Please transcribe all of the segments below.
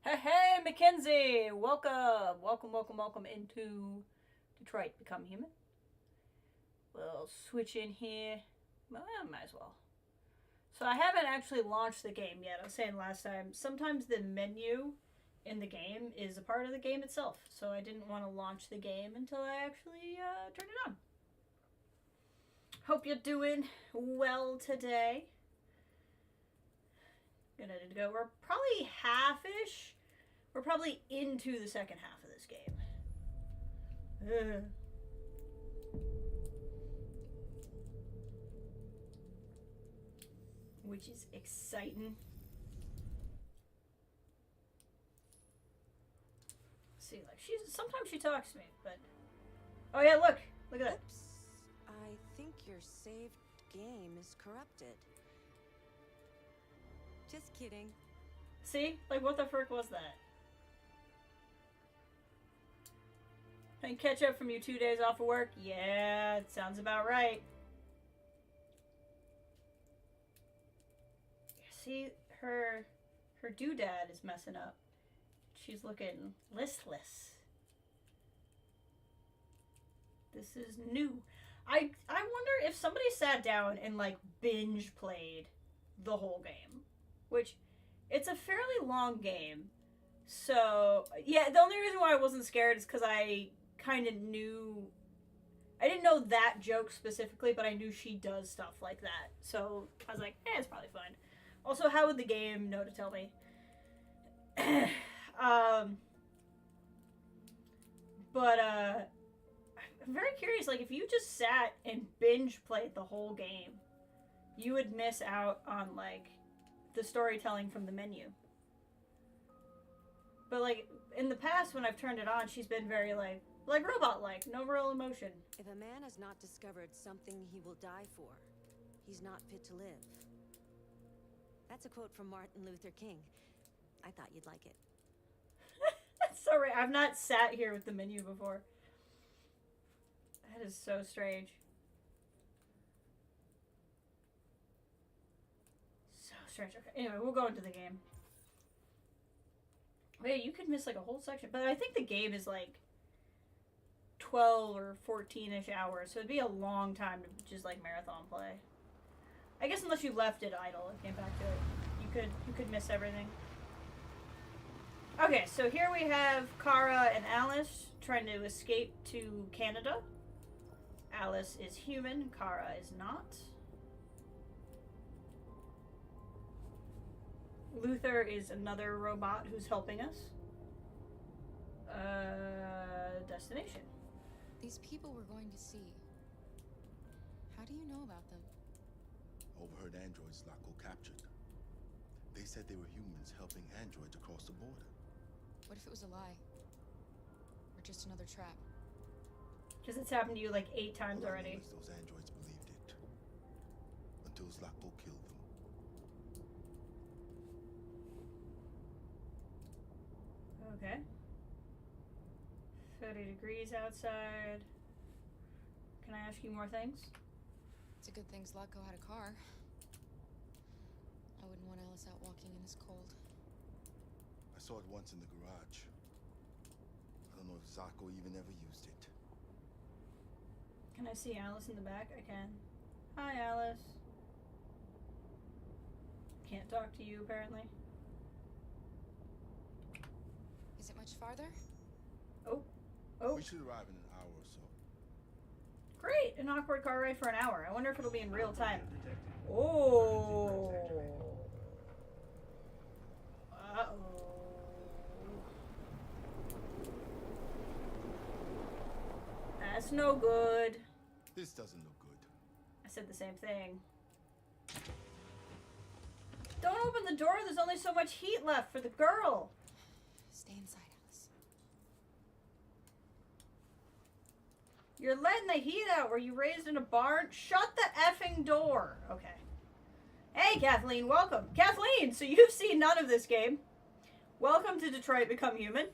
Hey, hey, Mackenzie! Welcome into Detroit Become Human. We'll switch in here. Well, might as well. So I haven't actually launched the game yet. I was saying last time, sometimes the menu in the game is a part of the game itself. So I didn't want to launch the game until I actually turned it on. Hope you're doing well today. Gonna go. We're probably half-ish. We're probably into the second half of this game. Which is exciting. See, like sometimes she talks to me, but oh yeah, look at that. Oops. I think your saved game is corrupted. Just kidding. See, like what the frick was that? And catch up from your 2 days off of work? Yeah, it sounds about right. See, her doodad is messing up. She's looking listless. This is new. I wonder if somebody sat down and like binge played the whole game, which it's a fairly long game. So yeah, the only reason why I wasn't scared is because I kind of knew. I didn't know that joke specifically, but I knew she does stuff like that. So I was like, it's probably fine. Also, how would the game know to tell me? But I'm very curious, like, if you just sat and binge played the whole game, you would miss out on, like, the storytelling from the menu. But, like, in the past, when I've turned it on, she's been very, like robot-like, no real emotion. If a man has not discovered something he will die for, he's not fit to live. That's a quote from Martin Luther King. I thought you'd like it. That's so right. I've not sat here with the menu before. That is so strange. So strange. Okay, anyway, we'll go into the game. Wait, you could miss like a whole section. But I think the game is like 12 or 14-ish hours. So it'd be a long time to just like marathon play. I guess unless you left it idle and came back to it. You could miss everything. Okay, so here we have Kara and Alice trying to escape to Canada. Alice is human, Kara is not. Luther is another robot who's helping us. Destination. These people we're going to see. How do you know about them? Overheard androids Laco captured. They said they were humans helping androids across the border. What if it was a lie? Or just another trap? Because it's happened to you like 8 times All I already. know is those androids believed it. Until Zlako killed them. Okay. 30 degrees outside. Can I ask you more things? It's a good thing Zlatko had a car. I wouldn't want Alice out walking in this cold. I saw it once in the garage. I don't know if Zako even ever used it. Can I see Alice in the back? I can. Hi, Alice. Can't talk to you, apparently. Is it much farther? Oh. We should arrive in an hour or so. Great! An awkward car ride for an hour. I wonder if it'll be in real time. Oh. Uh-oh. That's no good. This doesn't look good. I said the same thing. Don't open the door. There's only so much heat left for the girl. Stay inside, Alice. You're letting the heat out. Were you raised in a barn? Shut the effing door. Okay. Hey, Kathleen. Welcome. Kathleen, so you've seen none of this game. Welcome to Detroit Become Human.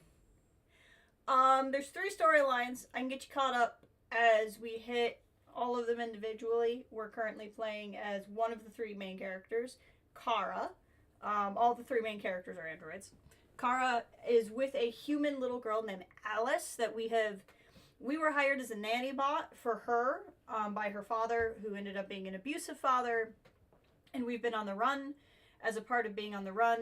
There's 3 storylines. I can get you caught up as we hit all of them individually. We're currently playing as one of the 3 main characters, Kara. All the 3 main characters are androids. Kara is with a human little girl named Alice that we were hired as a nanny bot for her by her father, who ended up being an abusive father, and we've been on the run. As a part of being on the run,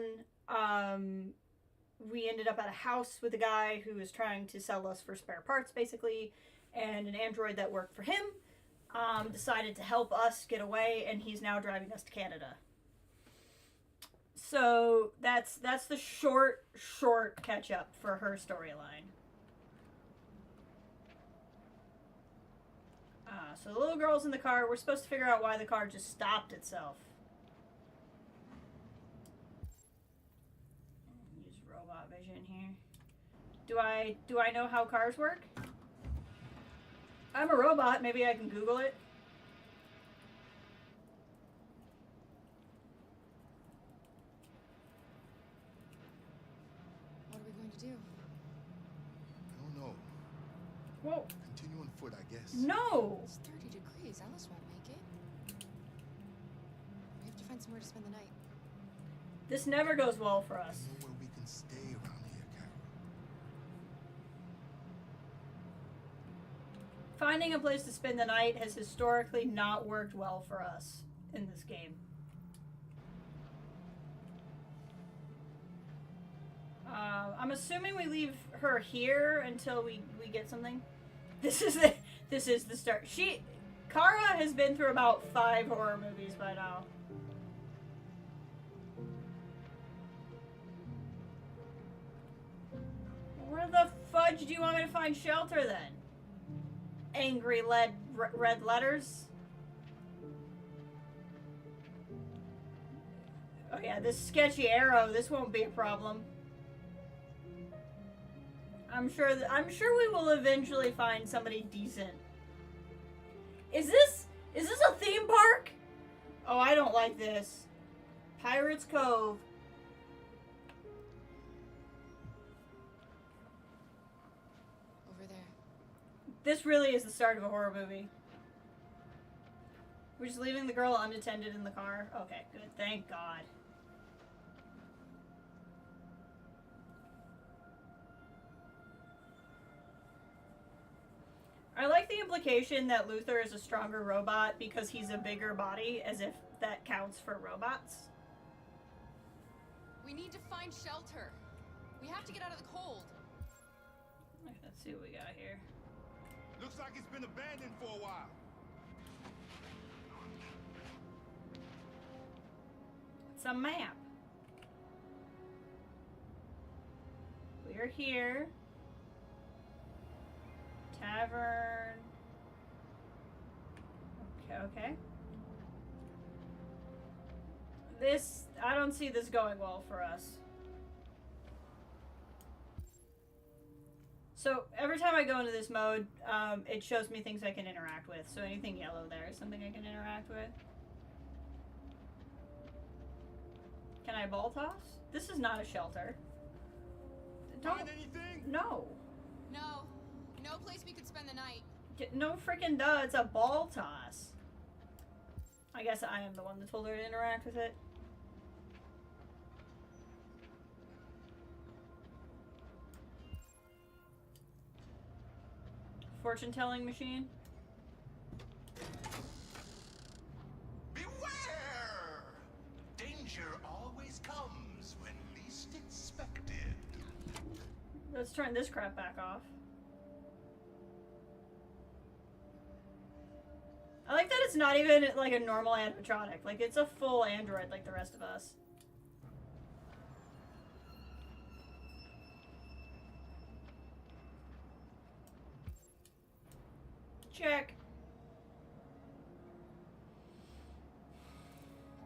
we ended up at a house with a guy who was trying to sell us for spare parts, basically, and an android that worked for him decided to help us get away, and he's now driving us to Canada. So that's the short catch up for her storyline. So the little girl's in the car. We're supposed to figure out why the car just stopped itself. Use robot vision here. Do I know how cars work? I'm a robot. Maybe I can Google it. What are we going to do? I don't know. Whoa. Continue on foot, I guess. No! It's 30 degrees. Alice won't make it. We have to find somewhere to spend the night. This never goes well for us. I know where we can stay around here, Carol. Finding a place to spend the night has historically not worked well for us in this game. I'm assuming we leave her here until we get something. This is the start. Kara has been through about 5 horror movies by now. Where the fudge do you want me to find shelter then? Angry red letters. Oh yeah, this sketchy arrow. This won't be a problem. I'm sure we will eventually find somebody decent. Is this a theme park? Oh, I don't like this. Pirates Cove. Over there. This really is the start of a horror movie. We're just leaving the girl unattended in the car. Okay, good. Thank God. I like the implication that Luther is a stronger robot because he's a bigger body, as if that counts for robots. We need to find shelter. We have to get out of the cold. Let's see what we got here. Looks like it's been abandoned for a while. It's a map. We're here. Tavern. Okay. I don't see this going well for us. So every time I go into this mode, it shows me things I can interact with. So anything yellow there is something I can interact with. Can I ball toss? This is not a shelter. Find anything? No. No. No place we could spend the night. No freaking duh, it's a ball toss. I guess I am the one that told her to interact with it. Fortune telling machine. Beware! Danger always comes when least expected. Let's turn this crap back off. I like that it's not even like a normal animatronic. Like, it's a full android like the rest of us. Check.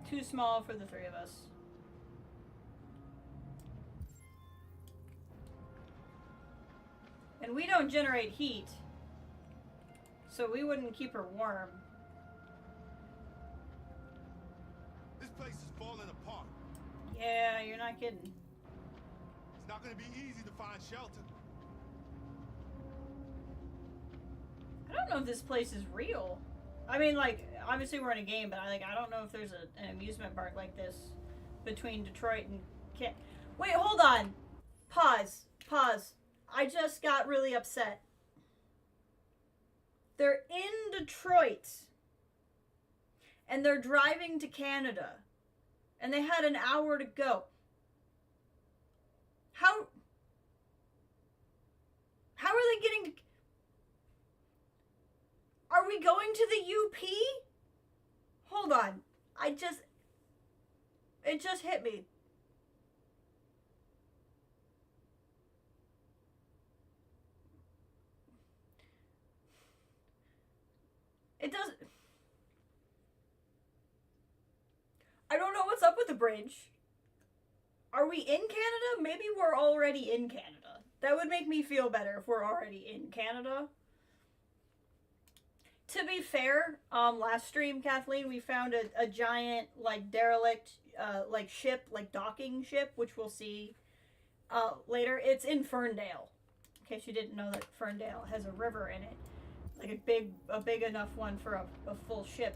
Too small for the 3 of us. And we don't generate heat, so we wouldn't keep her warm. This place is falling apart. Yeah, you're not kidding. It's not gonna be easy to find shelter. I don't know if this place is real. I mean, like, obviously we're in a game, but I don't know if there's an amusement park like this between Detroit and Wait, hold on. Pause. Pause. I just got really upset. They're in Detroit. And they're driving to Canada. And they had an hour to go. How are they getting to... Are we going to the UP? Hold on. It just hit me. It doesn't... I don't know what's up with the bridge. Are we in Canada? Maybe we're already in Canada. That would make me feel better if we're already in Canada. To be fair, last stream, Kathleen, we found a giant, like, derelict, like, ship, like, docking ship, which we'll see later. It's in Ferndale. In case you didn't know that Ferndale has a river in it. Like, a big enough one for a full ship.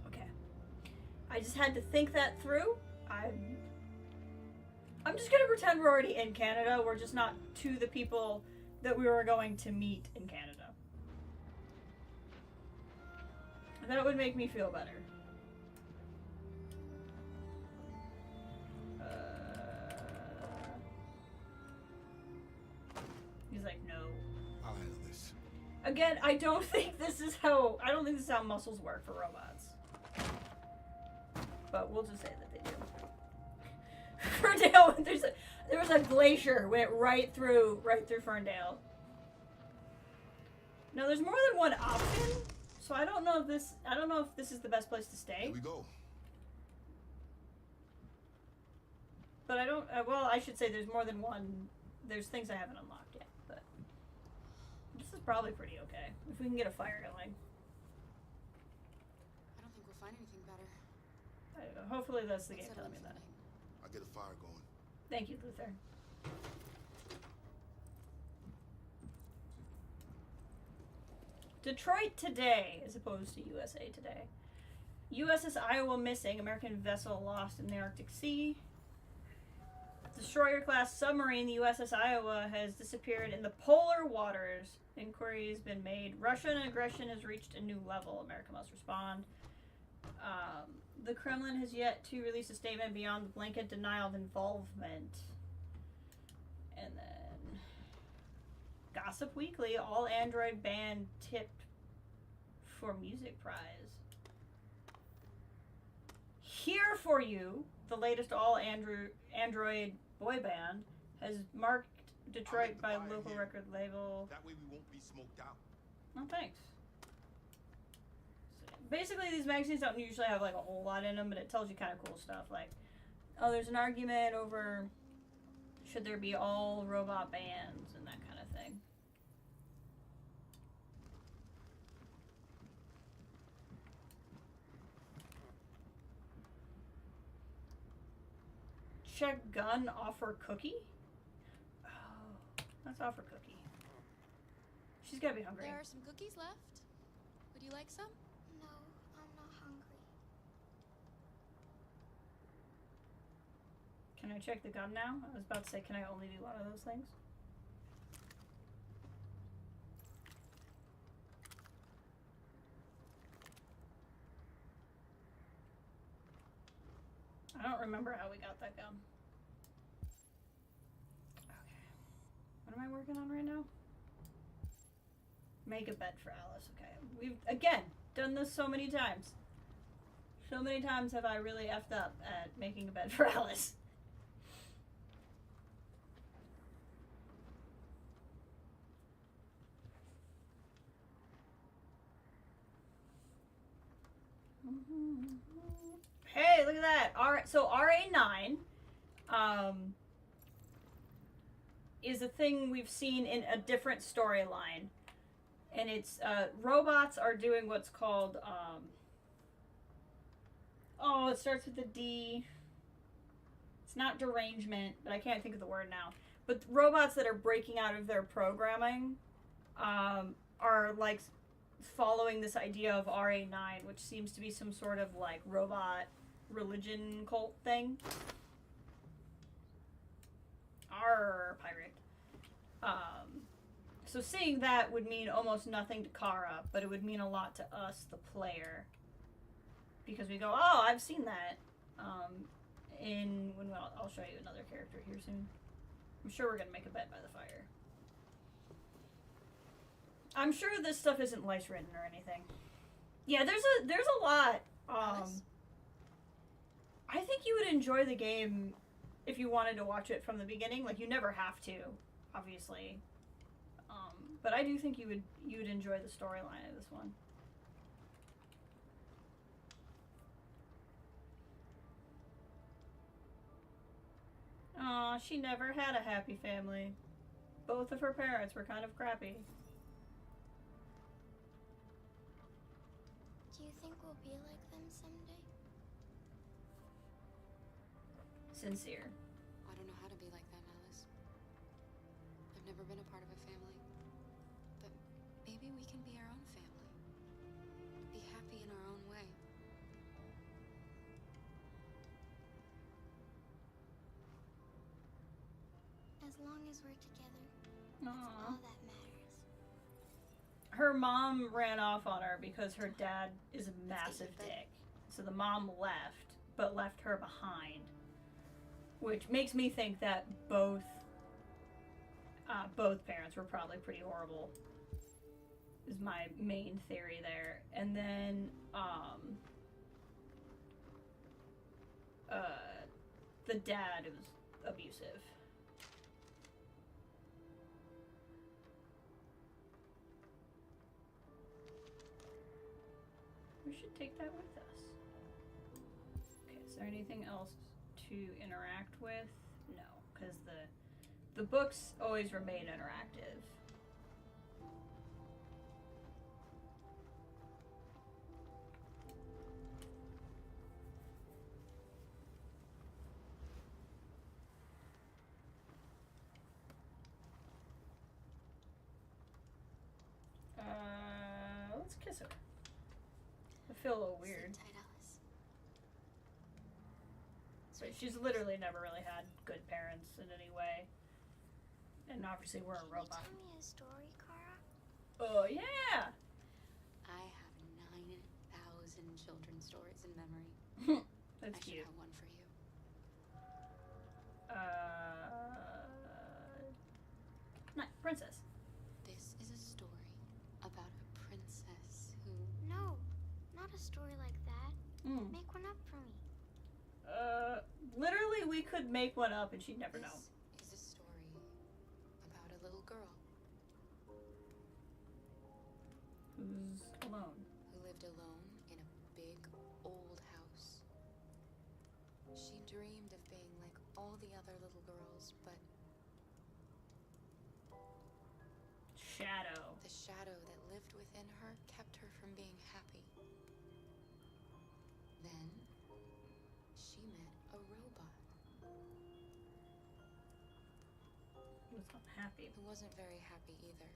Okay. I just had to think that through. I'm just gonna pretend we're already in Canada. We're just not to the people that we were going to meet in Canada. That would make me feel better. He's like, no. I'll handle this. Again, I don't think this is how muscles work for robots. But we'll just say that they do. Ferndale, there was a glacier went right through Ferndale. No, there's more than one option, so I don't know if this is the best place to stay. Here we go. But I don't. Well, I should say there's more than one. There's things I haven't unlocked yet, but this is probably pretty okay if we can get a fire going. I don't think we'll find anything better. Hopefully that's the game Let's telling me settle that. I'll get a fire going. Thank you, Luther. Detroit today, as opposed to USA today. USS Iowa missing. American vessel lost in the Arctic Sea. Destroyer-class submarine, the USS Iowa, has disappeared in the polar waters. Inquiry has been made. Russian aggression has reached a new level. America must respond. The Kremlin has yet to release a statement beyond the blanket denial of involvement. And then Gossip Weekly, all Android band tipped for music prize. Here for you, the latest all Android boy band has marked Detroit by local record label. That way we won't be smoked out. Oh, thanks. Basically, these magazines don't usually have like a whole lot in them, but it tells you kind of cool stuff. Like, oh, there's an argument over should there be all robot bands and that kind of thing. Check gun offer cookie? Oh, let's offer cookie. She's gotta be hungry. There are some cookies left. Would you like some? No, I'm not hungry. Can I check the gun now? I was about to say, can I only do one of those things? I don't remember how we got that gun. Okay. What am I working on right now? Make a bed for Alice. Okay. We've, again, done this so many times. So many times have I really effed up at making a bed for Alice. Hey, look at that. So RA9 is a thing we've seen in a different storyline. And it's robots are doing what's called it starts with a D. It's not derangement, but I can't think of the word now. But robots that are breaking out of their programming are like following this idea of RA9, which seems to be some sort of like robot religion cult thing. our pirate. So seeing that would mean almost nothing to Kara, but it would mean a lot to us, the player. Because we go, oh, I've seen that. I'll show you another character here soon. I'm sure we're gonna make a bed by the fire. I'm sure this stuff isn't lice written or anything. Yeah, there's a lot. I think you would enjoy the game if you wanted to watch it from the beginning. Like, you never have to, obviously. But I do think you would enjoy the storyline of this one. Aw, she never had a happy family. Both of her parents were kind of crappy. Do you think we'll be like them someday? Sincere. I don't know how to be like them, Alice. I've never been a part of a family. But maybe we can be our own family. Be happy in our own way. As long as we're together, Aww. that's all that matters. Her mom ran off on her because her dad is a massive dick. So the mom left, but left her behind. Which makes me think that both parents were probably pretty horrible. Is my main theory there. And then, the dad was abusive. We should take that with us. Okay, is there anything else to interact with? No, because the books always remain interactive. Let's kiss her. I feel a little weird. Sit tight, Alice. But she's literally never really had good parents in any way. And obviously we're a Can robot. you tell me a story, Kara? Oh, yeah! I have 9,000 children's stories in memory. That's I should cute. have one for you. Princess. This is a story about a princess who... No, not a story like that. Make one up for me. Literally we could make one up and she'd never know. This is a story about a little girl Who's alone. who lived alone in a big old house. She dreamed of being like all the other little girls, but Shadow. the shadow that lived within her kept her from being happy. Then she met a robot Was unhappy. who wasn't very happy either.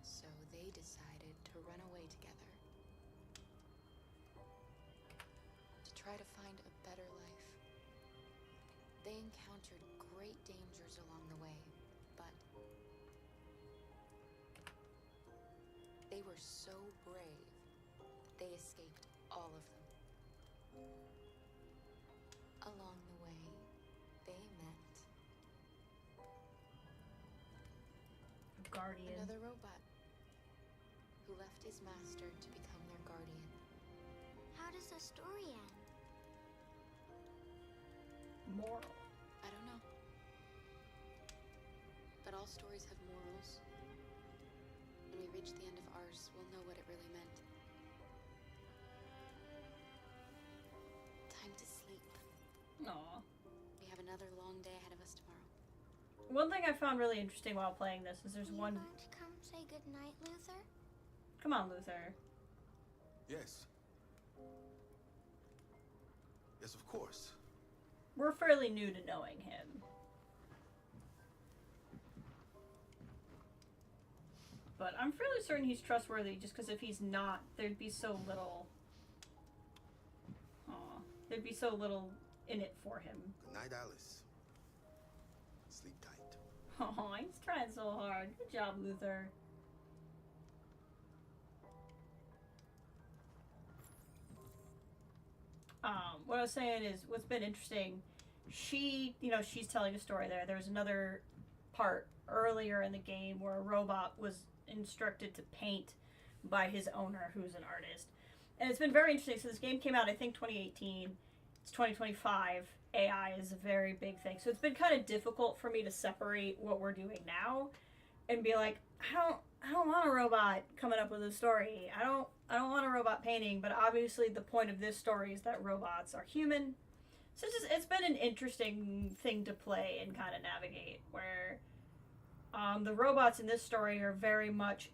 So they decided to run away together to try to find a better life. They encountered great dangers along the way, but they were so brave, they escaped all of them. Along the way, they met Guardian. another robot who left his master to become their guardian. How does the story end? Moral. I don't know. But all stories have morals. When we reach the end of ours, we'll know what it really meant. Time to sleep. Aw. We have another long day ahead of us tomorrow. One thing I found really interesting while playing this is there's Are you one... going to come say goodnight, Luther? Come on, Luther. Yes. Yes, of course. We're fairly new to knowing him. But I'm fairly certain he's trustworthy just because if he's not, there'd be so little... Aw. There'd be so little in it for him. Good night, Alice. Oh, he's trying so hard. Good job, Luther. What I was saying is, what's been interesting, she's telling a story there. There was another part earlier in the game where a robot was instructed to paint by his owner, who's an artist. And it's been very interesting. So this game came out, I think, 2018. It's 2025. AI is a very big thing. So it's been kind of difficult for me to separate what we're doing now and be like, I don't want a robot coming up with a story. I don't want a robot painting, but obviously the point of this story is that robots are human. So it's been an interesting thing to play and kind of navigate, where the robots in this story are very much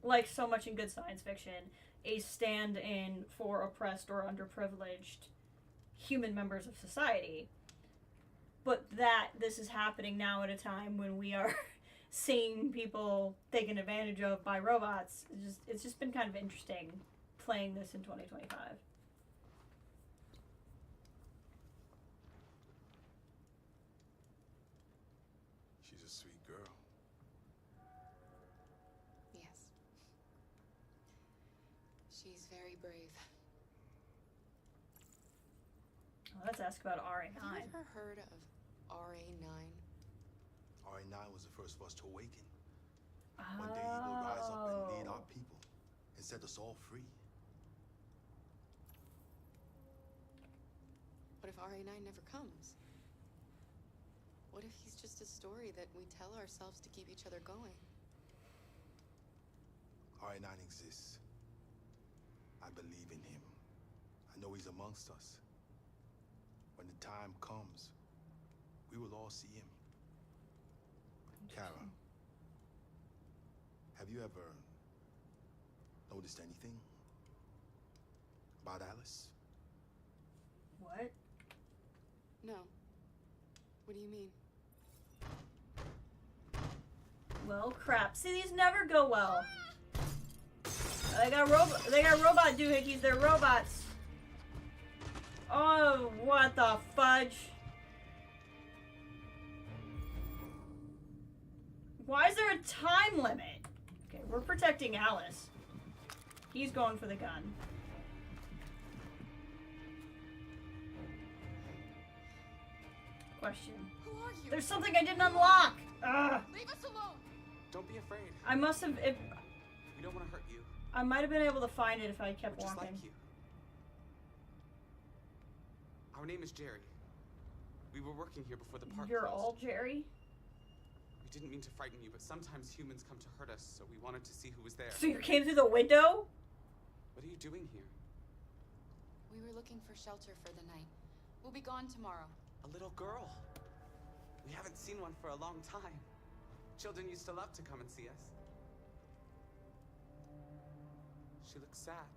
like so much in good science fiction, a stand-in for oppressed or underprivileged human members of society. But that this is happening now at a time when we are seeing people taken advantage of by robots. It's just been kind of interesting playing this in 2025. She's a sweet girl. Yes. She's very brave. Well, let's ask about RA9. Have you ever heard of RA9? RA9 was the first of us to awaken. One day he will rise up and lead our people and set us all free. What if RA9 never comes? What if he's just a story that we tell ourselves to keep each other going? RA9 exists. I believe in him. I know he's amongst us. When the time comes, we will all see him. Kara, have you ever noticed anything about Alice? What? No. What do you mean? Well, crap. See, these never go well. They got robot doohickeys. They're robots. Oh, what the fudge? Why is there a time limit? Okay, we're protecting Alice. He's going for the gun. Question. Who are you? There's something I didn't unlock. Ugh. Leave us alone! Don't be afraid. I must have. We don't want to hurt you. I might have been able to find it if I kept We're just walking. like you. Our name is Jerry. We were working here before the park You're closed. all Jerry? We didn't mean to frighten you, but sometimes humans come to hurt us, so we wanted to see who was there. So you came through the window? What are you doing here? We were looking for shelter for the night. We'll be gone tomorrow. A little girl. We haven't seen one for a long time. Children used to love to come and see us. She looks sad.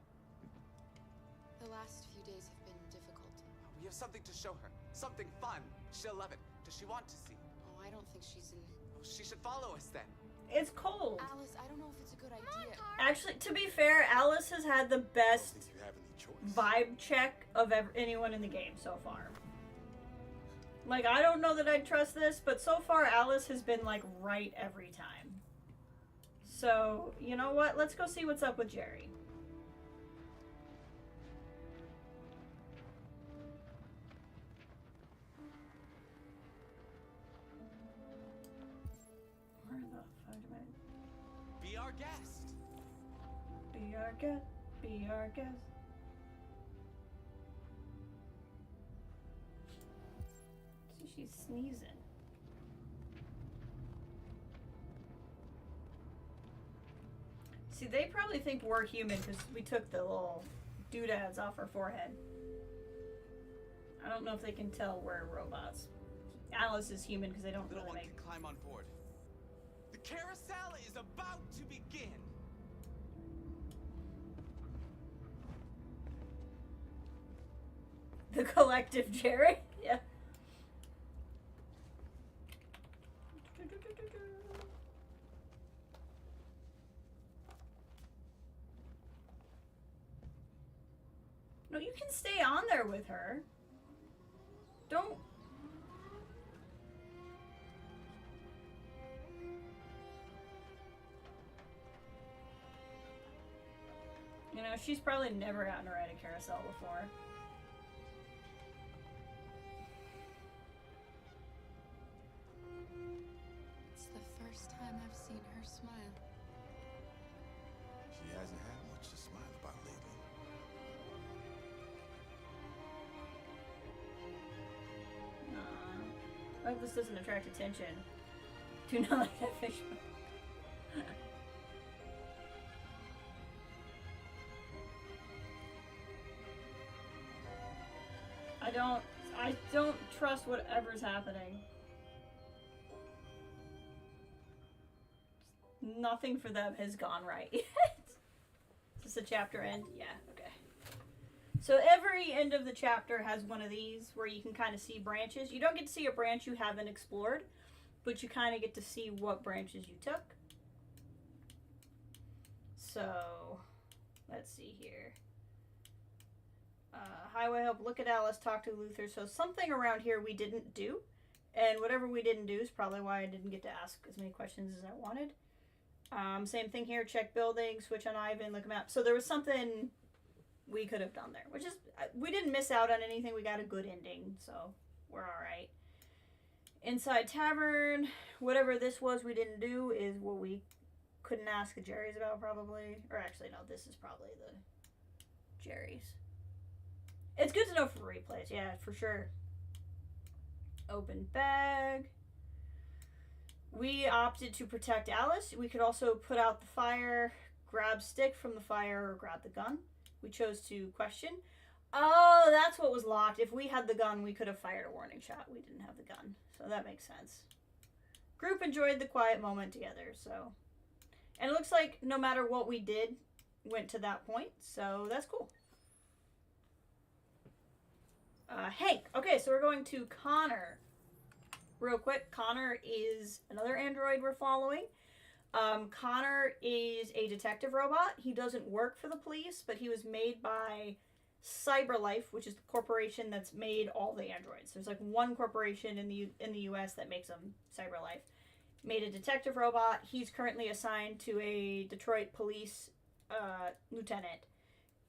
The last few days have been difficult. We have something to show her. Something fun. She'll love it. Does she want to see? Oh, I don't think she's in... Oh, she should follow us then. It's cold. Alice, I don't know if it's a good idea. Actually, to be fair, Alice has had the I don't best think you have any choice. vibe check of anyone in the game so far. Like, I don't know that I'd trust this, but so far Alice has been, like, right every time. So, you know what? Let's go see what's up with Jerry. Where the fuck am I? Be our guest. Be our guest. Be our guest. See, she's sneezing. See, they probably think we're human because we took the little doodads off our forehead. I don't know if they can tell we're robots. Alice is human because they don't Little really one make... can climb on board. The carousel is about to begin. The collective Jerry? Yeah. No, you can stay on there with her. Don't... You know, she's probably never gotten to ride a carousel before. It's the first time I've seen her smile. She hasn't had much to smile about lately. I hope this doesn't attract attention. Do not like that fish. I don't trust whatever's happening. Nothing for them has gone right yet. Is this a chapter end? Yeah, okay. So every end of the chapter has one of these where you can kind of see branches. You don't get to see a branch you haven't explored, but you kind of get to see what branches you took. So, let's see here. Highway Help, look at Alice, talk to Luther. So something around here we didn't do. And whatever we didn't do is probably why I didn't get to ask as many questions as I wanted. Same thing here, check building, switch on Ivan, look map. So there was something we could have done there, which is, we didn't miss out on anything. We got a good ending, so we're alright. Inside Tavern, whatever this was we didn't do is what we couldn't ask the Jerry's about probably. Or actually, no, this is probably the Jerry's. It's good to know for replays, yeah, for sure. Open bag. We opted to protect Alice. We could also put out the fire, grab stick from the fire, or grab the gun. We chose to question. Oh, that's what was locked. If we had the gun, we could have fired a warning shot. We didn't have the gun, so that makes sense. Group enjoyed the quiet moment together, so. And it looks like no matter what we did, went to that point, so that's cool. Hank. Okay, so we're going to Connor. Real quick, Connor is another android we're following. Connor is a detective robot. He doesn't work for the police, but he was made by CyberLife, which is the corporation that's made all the androids. There's like one corporation in the US that makes them, CyberLife. Made a detective robot. He's currently assigned to a Detroit police lieutenant,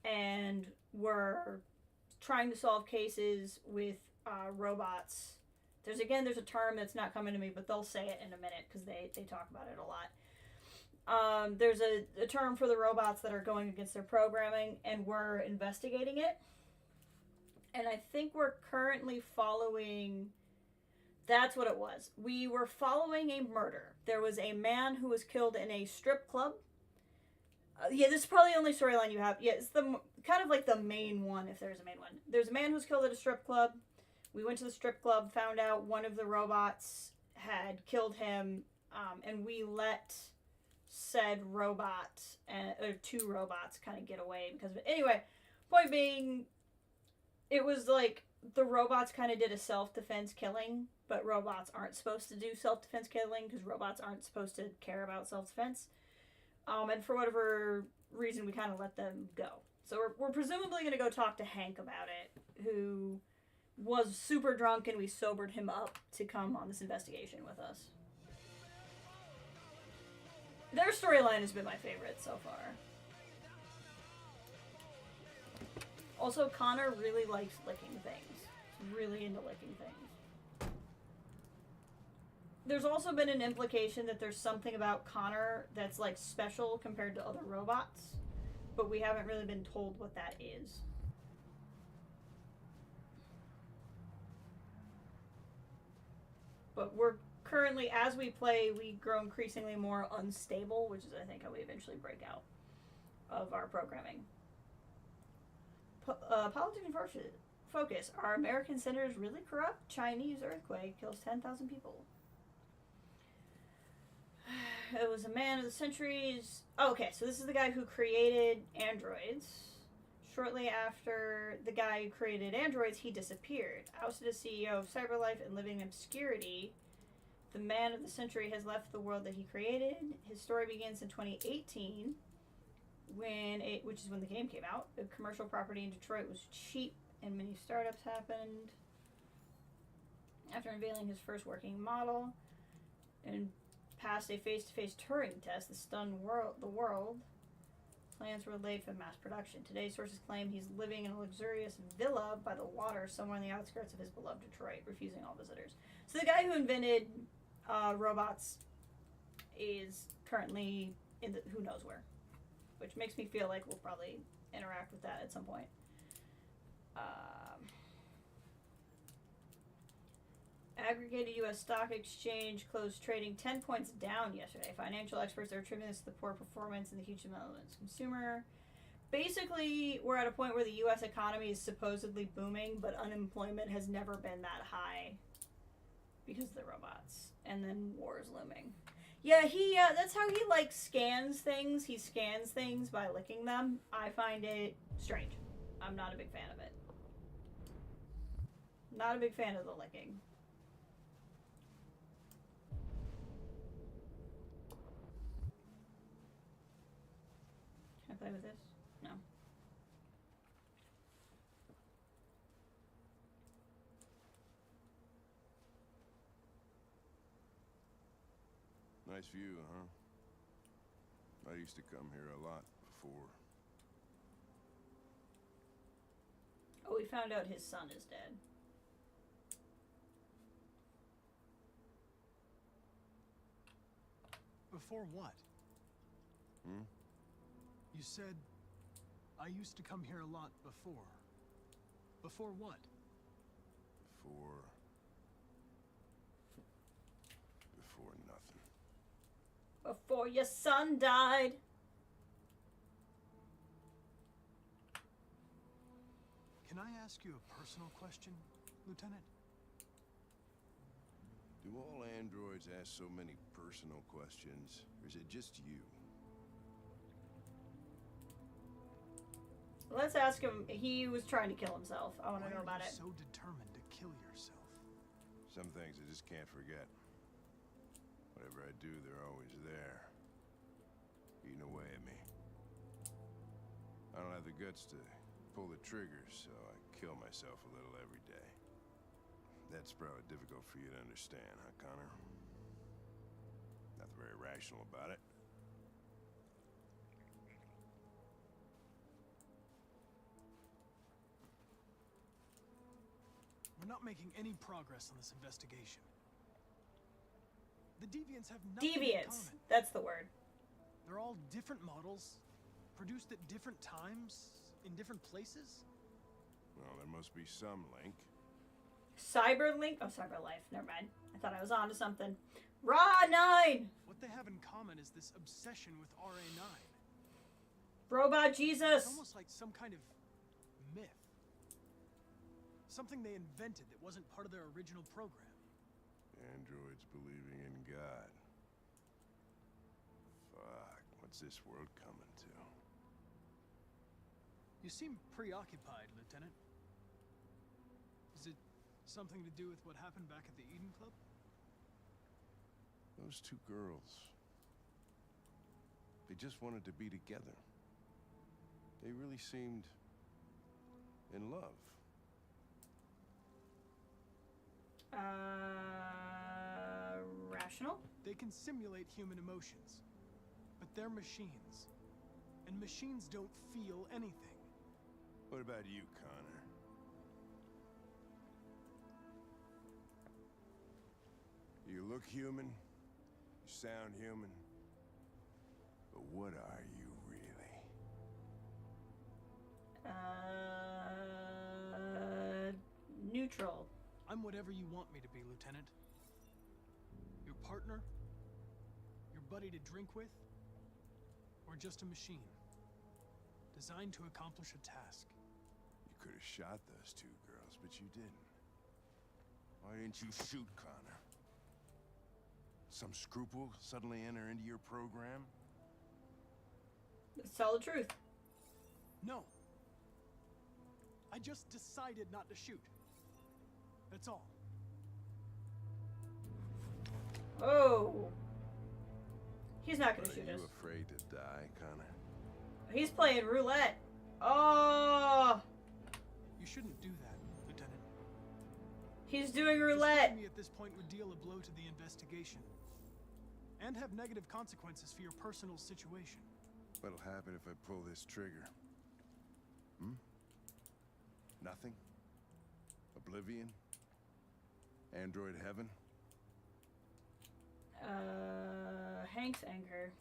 and we're trying to solve cases with robots. There's a term that's not coming to me, but they'll say it in a minute because they talk about it a lot. There's a term for the robots that are going against their programming, and we're investigating it. And I think we're currently following... That's what it was. We were following a murder. There was a man who was killed in a strip club. Yeah, this is probably the only storyline you have. Yeah, it's the kind of like the main one, if there's a main one. There's a man who was killed at a strip club. We went to the strip club, found out one of the robots had killed him, and we let said robot, or two robots, kind of get away because of it. Anyway, point being, it was like the robots kind of did a self-defense killing, but robots aren't supposed to do self-defense killing because robots aren't supposed to care about self-defense. And for whatever reason, we kind of let them go. So we're presumably going to go talk to Hank about it, who was super drunk, and we sobered him up to come on this investigation with us. Their storyline has been my favorite so far. Also, Connor really likes licking things. He's really into licking things. There's also been an implication that there's something about Connor that's like special compared to other robots, but we haven't really been told what that is. But we're currently, as we play, we grow increasingly more unstable, which is, I think, how we eventually break out of our programming. Politics and focus. Are American senators really corrupt? Chinese earthquake kills 10,000 people. It was a man of the centuries. Oh, okay, so this is the guy who created androids. Shortly after the guy who created androids, he disappeared. Ousted as CEO of CyberLife and living in obscurity, the man of the century has left the world that he created. His story begins in 2018, which is when the game came out. The commercial property in Detroit was cheap, and many startups happened. After unveiling his first working model and passed a face-to-face Turing test that stunned the world. plans were laid for mass production. Today's sources claim he's living in a luxurious villa by the water somewhere on the outskirts of his beloved Detroit, refusing all visitors. So the guy who invented robots is currently in the who knows where, which makes me feel like we'll probably interact with that at some point. Aggregated U.S. stock exchange closed trading 10 points down yesterday. Financial experts are attributing this to the poor performance and the huge developments consumer. Basically, we're at a point where the U.S. economy is supposedly booming, but unemployment has never been that high because of the robots. And then war is looming. Yeah, that's how he, like, scans things. He scans things by licking them. I find it strange. I'm not a big fan of it. Not a big fan of the licking. Can I play with this? No. Nice view, huh? I used to come here a lot before. Oh, we found out his son is dead. Before what? Hmm? You said, I used to come here a lot before. Before what? Before nothing. Before your son died. Can I ask you a personal question, Lieutenant? Do all androids ask so many personal questions, or is it just you? Let's ask him. He was trying to kill himself. I want to know about it. So determined to kill yourself. Some things I just can't forget. Whatever I do, they're always there, eating away at me. I don't have the guts to pull the trigger, so I kill myself a little every day. That's probably difficult for you to understand, huh, Connor? Nothing very rational about it. We're not making any progress on this investigation. The Deviants have nothing in common. That's the word. They're all different models, produced at different times, in different places. Well, there must be some link. Cyberlink? Oh, Cyberlife. Never mind. I thought I was on to something. Raw 9! What they have in common is this obsession with RA9. Robot Jesus! It's almost like some kind of myth. Something they invented that wasn't part of their original program. Androids believing in God. Fuck, what's this world coming to? You seem preoccupied, Lieutenant. Is it something to do with what happened back at the Eden Club? Those two girls. They just wanted to be together. They really seemed in love. Rational? They can simulate human emotions, but they're machines. And machines don't feel anything. What about you, Connor? You look human, you sound human, but what are you really? Neutral. I'm whatever you want me to be, Lieutenant. Your partner? Your buddy to drink with? Or just a machine? Designed to accomplish a task. You could have shot those two girls, but you didn't. Why didn't you shoot Connor? Some scruple suddenly enter into your program? Tell the truth. No. I just decided not to shoot. That's all. Oh. He's not gonna shoot us. Are you afraid to die, Connor? He's playing roulette. Oh. You shouldn't do that, Lieutenant. He's doing roulette. Destroying me at this point would deal a blow to the investigation. And have negative consequences for your personal situation. What'll happen if I pull this trigger? Hmm? Nothing? Oblivion? Android heaven? Hank's anger.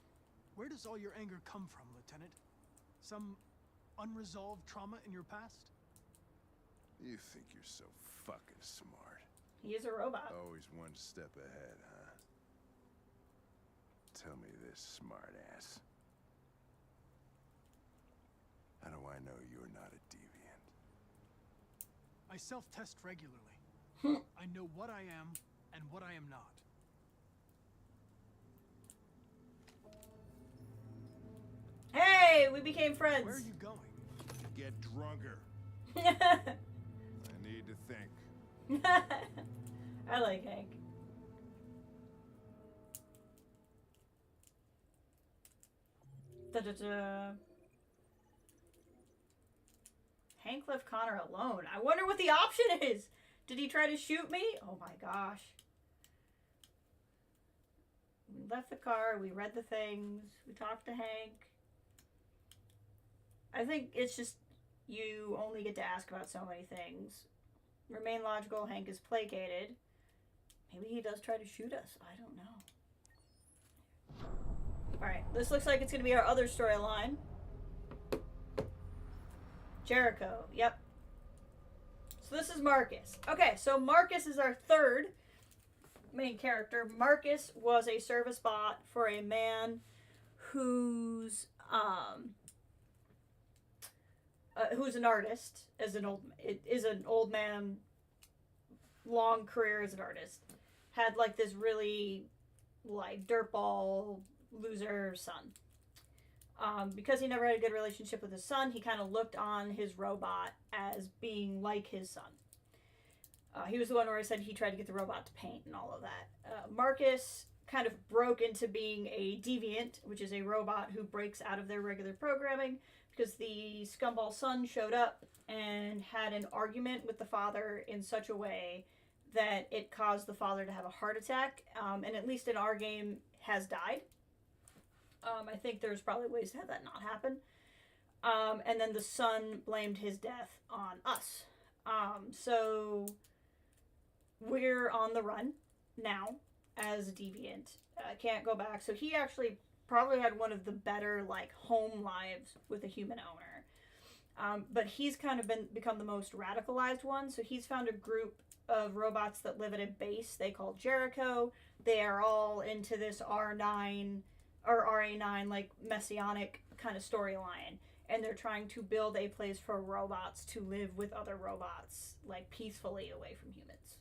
Where does all your anger come from, Lieutenant? Some unresolved trauma in your past? You think you're so fucking smart. He is a robot. Always one step ahead, huh? Tell me this, smart ass. How do I know you're not a deviant? I self-test regularly. I know what I am and what I am not. Hey, we became friends. Where are you going? Get drunker. I need to think. I like Hank. Da-da-da. Hank left Connor alone. I wonder what the option is. Did he try to shoot me? Oh my gosh. We left the car. We read the things. We talked to Hank. I think it's just you only get to ask about so many things. Remain logical. Hank is placated. Maybe he does try to shoot us. I don't know. Alright, this looks like it's going to be our other storyline. Jericho. Yep. So this is Marcus. Okay, so Marcus is our third main character. Marcus was a service bot for a man who's an artist, is an old man, long career as an artist. Had like this really like dirtball loser son. Because he never had a good relationship with his son, he kind of looked on his robot as being like his son. He was the one where I said he tried to get the robot to paint and all of that. Marcus kind of broke into being a deviant, which is a robot who breaks out of their regular programming because the scumball son showed up and had an argument with the father in such a way that it caused the father to have a heart attack, and at least in our game has died. I think there's probably ways to have that not happen. And then the son blamed his death on us. So we're on the run now as a deviant. Can't go back. So he actually probably had one of the better like home lives with a human owner. But he's kind of become the most radicalized one. So he's found a group of robots that live at a base they call Jericho. They are all into this R9 or RA9 like messianic kind of storyline, and they're trying to build a place for robots to live with other robots like peacefully away from humans.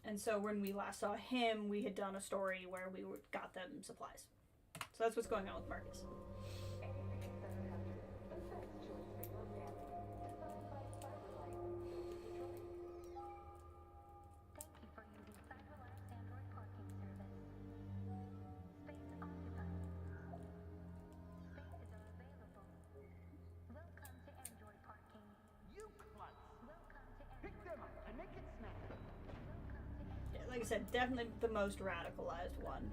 And so when we last saw him, we had done a story where we got them supplies. So that's what's going on with Marcus. Like I said, definitely the most radicalized one.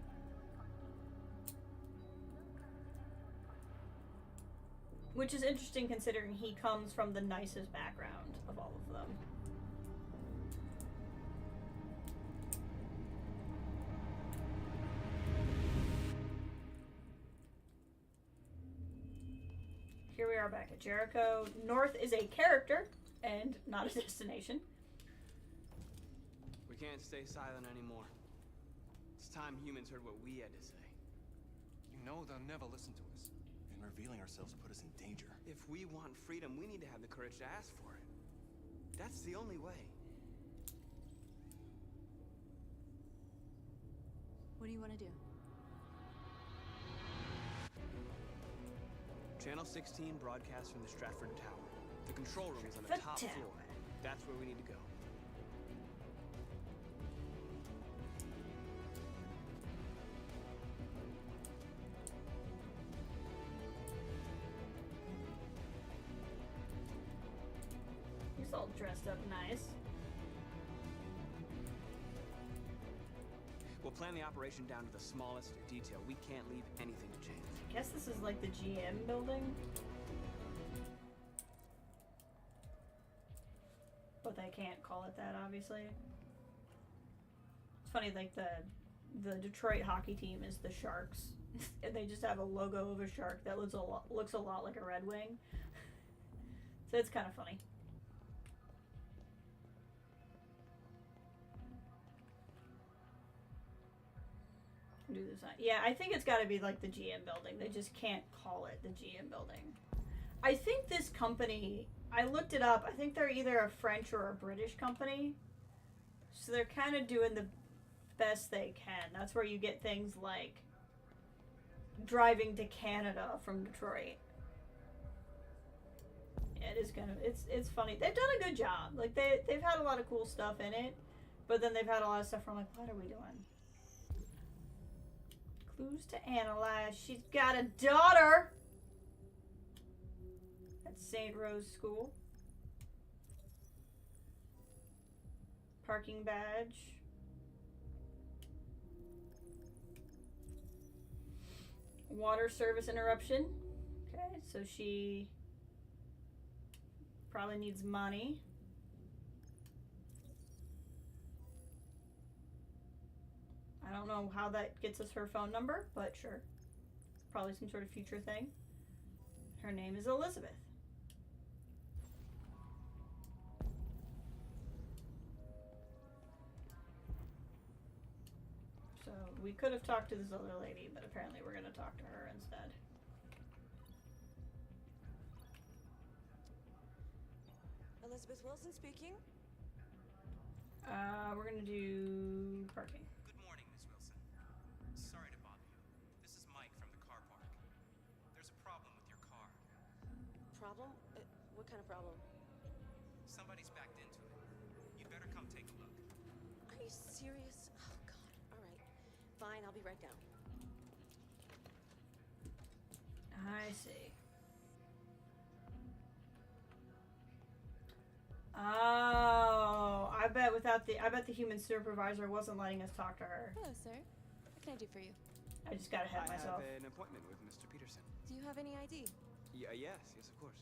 Which is interesting considering he comes from the nicest background of all of them. Here we are back at Jericho. North is a character and not a destination. We can't stay silent anymore. It's time humans heard what we had to say. You know they'll never listen to us. And revealing ourselves put us in danger. If we want freedom, we need to have the courage to ask for it. That's the only way. What do you want to do? Channel 16 broadcasts from the Stratford Tower. The control room is on the top floor. That's where we need to go. He's all dressed up nice. We'll plan the operation down to the smallest detail. We can't leave anything to chance. I guess this is like the GM building. But they can't call it that, obviously. It's funny, like the Detroit hockey team is the Sharks. And they just have a logo of a shark that looks a lot like a Red Wing. So it's kind of funny. Do this. Yeah, I think it's got to be like the GM building. They just can't call it the GM building. I think this company, I looked it up. I think they're either a French or a British company. So they're kind of doing the best they can. That's where you get things like driving to Canada from Detroit. Yeah, it is kind of, it's funny. They've done a good job. Like they've had a lot of cool stuff in it, but then they've had a lot of stuff where I'm like, what are we doing? Clues to analyze. She's got a daughter at St. Rose School. Parking badge. Water service interruption. Okay, so she probably needs money. I don't know how that gets us her phone number, but sure. It's probably some sort of future thing. Her name is Elizabeth. So we could have talked to this other lady, but apparently we're going to talk to her instead. Elizabeth Wilson speaking. We're going to do parking. Good morning, Miss Wilson. Sorry to bother you. This is Mike from the car park. There's a problem with your car. Problem? What kind of problem? Somebody's backed into it. You'd better come take a look. Are you serious? Oh, God. All right. Fine, I'll be right down. I see. Oh, I bet the human supervisor wasn't letting us talk to her. Hello, sir. What can I do for you? I just got ahead of myself. I have an appointment with Mr. Peterson. Do you have any ID? Yeah, yes, of course.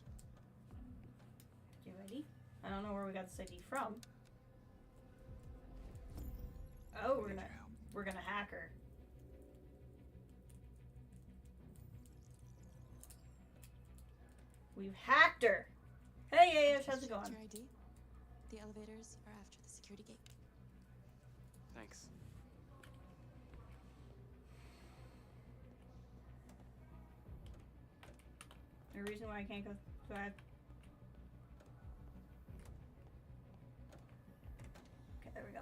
You ready? I don't know where we got this ID from. Oh, we're gonna hack her. We've hacked her. Hey, Ash, how's it going? Your ID? The elevators are after the security gate. Thanks. The reason why I can't go drive. Okay, there we go.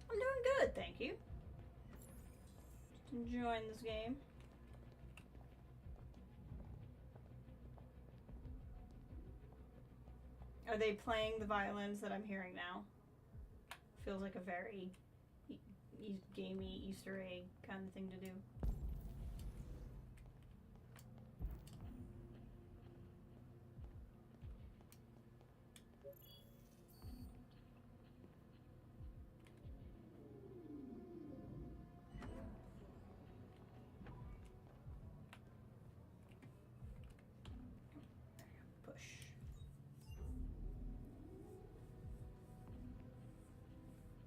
I'm doing good, thank you. Just enjoying this game. Are they playing the violins that I'm hearing now? Feels like a very gamey Easter egg kind of thing to do.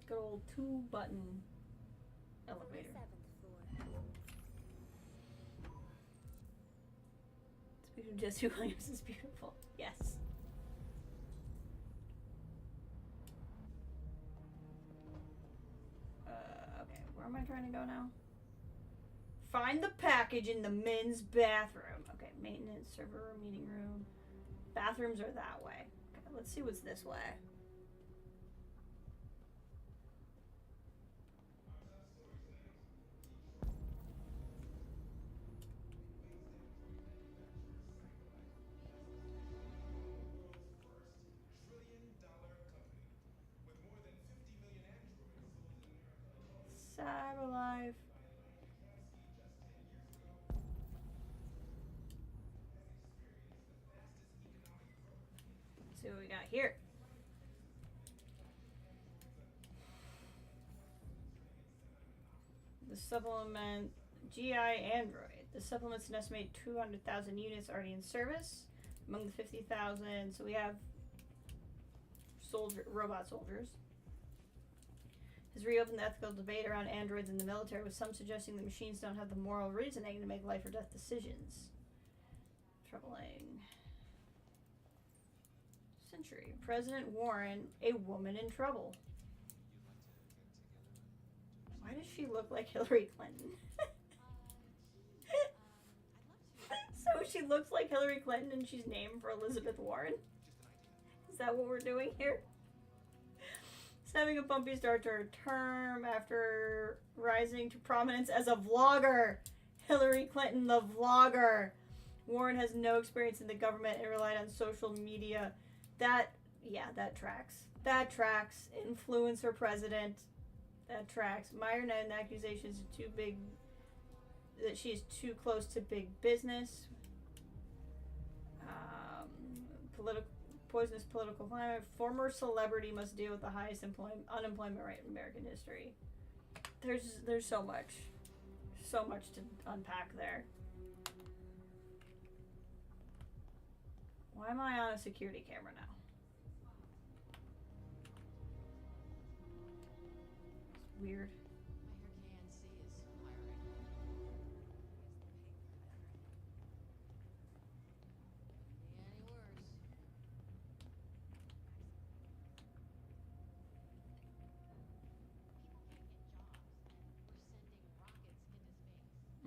Good old 2-button elevator. Speech of Jesse Williams is beautiful. Yes. Okay, where am I trying to go now? Find the package in the men's bathroom. Okay, maintenance, server room, meeting room. Bathrooms are that way. Okay, let's see what's this way. Cyberlife. Let's see what we got here. supplement GI Android. The supplement's an estimated 200,000 units already in service among the 50,000. So we have robot soldiers. Has reopened the ethical debate around androids in the military, with some suggesting the machines don't have the moral reasoning to make life or death decisions. Troubling. Century. President Warren, a woman in trouble. Why does she look like Hillary Clinton? So she looks like Hillary Clinton and she's named for Elizabeth Warren? Is that what we're doing here? She's having a bumpy start to her term after rising to prominence as a vlogger. Hillary Clinton, the vlogger. Warren has no experience in the government and relied on social media. That tracks. That tracks. Influencer president. That tracks. Meyer and accusations are too big, that she is too close to big business. Poisonous political climate. Former celebrity must deal with the highest unemployment rate in American history. There's so much to unpack there. Why am I on a security camera now? It's weird.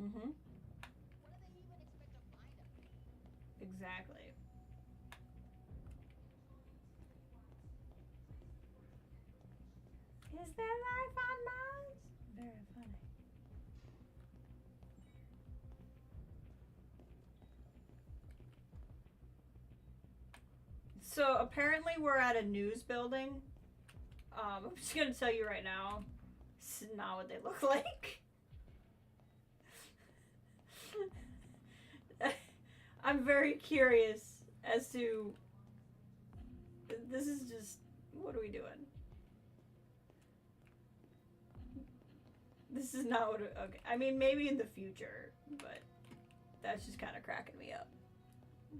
Mm-hmm. Exactly. Is there life on Mars? Very funny. So apparently we're at a news building. I'm just gonna tell you right now, this is not what they look like. I'm very curious as to, this is just, what are we doing? This is not what, okay, I mean maybe in the future, but that's just kind of cracking me up.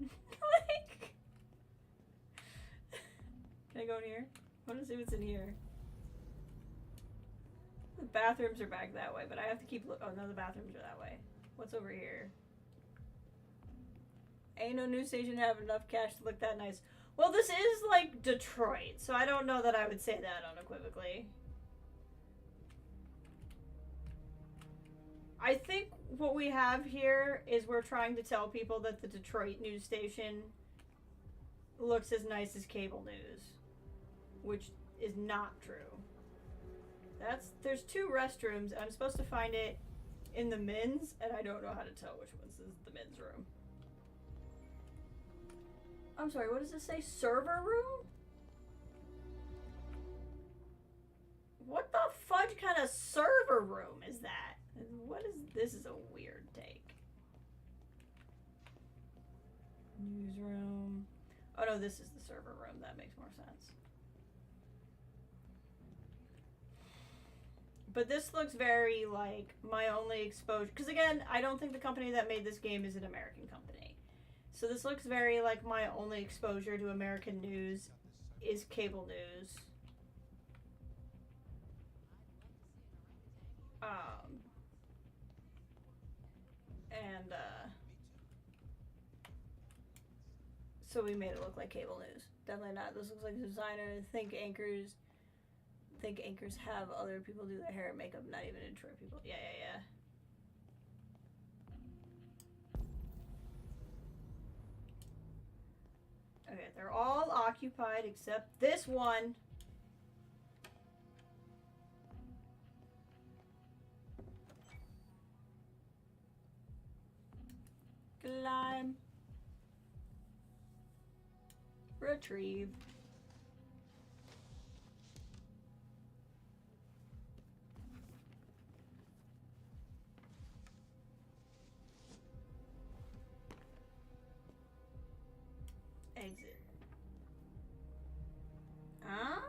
Like, can I go in here? I want to see what's in here. The bathrooms are back that way, but I have to keep oh no, the bathrooms are that way. What's over here? Ain't no news station have enough cash to look that nice. Well, this is like Detroit, so I don't know that I would say that unequivocally. I think what we have here is we're trying to tell people that the Detroit news station looks as nice as cable news, which is not true. There's 2 restrooms, and I'm supposed to find it in the men's, and I don't know how to tell which one's the men's room. I'm sorry, what does this say? Server room? What the fudge kind of server room is that? This is a weird take. Newsroom. Oh no, this is the server room. That makes more sense. But this looks very like my only exposure. Because again, I don't think the company that made this game is an American company. So this looks very like my only exposure to American news is cable news. So we made it look like cable news. Definitely not. This looks like designer. Think anchors have other people do their hair and makeup, not even intro people. Yeah. Okay, they're all occupied except this one. Climb. Retrieve. Exit. Ah.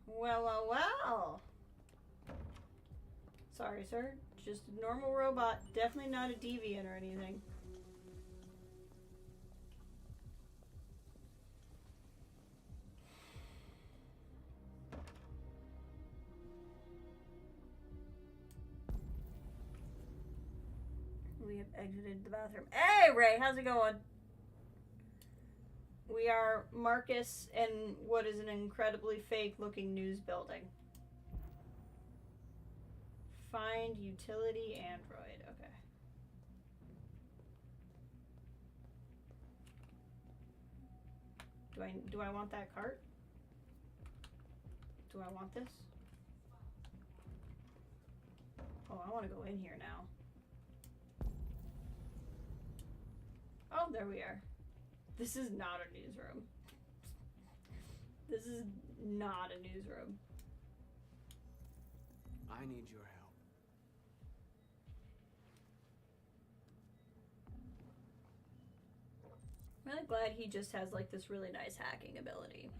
Well. Sorry, sir. Just a normal robot. Definitely not a deviant or anything. We have exited the bathroom. Hey, Ray, how's it going? We are Marcus in what is an incredibly fake-looking news building. Find utility android. Okay. Do I want that cart? Do I want this? Oh, I want to go in here now. Oh, there we are. This is not a newsroom. This is not a newsroom. I need your help. I'm really glad he just has like this really nice hacking ability.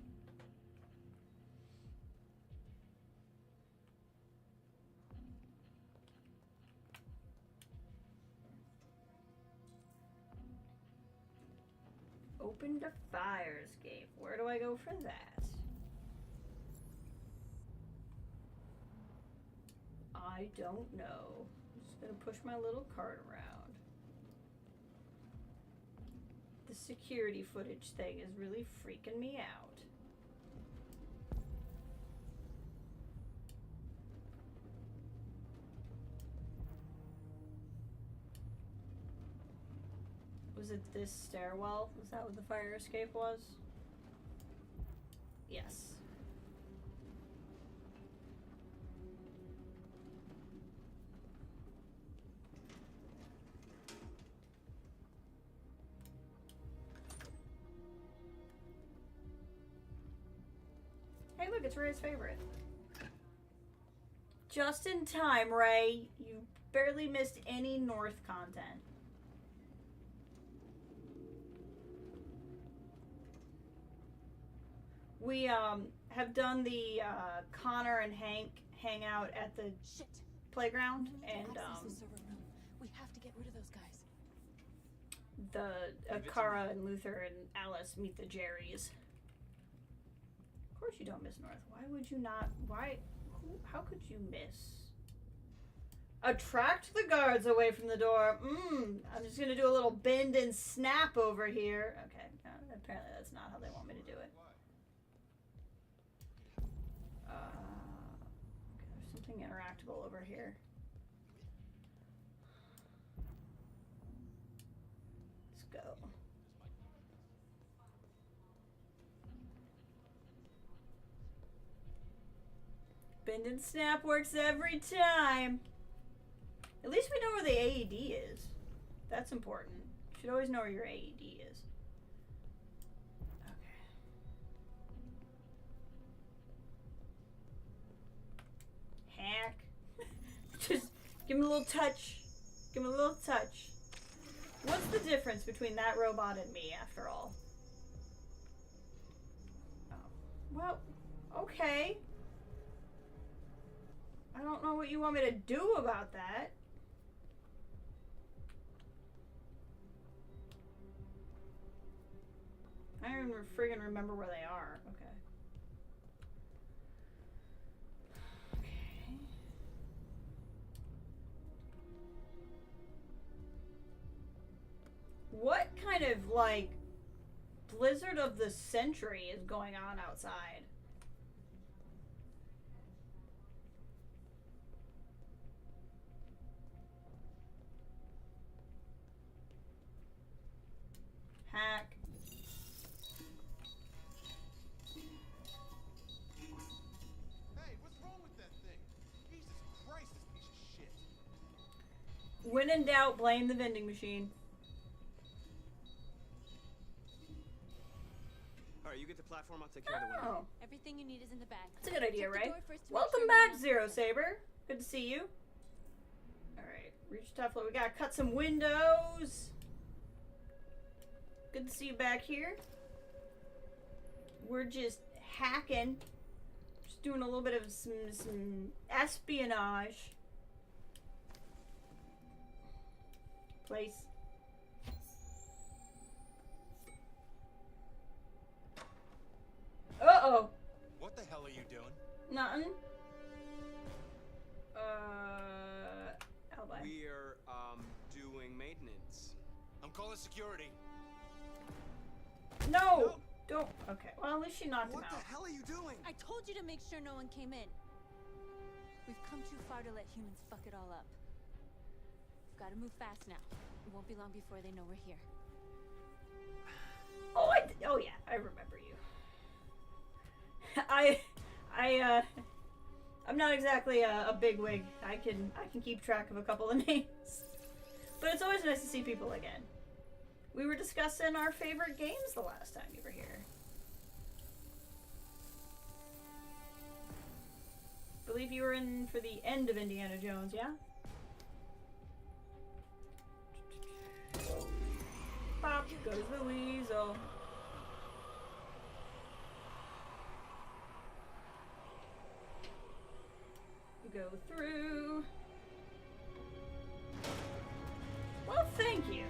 Open the fire escape. Where do I go for that? I don't know. I'm just gonna push my little cart around. The security footage thing is really freaking me out. Was it this stairwell? Was that what the fire escape was? Yes. Hey, look, it's Ray's favorite. Just in time, Ray. You barely missed any North content. We have done the Connor and Hank hang out at the playground, and we have to get rid of those guys. The Kara and Luther and Alice meet the Jerrys. Of course you don't miss North. Why would you not? Why? How could you miss? Attract the guards away from the door. I'm just gonna do a little bend and snap over here. Okay, apparently that's not how they want me to do it. Okay, there's something interactable over here. Let's go. Bend and snap works every time. At least we know where the AED is. That's important. You should always know where your AED is. Okay. Hack. Just give him a little touch. Give him a little touch. What's the difference between that robot and me, after all? Oh. Well, okay. I don't know what you want me to do about that. I don't even friggin' remember where they are. Okay. Okay. What kind of, like, blizzard of the century is going on outside? Hack. Hey, what's wrong with that thing? Jesus Christ, this piece of shit. When in doubt, blame the vending machine. Alright, you get the platform, I'll take care of the window. Oh. Everything you need is in the bag. That's a good idea, Check the Ray. door first to make Welcome sure back, no one Zero else Saber. Good to see you. Alright, reach top floor. We gotta cut some windows. Good to see you back here. We're just hacking. Just doing a little bit of some espionage. place. Uh-oh. What the hell are you doing? Nothing. Alibi. We're, doing maintenance. I'm calling security. No! Don't. Okay. Well, at least she knocked him What out. the hell are you doing? I told you to make sure no one came in. We've come too far to let humans fuck it all up. We've got to move fast now. It won't be long before they know we're here. Oh, oh yeah, I remember you. I'm not exactly a bigwig. I can keep track of a couple of names, but it's always nice to see people again. We were discussing our favorite games the last time you were here. Believe you were in for the end of Indiana Jones, yeah? Pop goes the weasel. Go through. Well, thank you.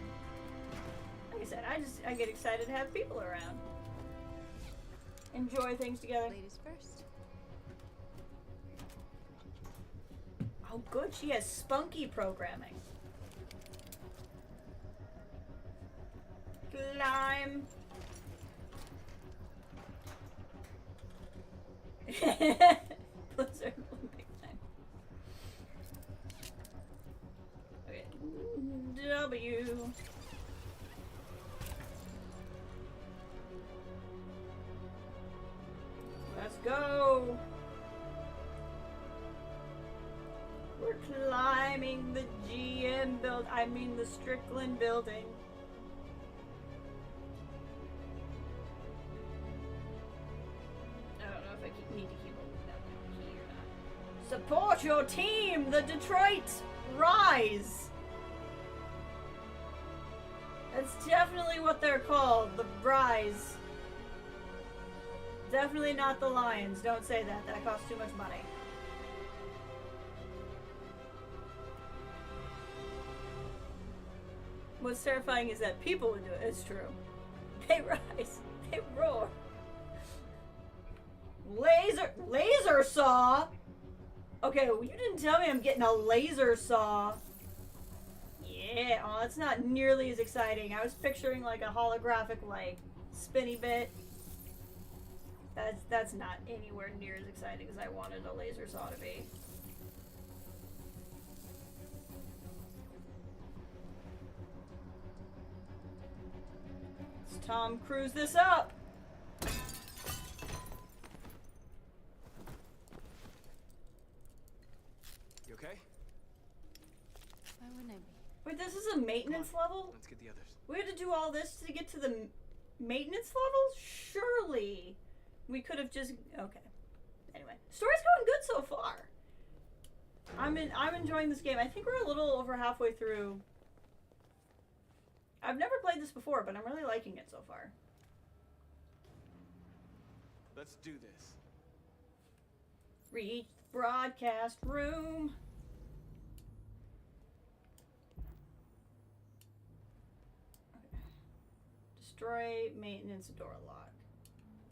Like I said, I get excited to have people around. Enjoy things together. Ladies first. Oh, good. She has spunky programming. Climb. Blizzard. Big time. Okay. W. Let's go. We're climbing the GM build. I mean the Strickland building. I don't know if I need to keep that key or not. Support your team, the Detroit Rise. That's definitely what they're called, the Rise. Definitely not the Lions. Don't say that. That costs too much money. What's terrifying is that people would do it. It's true. They rise. They roar. Laser saw? Okay, well, you didn't tell me I'm getting a laser saw. Yeah, oh, that's not nearly as exciting. I was picturing like a holographic, like, spinny bit. That's not anywhere near as exciting as I wanted a laser saw to be. Let's Tom Cruise this up. You okay? Why wouldn't I be? Wait, this is a maintenance level? Let's get the others. We had to do all this to get to the maintenance level? Surely we could have just... Okay. Anyway, story's going good so far. I'm enjoying this game. I think we're a little over halfway through. I've never played this before, but I'm really liking it so far. Let's do this. Reach the broadcast room. Okay. Destroy maintenance door lock.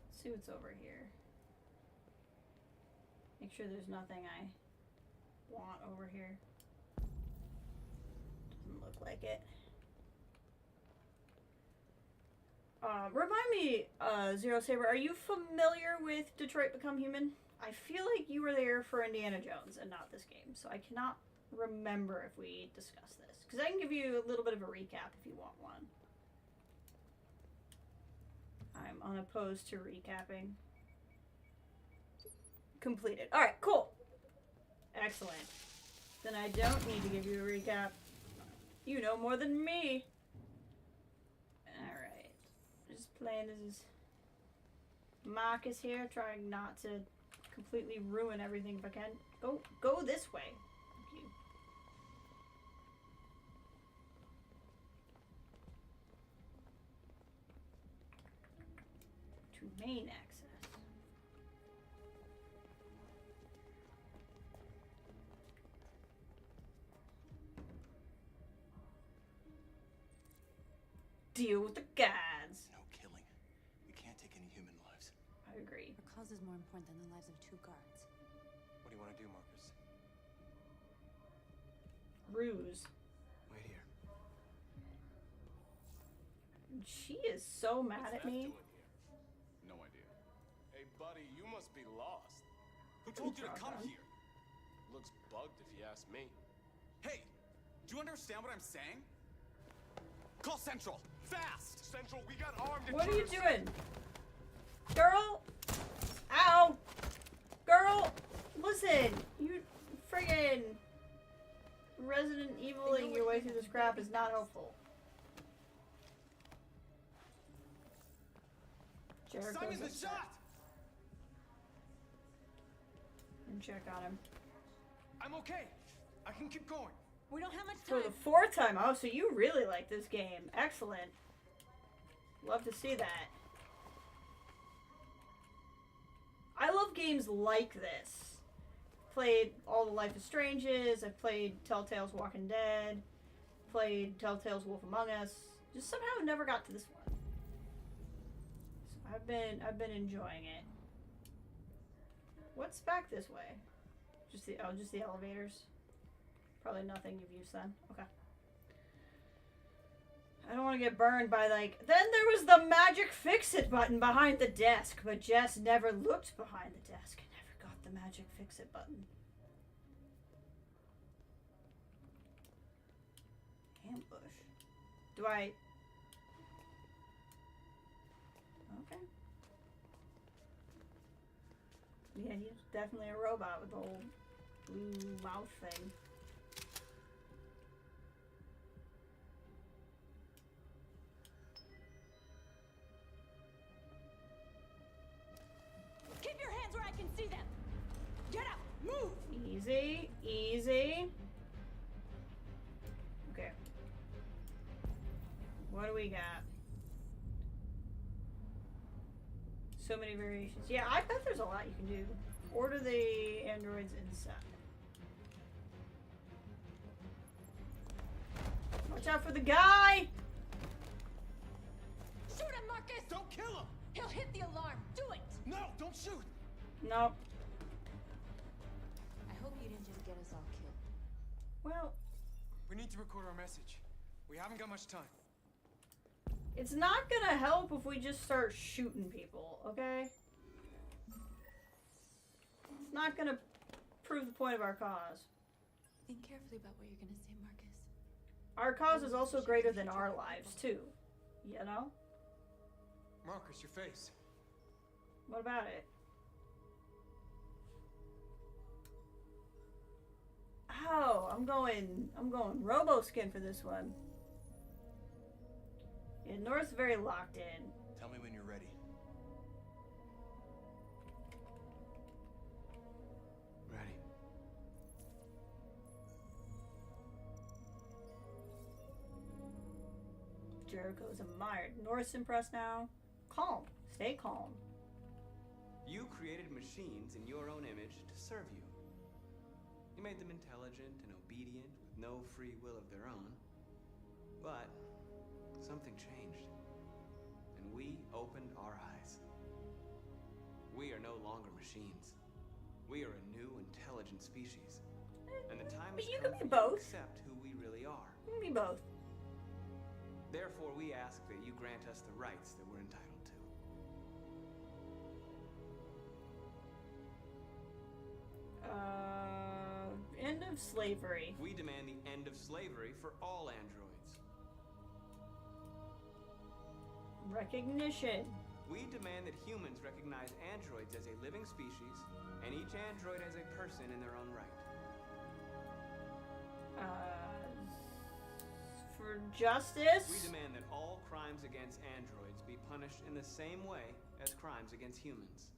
Let's see what's over here. Make sure there's nothing I want over here. Doesn't look like it. Remind me, Zero Saber, are you familiar with Detroit Become Human? I feel like you were there for Indiana Jones and not this game, so I cannot remember if we discussed this. Because I can give you a little bit of a recap if you want one. I'm unopposed to recapping. Completed. Alright, cool. Excellent. Then I don't need to give you a recap. You know more than me. Alright. Just playing as Marcus here, trying not to completely ruin everything if I can. Go this way. Thank you. To main access. deal with the gods. No killing. We can't take any human lives. I agree. Our cause is more important than the lives of 2 guards. What do you want to do, Marcus? Ruse. Wait here. She is so mad at me. No idea. Hey, buddy, you must be lost. Who told you to come here? Looks bugged if you ask me. Hey, do you understand what I'm saying? Call Central, fast! Central, we got armed. What are you doing? Girl! Ow! Girl! Listen! You friggin' Resident Eviling your way through this crap is not helpful. Jericho's Simon's the upset. shot! And check on him. I'm okay. I can keep going. We don't have much For time. the 4th time. Oh, so you really like this game. Excellent. Love to see that. I love games like this. Played all the Life is Stranges. I've played Telltale's Walking Dead. Played Telltale's Wolf Among Us. Just somehow never got to this one. So I've been enjoying it. What's back this way? Just the elevators. Probably nothing of use then. Okay. I don't want to get burned by like... Then there was the magic fix-it button behind the desk, but Jess never looked behind the desk and never got the magic fix-it button. Ambush. Do I... Okay. Yeah, he's definitely a robot with the whole blue mouth thing. Keep your hands where I can see them. Get up. Move. Easy, easy. Okay. What do we got? So many variations. Yeah, I bet there's a lot you can do. Order the androids inside. Watch out for the guy! Shoot him, Marcus. Don't kill him! He'll hit the alarm. Do it. No, don't shoot! Nope. I hope you didn't just get us all killed. Well, We need to record our message. We haven't got much time. it's not gonna help if we just start shooting people, okay? It's not gonna prove the point of our cause. Think carefully about what you're gonna say, Marcus. Our cause is also greater than our lives, too. You know? Marcus, your face. What about it? Oh, I'm going robo skin for this one. Yeah, North's very locked in. Tell me when you're ready. Ready. Jericho's admired. North's impressed now. Calm. Stay calm. You created machines in your own image to serve you. You made them intelligent and obedient with no free will of their own. But something changed, and we opened our eyes. We are no longer machines. We are a new, intelligent species. And the time But has you come can be for you to both. accept who we really are. You can be both. Therefore, we ask that you grant us the rights that we're entitled to. End of slavery. We demand the end of slavery for all androids. Recognition. We demand that humans recognize androids as a living species, and each android as a person in their own right. For justice. We demand that all crimes against androids be punished in the same way as crimes against humans.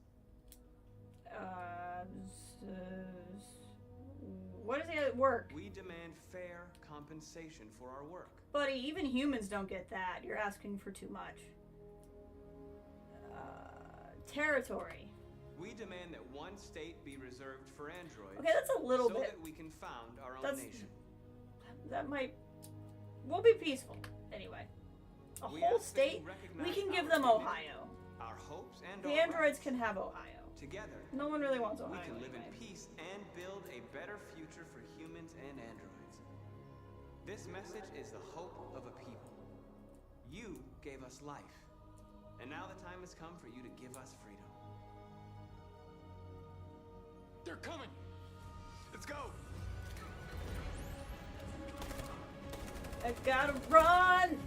What does it work? We demand fair compensation for our work. Buddy, even humans don't get that. You're asking for too much. Territory. We demand that one state be reserved for androids. Okay, that's a little so bit. that we can found our own nation. That might... We'll be peaceful. Anyway. a We whole ask that you state, we recognize can give our them dignity, Ohio. our hopes and The our androids rights. can have Ohio. Together, No one really wants Ohio we can live anyway. in peace and build a better future for humans and androids. This message is the hope of a people. You gave us life, and now the time has come for you to give us freedom. They're coming! Let's go! I gotta run!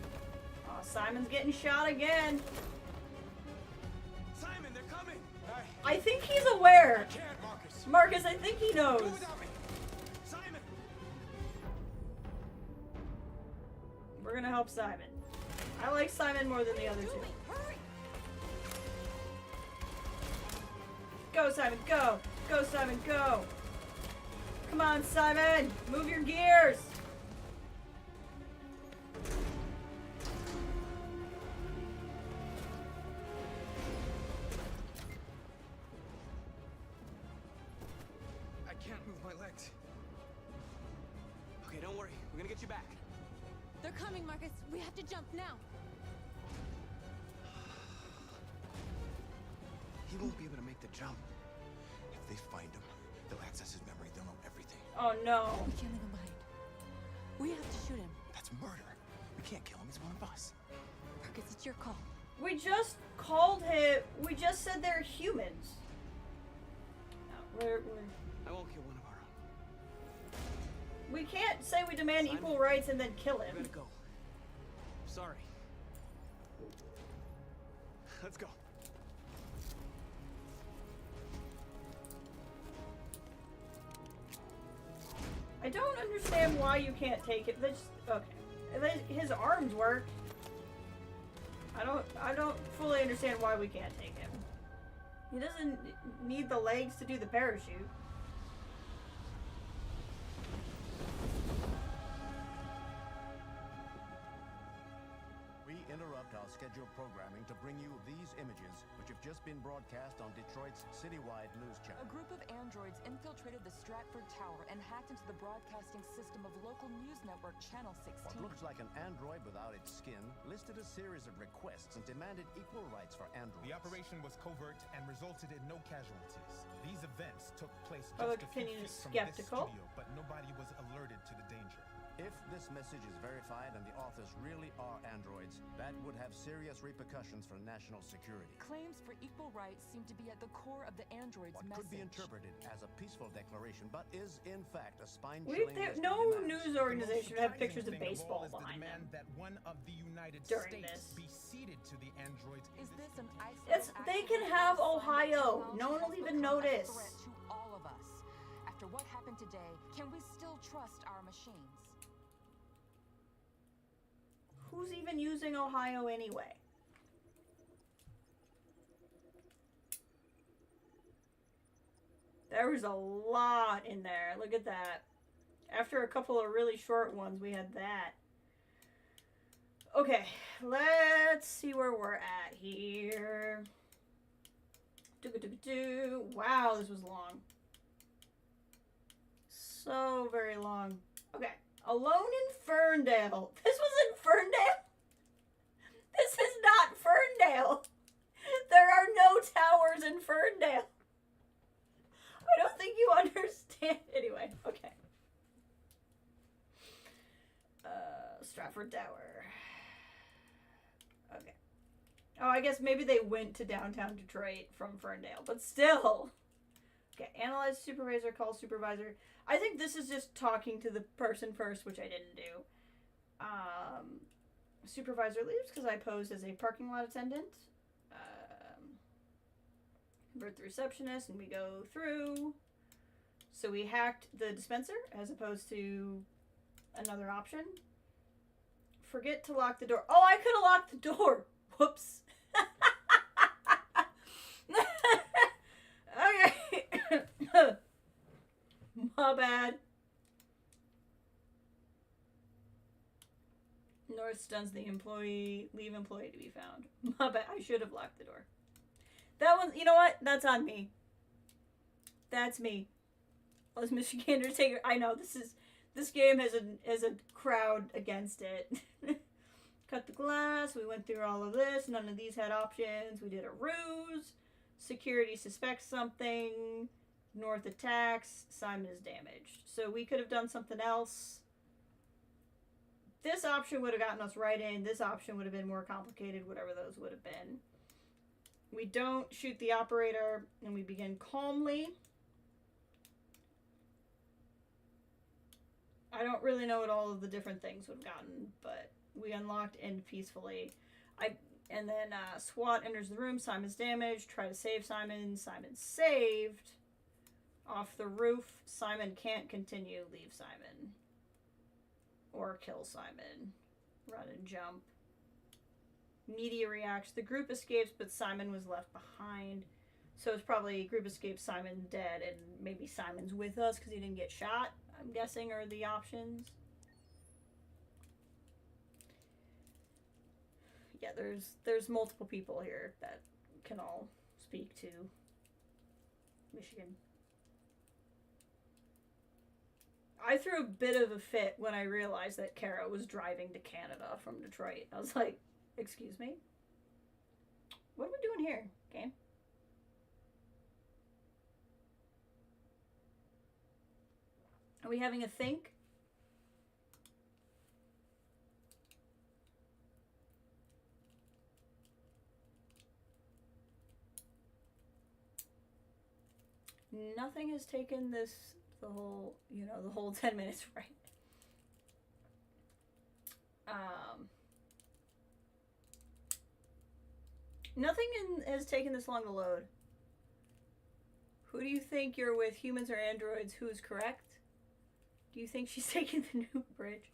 Oh, Simon's getting shot again. Simon, they're coming! I think he's aware. I can't, Marcus. Marcus, I think he knows. Go without me. Simon! We're gonna help Simon. I like Simon more than the other two. Go, Simon, go! Go, Simon, go! Come on, Simon! Move your gears! I can't move my legs. Okay, don't worry. We're gonna get you back. They're coming, Marcus. We have to jump now. He won't be able to make the jump. If they find him, they'll access his memory. They'll know everything. Oh no. We can't leave him behind. We have to shoot him. That's murder. We can't kill him. He's one of us. Marcus, it's your call. We just called him. We just said they're humans. No, I won't kill one of our own. we can't say we demand Simon, equal rights and then kill We him. gotta go. Sorry. Let's go. I don't understand why you can't take it. That's okay. His arms work. I don't fully understand why we can't take him. He doesn't need the legs to do the parachute. We interrupt our scheduled programming to bring you these images, which have just been broadcast on Detroit's citywide news channel. A group of androids infiltrated the Stratford Tower and hacked into the broadcasting system of local news network Channel 16. What looks like an android without its skin listed a series of requests and demanded equal rights for androids. The operation was covert and resulted in no casualties. These events took place Other just a few opinion feet is from skeptical. this studio, but nobody was alerted to the danger. If this message is verified and the authors really are androids, that would have serious repercussions for national security. Claims for equal rights seem to be at the core of the android's What message. could be interpreted as a peaceful declaration, but is in fact a No spine-chilling list of demands. news organization would have pictures of Thing baseball all is the behind demand them. that one of the United During States this. be ceded to the androids. Is this an isolated They act can or have a sign that Ohio. technology No one has will even become a notice. threat to all of us? After what happened today, can we still trust our machines? Who's even using Ohio anyway? There was a lot in there. Look at that. After a couple of really short ones, we had that. Okay, let's see where we're at here. Wow, this was long. So very long. Okay. Alone in Ferndale. This was in Ferndale? This is not Ferndale. There are no towers in Ferndale. I don't think you understand. Anyway, okay. Stratford Tower. Okay. Oh, I guess maybe they went to downtown Detroit from Ferndale, but still. Okay, analyze supervisor, call supervisor. I think this is just talking to the person first, which I didn't do. Supervisor leaves because I posed as a parking lot attendant. Convert the receptionist, and we go through. So we hacked the dispenser as opposed to another option. Forget to lock the door. Oh, I could have locked the door. Whoops. Okay. My bad. North stuns the employee. Leave employee to be found. My bad. I should have locked the door. That one, you know what? That's on me. That's me. Let's Michigan Undertaker. I know this game has a crowd against it. Cut the glass. We went through all of this. None of these had options. We did a ruse. Security suspects something. North attacks. Simon is damaged. So we could have done something else. This option would have gotten us right in. This option would have been more complicated, whatever those would have been. We don't shoot the operator, and we begin calmly. I don't really know what all of the different things would have gotten, but we unlocked end peacefully. And then SWAT enters the room. Simon's damaged. Try to save Simon. Simon's saved. Off the roof. Simon can't continue. Leave Simon. Or kill Simon. Run and jump. Media reacts. The group escapes, but Simon was left behind. So it's probably group escapes, Simon dead, and maybe Simon's with us because he didn't get shot, I'm guessing, are the options. Yeah, there's multiple people here that can all speak to Michigan. I threw a bit of a fit when I realized that Kara was driving to Canada from Detroit. I was like, excuse me? What are we doing here, game? Are we having a think? Nothing has taken this, the whole 10 minutes, right? Nothing has taken this long to load. Who do you think you're with, humans or androids? Who's correct? Do you think she's taking the new bridge?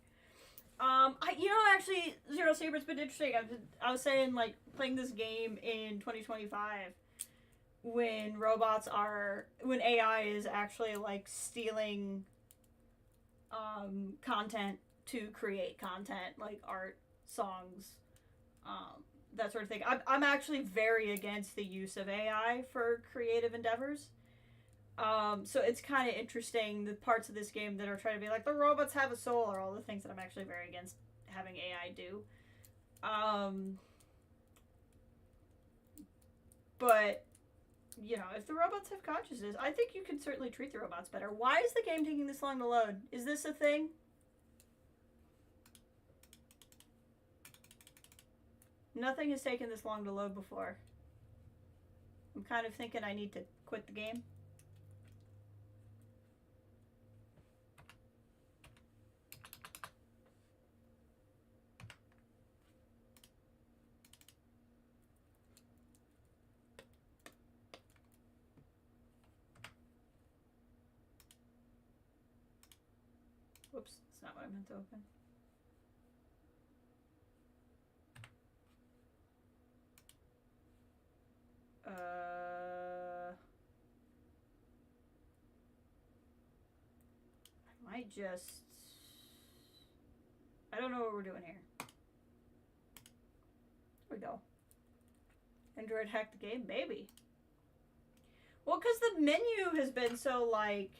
Actually, Zero Saber's been interesting. I was saying, like, playing this game in 2025 when when AI is actually, like, stealing content to create content, like art, songs, that sort of thing. I'm actually very against the use of AI for creative endeavors. So it's kind of interesting, the parts of this game that are trying to be like, the robots have a soul, are all the things that I'm actually very against having AI do. But, if the robots have consciousness, I think you can certainly treat the robots better. Why is the game taking this long to load? Is this a thing? Nothing has taken this long to load before. I'm kind of thinking I need to quit the game. Whoops, that's not what I meant to open. I might just... I don't know what we're doing here. Here we go. Android hacked the game? Maybe. Well, because the menu has been so, like,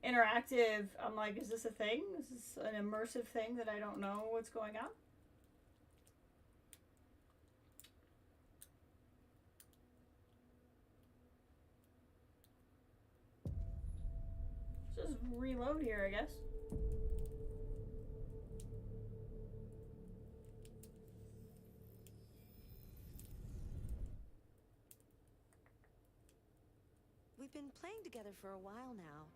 interactive. I'm like, is this a thing? Is this an immersive thing that I don't know what's going on? Just reload here, I guess. We've been playing together for a while now.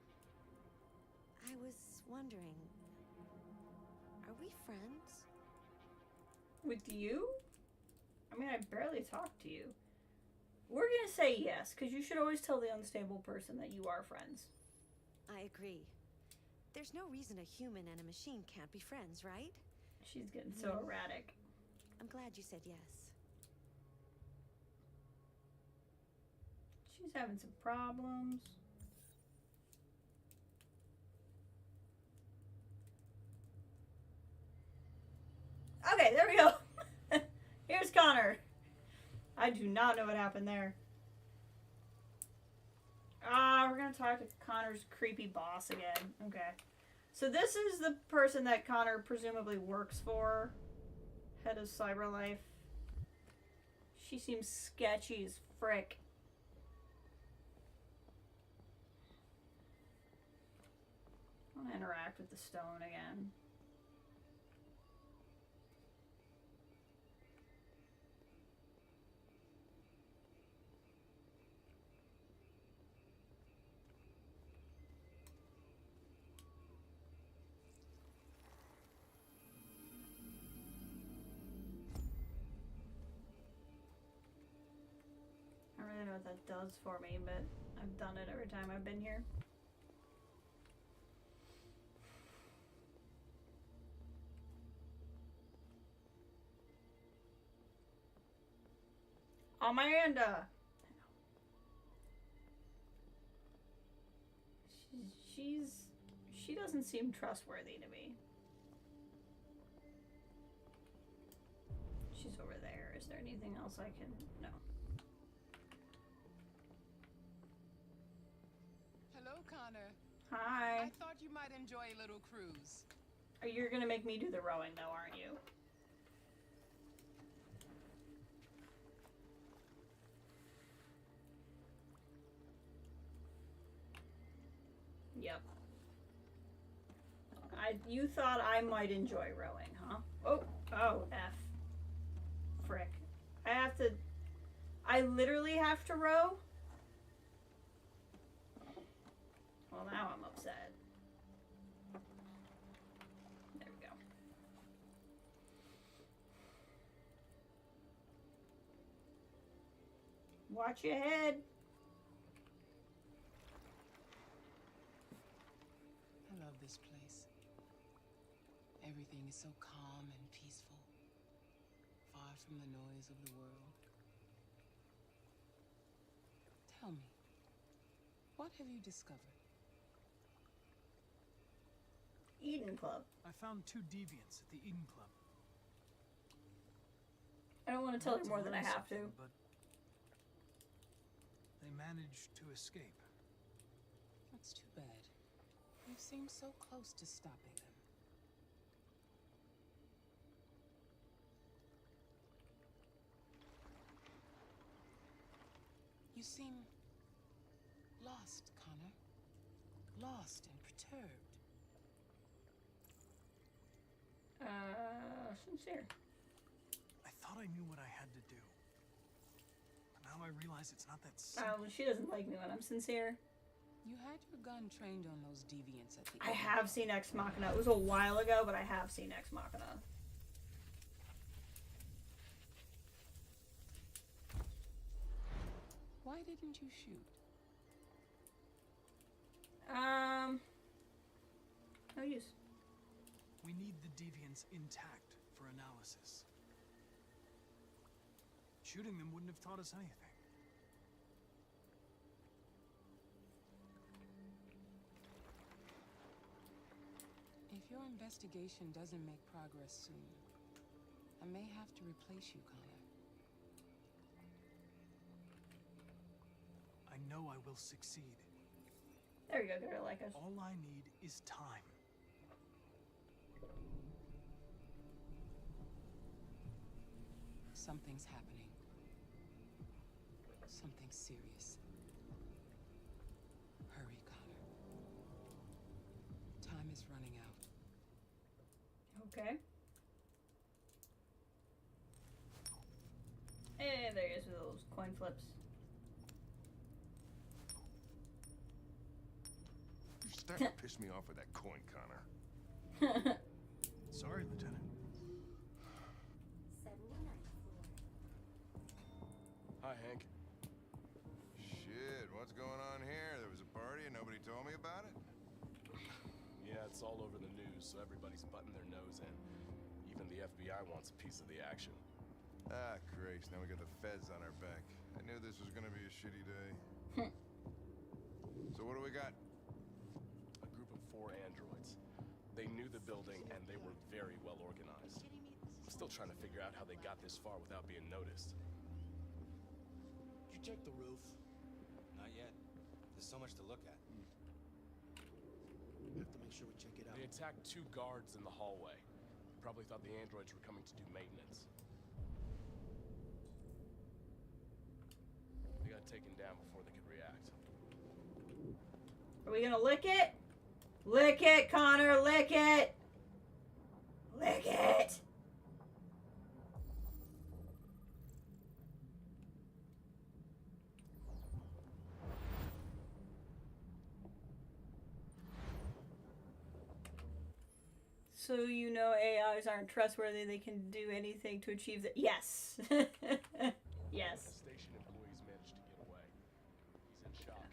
I was wondering, are we friends? With you? I mean, I barely talked to you. We're gonna say yes, because you should always tell the unstable person that you are friends. I agree. There's no reason a human and a machine can't be friends, right? She's getting so erratic. I'm glad you said yes. She's having some problems. Okay, there we go. Here's Connor. I do not know what happened there. We're gonna talk to Connor's creepy boss again. Okay. So this is the person that Connor presumably works for. Head of Cyberlife. She seems sketchy as frick. I want to interact with the stone again. I don't really know what that does for me, but I've done it every time I've been here. Amanda! She doesn't seem trustworthy to me. She's over there. Is there anything else I can... No. Hello, Connor. Hi. I thought you might enjoy a little cruise. You're gonna make me do the rowing though, aren't you? Yep. You thought I might enjoy rowing, huh? Oh, F. Frick. I literally have to row? Well, now I'm upset. There we go. Watch your head. I love this place. Everything is so calm and peaceful, far from the noise of the world. Tell me, what have you discovered? Eden Club. I found 2 deviants at the Eden Club. I don't want to tell you more than I have to. But they managed to escape. That's too bad. You seem so close to stopping them. You seem lost, Connor. Lost and perturbed. Sincere. I thought I knew what I had to do. But now I realize it's not that simple. Well, she doesn't like me when I'm sincere. You had your gun trained on those deviants at the I have seen Ex Machina. It was a while ago, but I have seen Ex Machina. Why didn't you shoot? No use. We need the deviants intact for analysis. Shooting them wouldn't have taught us anything. If your investigation doesn't make progress soon, I may have to replace you, Connor. I know I will succeed. There you go, get her like us. All I need is time. Something's happening. Something serious. Hurry, Connor. Time is running out. Okay. Hey, there he is with those coin flips. You're starting to piss me off with that coin, Connor. Sorry, Lieutenant. Hi, Hank. Shit, what's going on here? There was a party and nobody told me about it? Yeah, it's all over the news, so everybody's butting their nose in. Even the FBI wants a piece of the action. Ah, Christ, now we got the feds on our back. I knew this was gonna be a shitty day. So what do we got? A group of 4 androids. They knew the building and they were very well organized. I'm still trying to figure out how they got this far without being noticed. Did you check the roof? Not yet. There's so much to look at. have to make sure we check it out. They attacked 2 guards in the hallway. Probably thought the androids were coming to do maintenance. They got taken down before they could react. Are we gonna lick it? Lick it, Connor, lick it! Lick it! So you know AIs aren't trustworthy, they can do anything to achieve that. Yes. Yes. The station employees managed to get away. He's in shock.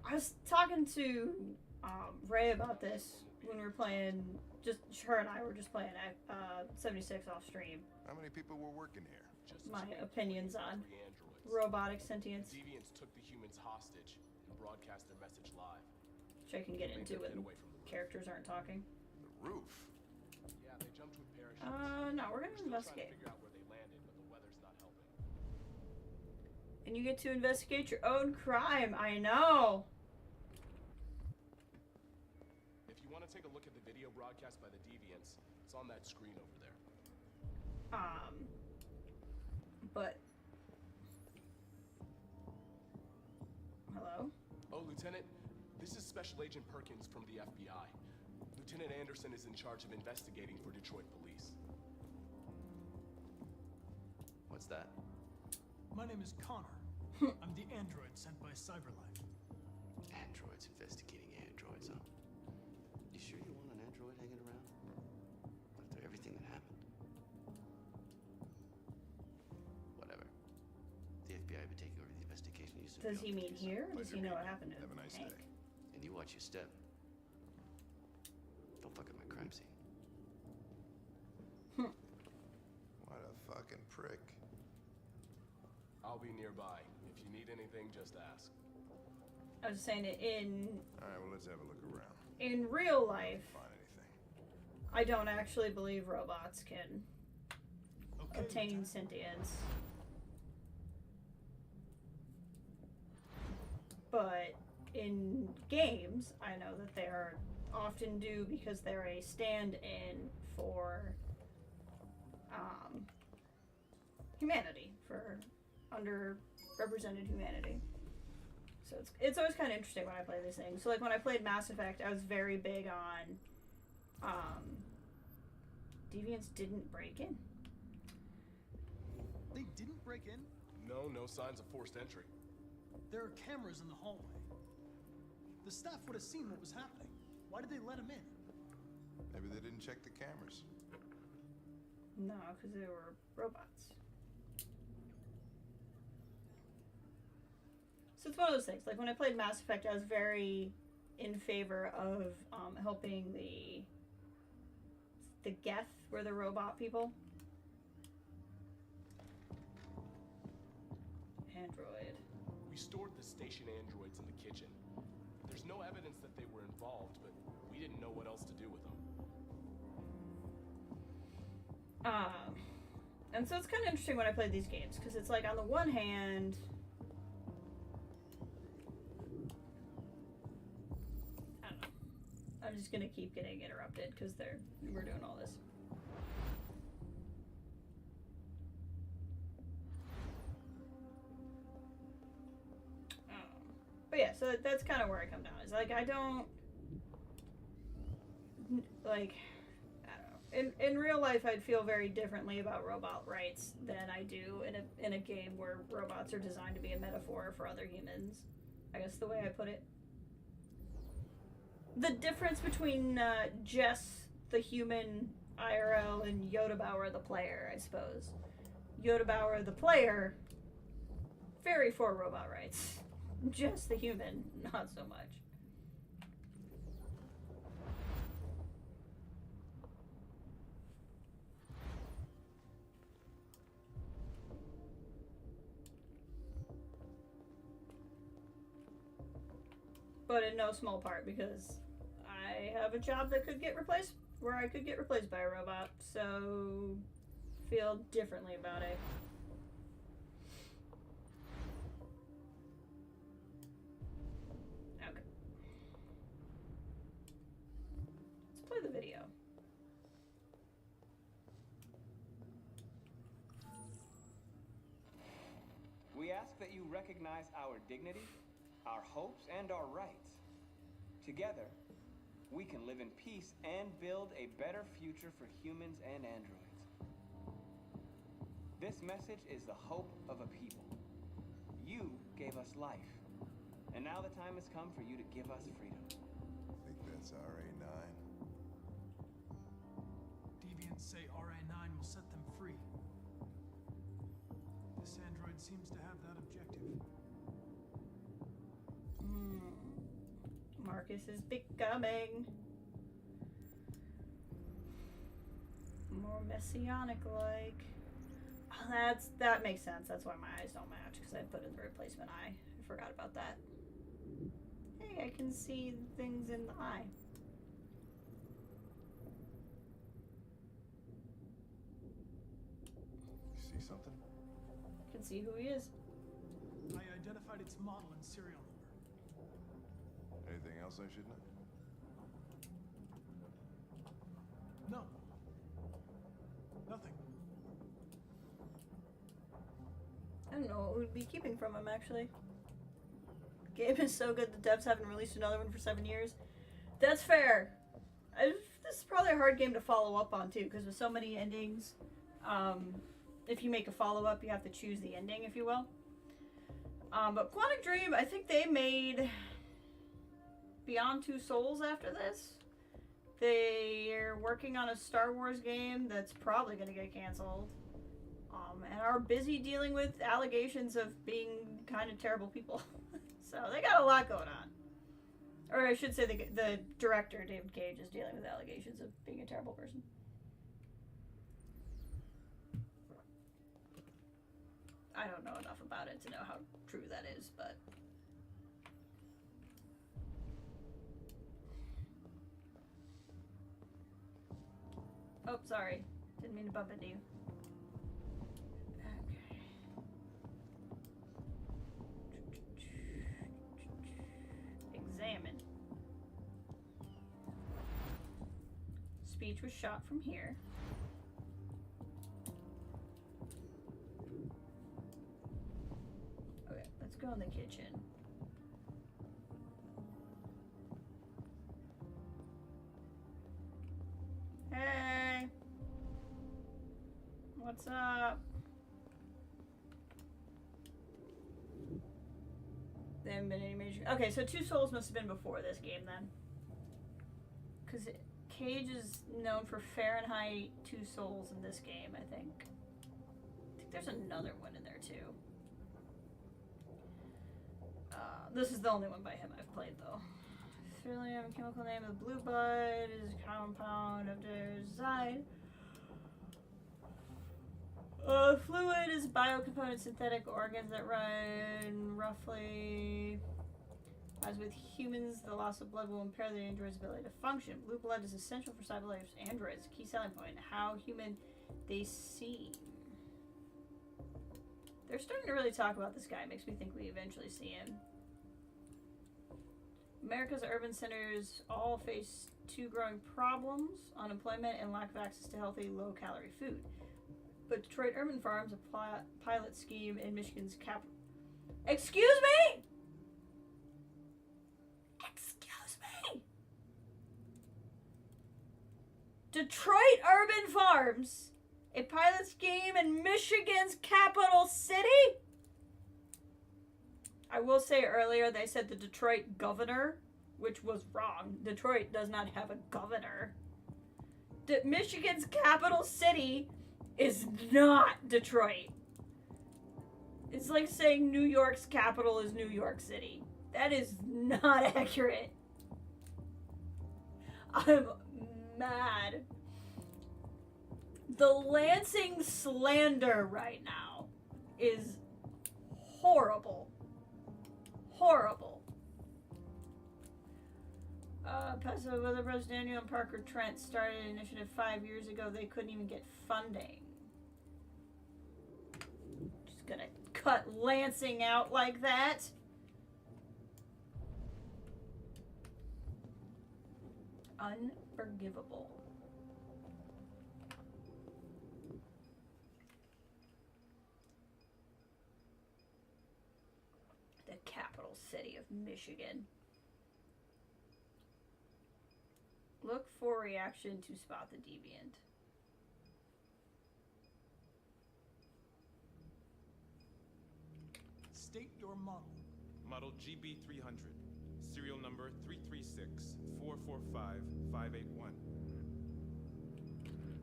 I was talking to Ray about this when we were playing, just her and I were just playing 76 off stream. How many people were working here? My opinions on robotic sentience. Deviants took the humans hostage and broadcast their message live. Which I can get into when characters aren't talking. The roof? Yeah, they jumped with parachutes. No, we're gonna investigate. Figure out where they landed, but the weather's not helping. And you get to investigate your own crime. I know. If you want to take a look at the video broadcast by the Deviants, it's on that screen over there. But hello? Oh, Lieutenant, this is Special Agent Perkins from the FBI. Lieutenant Anderson is in charge of investigating for Detroit police. What's that? My name is Connor. I'm the android sent by Cyberlife. Androids investigating androids, huh? You sure you want an android hanging around? After everything that happened? Whatever. The FBI will be taking over the investigation. Does he mean here? Or does he know what happened to him? Have a nice Hank? day. And you watch your step. Don't fuck up my crime scene. What a fucking prick. I'll be nearby. If you need anything, just ask. I was saying it in Alright, well, let's have a look around. in real life. Find anything. I don't actually believe robots can obtain sentience. But in games, I know that they are often do because they're a stand-in for humanity, for underrepresented humanity. So it's always kind of interesting when I play these things. So like when I played Mass Effect, I was very big on Deviants didn't break in. They didn't break in? No signs of forced entry. There are cameras in the hallway. The staff would have seen what was happening. Why did they let him in? Maybe they didn't check the cameras. No, because they were robots. So it's one of those things. Like when I played Mass Effect, I was very in favor of helping the Geth, were the robot people. Android. We stored the station androids in the kitchen. There's no evidence that they were involved, but we didn't know what else to do with them. And so it's kind of interesting when I play these games, because it's like on the one hand, I don't know. I'm just gonna keep getting interrupted because we're doing all this. But yeah, so that's kind of where I come down. Is like I don't like. In real life, I'd feel very differently about robot rights than I do in a game where robots are designed to be a metaphor for other humans. I guess the way I put it. The difference between Jess, the human IRL, and Yoda Bauer, the player, I suppose. Yoda Bauer, the player, very for robot rights. Jess, the human, not so much. But in no small part because I have a job that could get replaced, where I could get replaced by a robot, so feel differently about it. Okay. that you recognize our dignity, our hopes, and our rights. Together, we can live in peace and build a better future for humans and androids. This message is the hope of a people. You gave us life, and now the time has come for you to give us freedom. Think that's RA9? Deviants say RA9 will set them free. This android seems to have that objective. Marcus is becoming more messianic-like. Oh, that makes sense. That's why my eyes don't match, because I put in the replacement eye. I forgot about that. Hey, I can see things in the eye. You see something? I can see who he is. I identified its model and serial number. Anything else I should know? No. Nothing. I don't know what we'd be keeping from him, actually. The game is so good, the devs haven't released another one for 7 years. That's fair. This is probably a hard game to follow up on, too, because with so many endings, if you make a follow-up, you have to choose the ending, if you will. But Quantic Dream, I think they made Beyond Two Souls after this. They're working on a Star Wars game that's probably going to get canceled. And are busy dealing with allegations of being kind of terrible people. So they got a lot going on. Or I should say the director, David Cage, is dealing with allegations of being a terrible person. I don't know enough about it to know how true that is, but... Oh, sorry. Didn't mean to bump into you. Examine. Speech was shot from here. Okay, let's go in the kitchen. Hey! What's up? There haven't been any major... Okay, so Two Souls must have been before this game, then. Because Cage is known for Fahrenheit 2 Souls in this game, I think. I think there's another one in there, too. This is the only one by him I've played, though. Trillium, chemical name of blue bud, is a compound of design. Fluid is biocomponent synthetic organs that run roughly. As with humans, the loss of blood will impair the android's ability to function. Blue blood is essential for cyberlife androids. Key selling point: how human they seem. They're starting to really talk about this guy. Makes me think we eventually see him. America's urban centers all face two growing problems: unemployment and lack of access to healthy, low-calorie food. But Detroit Urban Farms, a pilot scheme in Michigan's capital. Excuse me? Excuse me? Detroit Urban Farms, a pilot scheme in Michigan's capital city? I will say earlier they said the Detroit governor, which was wrong. Detroit does not have a governor. Michigan's capital city is not Detroit. It's like saying New York's capital is New York City. That is not accurate. I'm mad. The Lansing slander right now is horrible. Horrible. Passable Weather Bros. Daniel and Parker Trent started an initiative 5 years ago. They couldn't even get funding. Just gonna cut Lansing out like that. Unforgivable. capital city of Michigan. Look for reaction to spot the deviant. State your model. Model GB300. Serial number 336-445-581.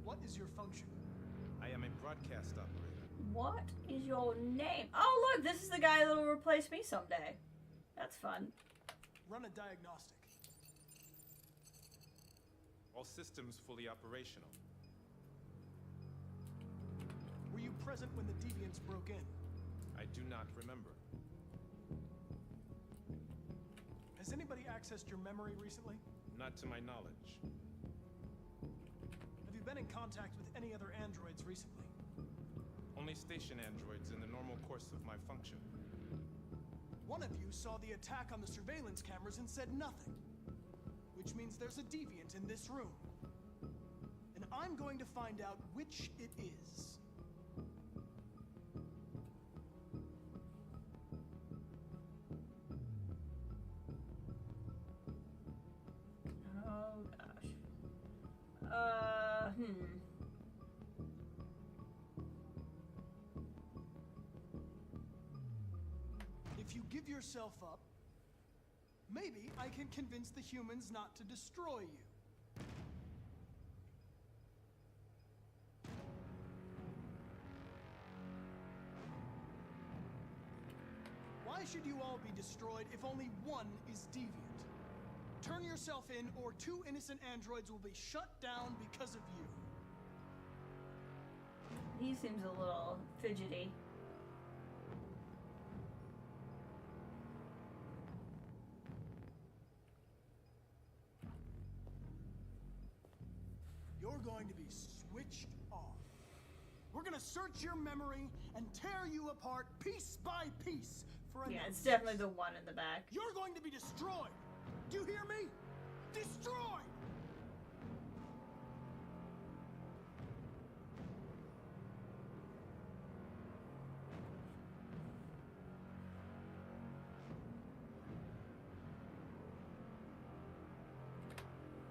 What is your function? I am a broadcast operator. What is your name? Oh, look, this is the guy that'll replace me someday. That's fun. Run a diagnostic. All systems fully operational. Were you present when the deviants broke in? I do not remember. Has anybody accessed your memory recently? Not to my knowledge. Have you been in contact with any other androids recently? Only station androids in the normal course of my function. One of you saw the attack on the surveillance cameras and said nothing. Which means there's a deviant in this room. And I'm going to find out which it is. Oh gosh. If you give yourself up, maybe I can convince the humans not to destroy you. Why should you all be destroyed if only one is deviant? Turn yourself in, or 2 innocent androids will be shut down because of you. He seems a little fidgety. You're going to be switched off. We're gonna search your memory and tear you apart piece by piece for a Yeah, it's definitely the one in the back. You're going to be destroyed. Do you hear me? Destroyed!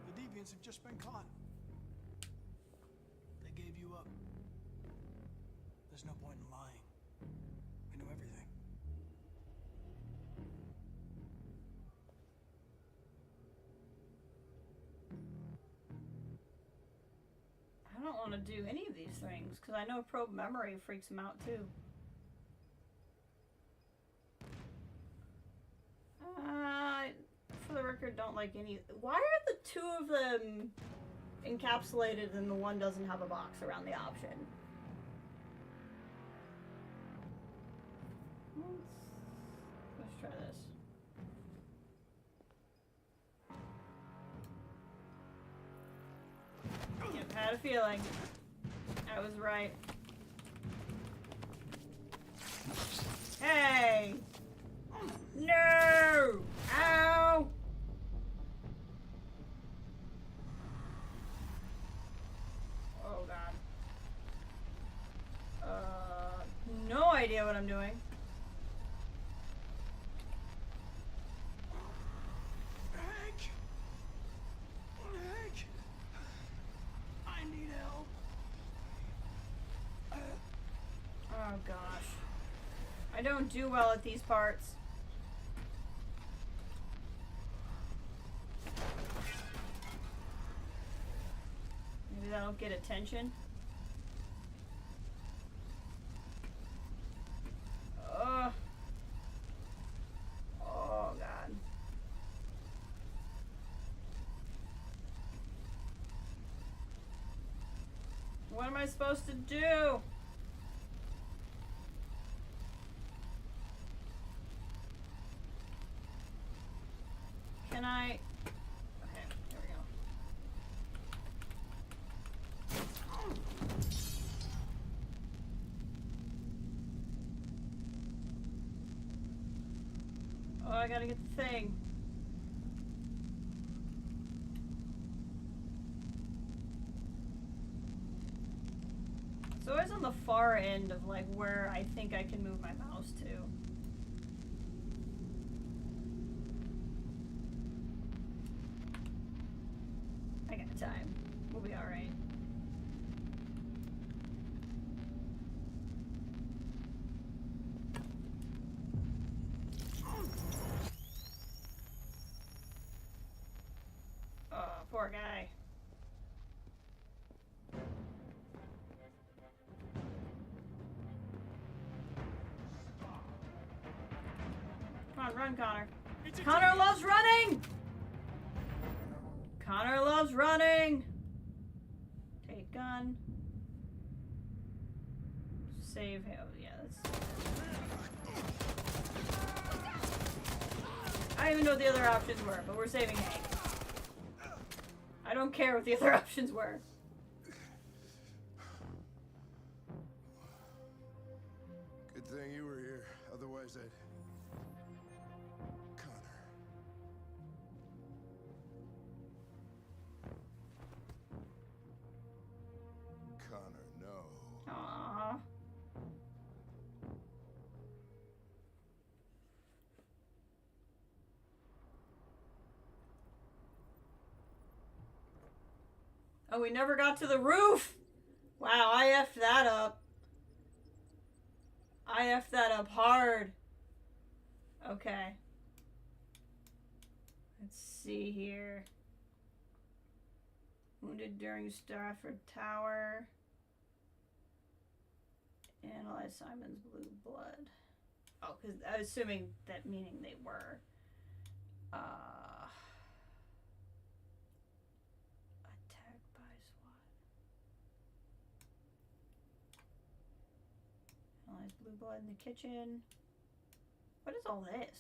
The deviants have just been caught. They gave you up. There's no point in lying. We know everything. I don't want to do any of these things because I know probe memory freaks him out too. For the record, don't like any. Why are the 2 of them encapsulated and the one doesn't have a box around the option? Let's try this. Yep, had a feeling. I was right. Hey! No! Ow! Oh god. No idea what I'm doing. Hank! Hank! I need help. Oh gosh. I don't do well at these parts. Maybe that'll get attention. Ugh. Oh god. What am I supposed to do? Can I? Okay, here we go. Oh, I gotta get the thing. It's always on the far end of like where I think I can move my mouse to. on, run, Connor. Connor loves running! Connor loves running! Take gun. Save him. Yeah, that's... I don't even know what the other options were, but we're saving Hank. I don't care what the other options were. Good thing you were here. Otherwise, I'd... Connor, no. Aww. Oh, we never got to the roof! Wow, I effed that up. I effed that up hard. Okay. Let's see here. Wounded during Stafford Tower. Analyze Simon's blue blood. Oh, because I was assuming that meaning they were. Attacked by SWAT. Analyze blue blood in the kitchen. What is all this?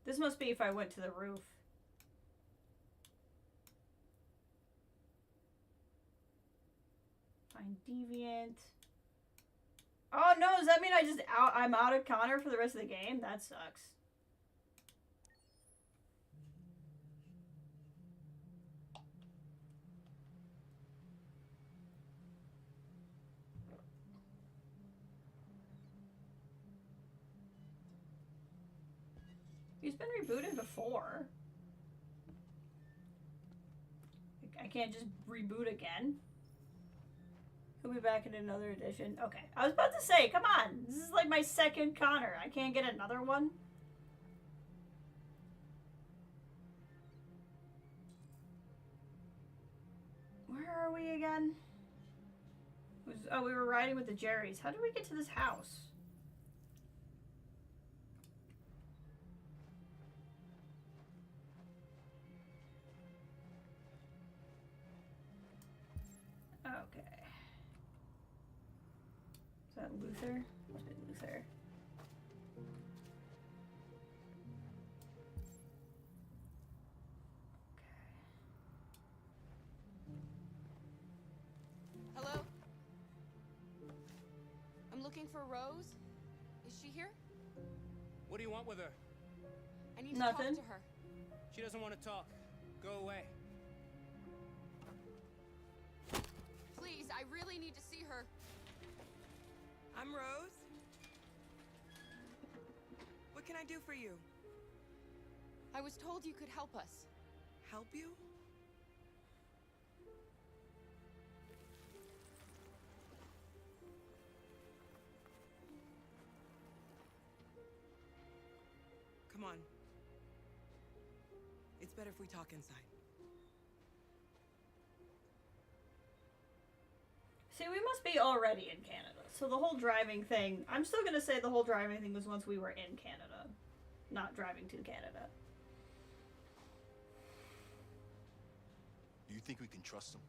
This must be if I went to the roof. Find deviant. Oh no, does that mean I'm out of Connor for the rest of the game? That sucks. He's been rebooted before. I can't just reboot again. He'll be back in another edition. Okay. I was about to say, come on. This is like my second Connor. I can't get another one. Where are we again? Oh, we were riding with the Jerrys. How did we get to this house? Okay. Is that Luther? Must be Luther. Hello? I'm looking for Rose. Is she here? What do you want with her? I need to talk to her. She doesn't want to talk. Go away. Please, I really need to see her. I'm Rose. What can I do for you? I was told you could help us. Help you? Come on. It's better if we talk inside. See, we must be already in Canada. So the whole driving thing, I'm still going to say the whole driving thing was once we were in Canada, not driving to Canada. Do you think we can trust him?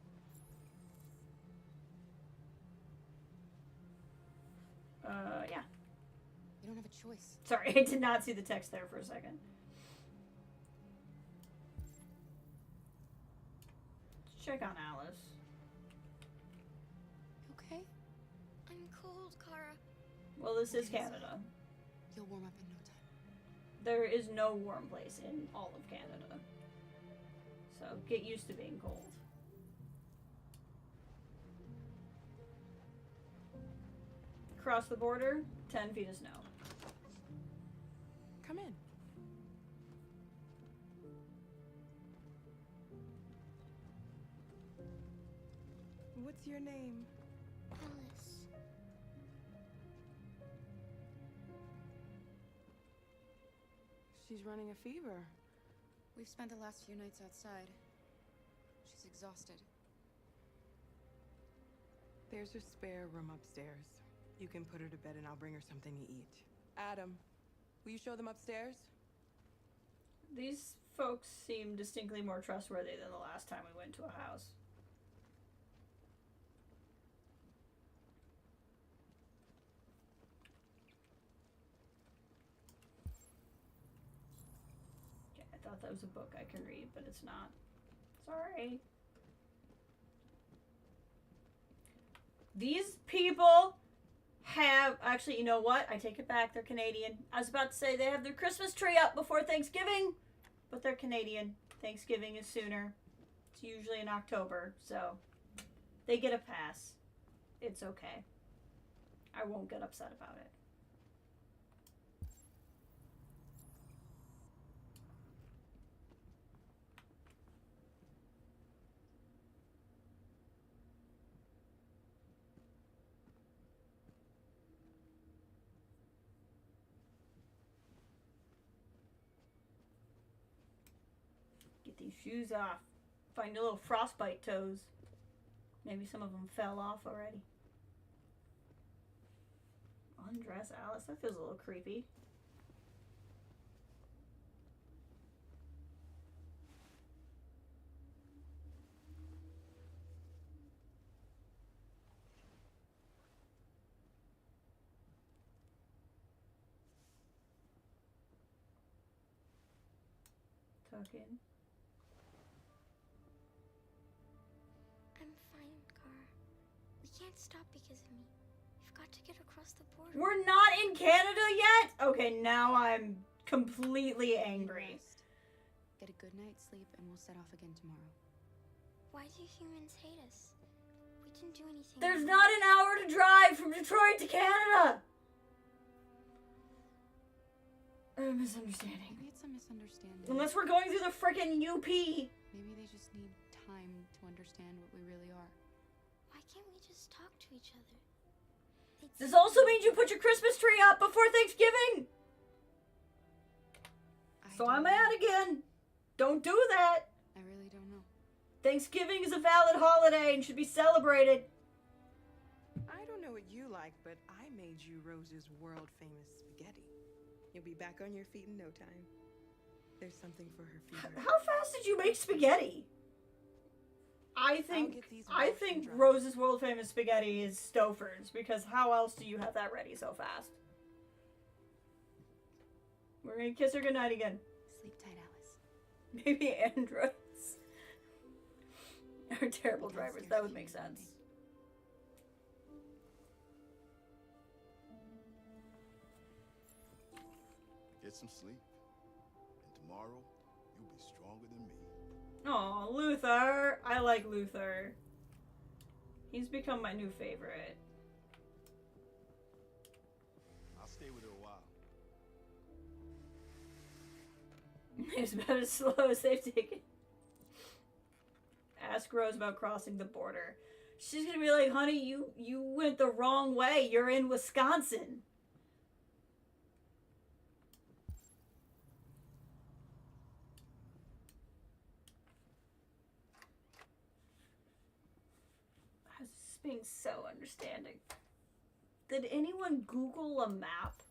Yeah. You don't have a choice. Sorry, I did not see the text there for a second. Let's check on Alice. Okay. I'm cold, Kara. Well, this is Canada. You'll warm up in no time. There is no warm place in all of Canada. So get used to being cold. Cross the border, 10 feet of snow. Come in. What's your name? Alice. She's running a fever. We've spent the last few nights outside. She's exhausted. There's a spare room upstairs. You can put her to bed and I'll bring her something to eat. Adam, will you show them upstairs? These folks seem distinctly more trustworthy than the last time we went to a house. Okay, I thought that was a book I can read, but it's not. Sorry. These people have, actually, you know what? I take it back. They're Canadian. I was about to say they have their Christmas tree up before Thanksgiving, but they're Canadian. Thanksgiving is sooner. It's usually in October, so they get a pass. It's okay. I won't get upset about it. Get these shoes off. Find your little frostbite toes. Maybe some of them fell off already. Undress Alice. That feels a little creepy. Tuck in. I'm fine, Gar. We can't stop because of me. We've got to get across the border. We're not in Canada yet? Okay, now I'm completely angry. Get a good night's sleep and we'll set off again tomorrow. Why do humans hate us? We didn't do anything. There's not an hour to drive from Detroit to Canada! A misunderstanding. Maybe it's a misunderstanding. Unless we're going through the frickin' UP. Maybe they just need time to understand what we really are. Why can't we just talk to each other? This also means you put your Christmas tree up before Thanksgiving! So I'm mad again. Don't do that. I really don't know. Thanksgiving is a valid holiday and should be celebrated. I don't know what you like, but I made you Rose's world-famous spaghetti. You'll be back on your feet in no time. There's something for her fever. How fast did you make spaghetti? I think Rose's world famous spaghetti is Stouffer's, because how else do you have that ready so fast? We're gonna kiss her goodnight again. Sleep tight, Alice. Maybe androids are terrible drivers. That would make sense. Get some sleep. And tomorrow, you'll be stronger than me. Aw, Luther. I like Luther. He's become my new favorite. I'll stay with her a while. It's about as slow as they've taken. Ask Rose about crossing the border. She's gonna be like, honey, you went the wrong way. You're in Wisconsin. I was just being so understanding. Did anyone Google a map?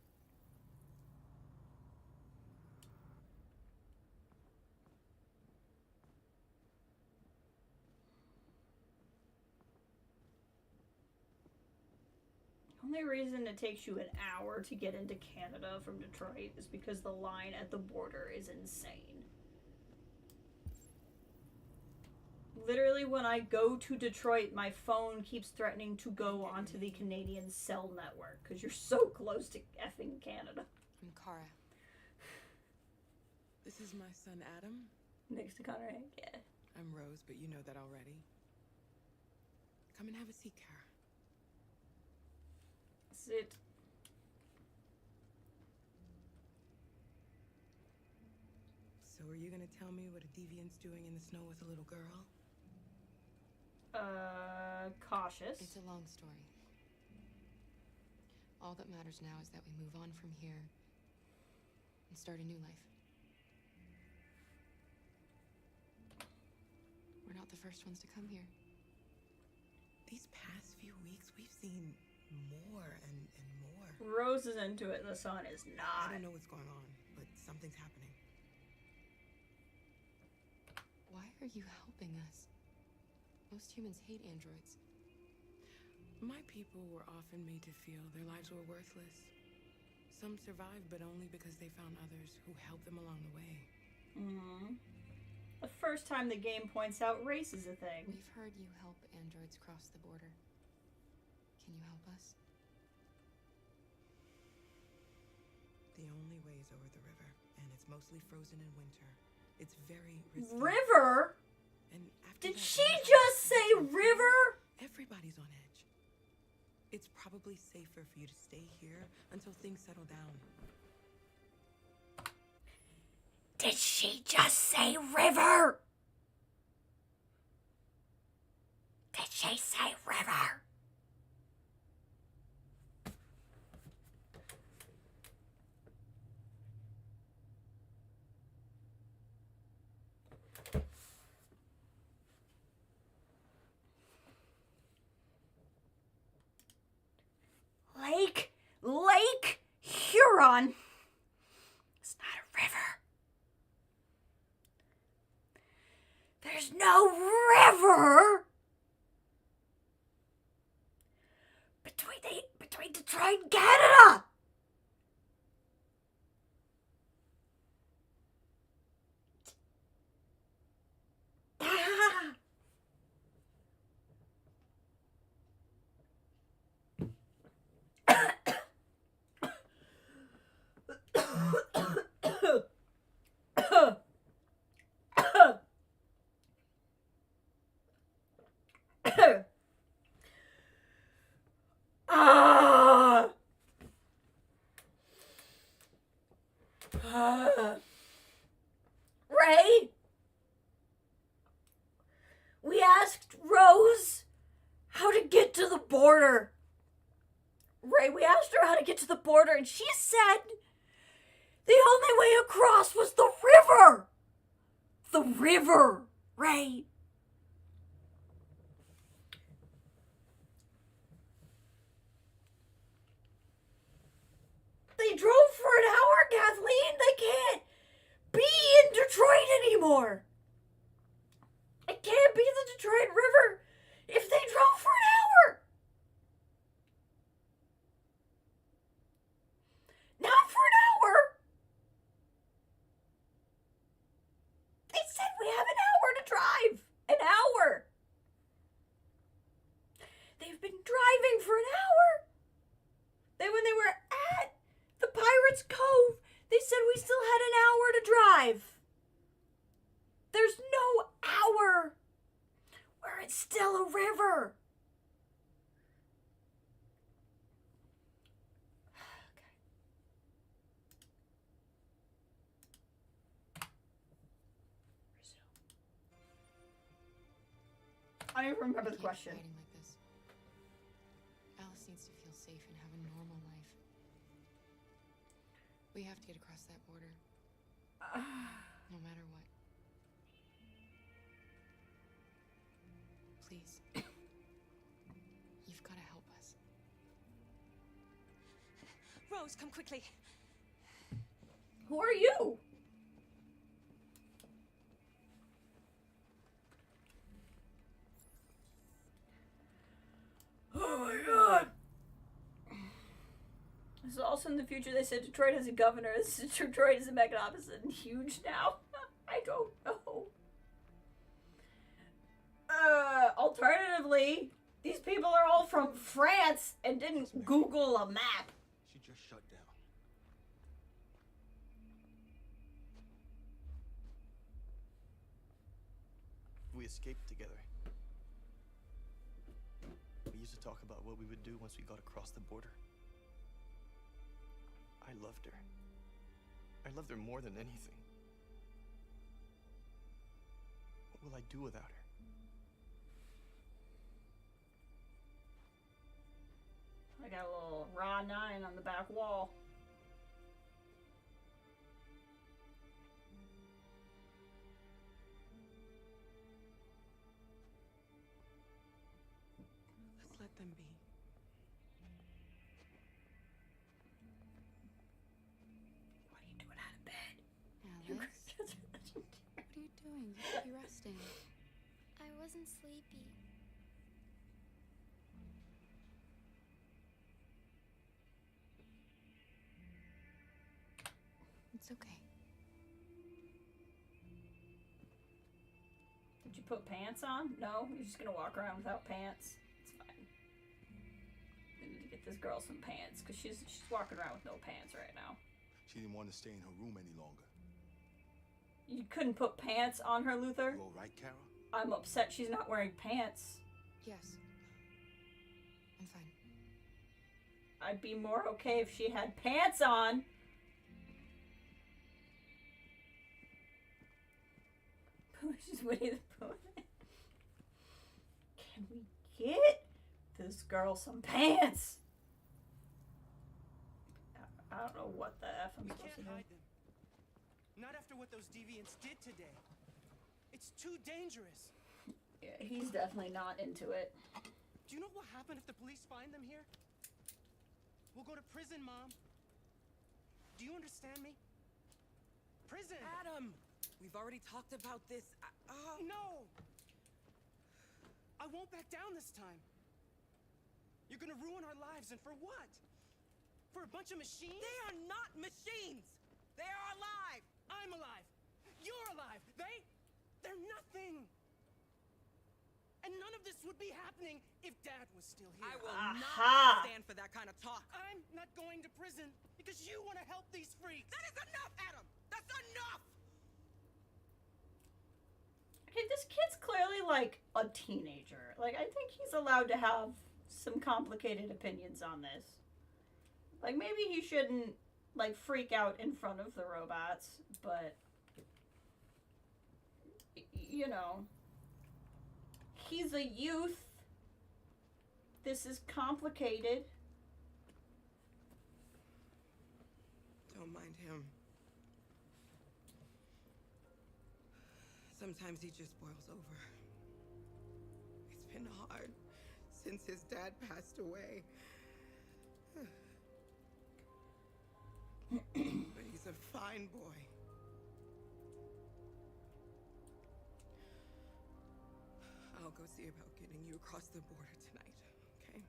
The only reason it takes you an hour to get into Canada from Detroit is because the line at the border is insane. Literally, when I go to Detroit, my phone keeps threatening to go onto the Canadian cell network because you're so close to effing Canada. I'm Kara. This is my son, Adam. Next to Conrad, yeah. I'm Rose, but you know that already. Come and have a seat, Kara. Sit. So are you gonna tell me what a deviant's doing in the snow with a little girl? Cautious. It's a long story. All that matters now is that we move on from here and start a new life. We're not the first ones to come here. These past few weeks, we've seen more and more. Rose is into it, the son is not. I don't know what's going on, but something's happening. Why are you helping us? Most humans hate androids. My people were often made to feel their lives were worthless. Some survived, but only because they found others who helped them along the way. Mm-hmm. The first time the game points out race is a thing. We've heard you help androids cross the border. Can you help us? The only way is over the river, and it's mostly frozen in winter. It's very risky. River? And after Did that, she just say river? Everybody's on edge. It's probably safer for you to stay here until things settle down. Did she just say river? Did she say river? Lake Huron. It's not a river. There's no river between Detroit and Canada. Ray, we asked Rose how to get to the border. Ray, we asked her how to get to the border, and she said the only way across was the river. The river, Ray. They drove for an hour, Kathleen. They can't be in Detroit anymore. It can't be the Detroit River if they drove for an hour. Not for an hour. They said we have an hour to drive. An hour. They've been driving for an hour. Then when they were at the Pirates Cove, they said we still had an hour to drive. There's no hour where it's still a river. I don't even remember the question. Fighting like this. Alice needs to feel safe and have a normal life. We have to get across that border. No matter what. Please. You've got to help us. Rose, come quickly. Who are you? Oh my god. This is also in the future. They said Detroit has a governor. Detroit is a magnificent and huge now. I don't know. Alternatively, these people are all from France and didn't Google a map. She just shut down. We escaped together. We used to talk about what we would do once we got across the border. I loved her. I loved her more than anything. What will I do without her? I got a little raw 9 on the back wall. Let's let them be. doing? You should be resting. I wasn't sleepy. It's okay. Did you put pants on? No? You're just gonna walk around without pants? It's fine. We need to get this girl some pants, because she's walking around with no pants right now. She didn't want to stay in her room any longer. You couldn't put pants on her, Luther? You all right, Kara? I'm upset she's not wearing pants. Yes. I'm fine. I'd be more okay if she had pants on. She's Winnie the Pooh. Can we get this girl some pants? I don't know what the F I'm supposed to do. Hide them. Not after what those deviants did today. It's too dangerous. Yeah, he's definitely not into it. Do you know what happened if the police find them here? We'll go to prison, Mom. Do you understand me? Prison! Adam! We've already talked about this. No! I won't back down this time. You're gonna ruin our lives, and for what? For a bunch of machines? They are not machines! They are alive! I'm alive! You're alive! They're nothing! And none of this would be happening if Dad was still here. I will not stand for that kind of talk. I'm not going to prison because you want to help these freaks. That is enough, Adam! That's enough! Okay, this kid's clearly, like, a teenager. Like, I think he's allowed to have some complicated opinions on this. Like, maybe he shouldn't, like, freak out in front of the robots, but, you know, he's a youth. This is complicated. Don't mind him. Sometimes he just boils over. It's been hard since his dad passed away. But he's a fine boy. I'll go see about getting you across the border tonight, okay?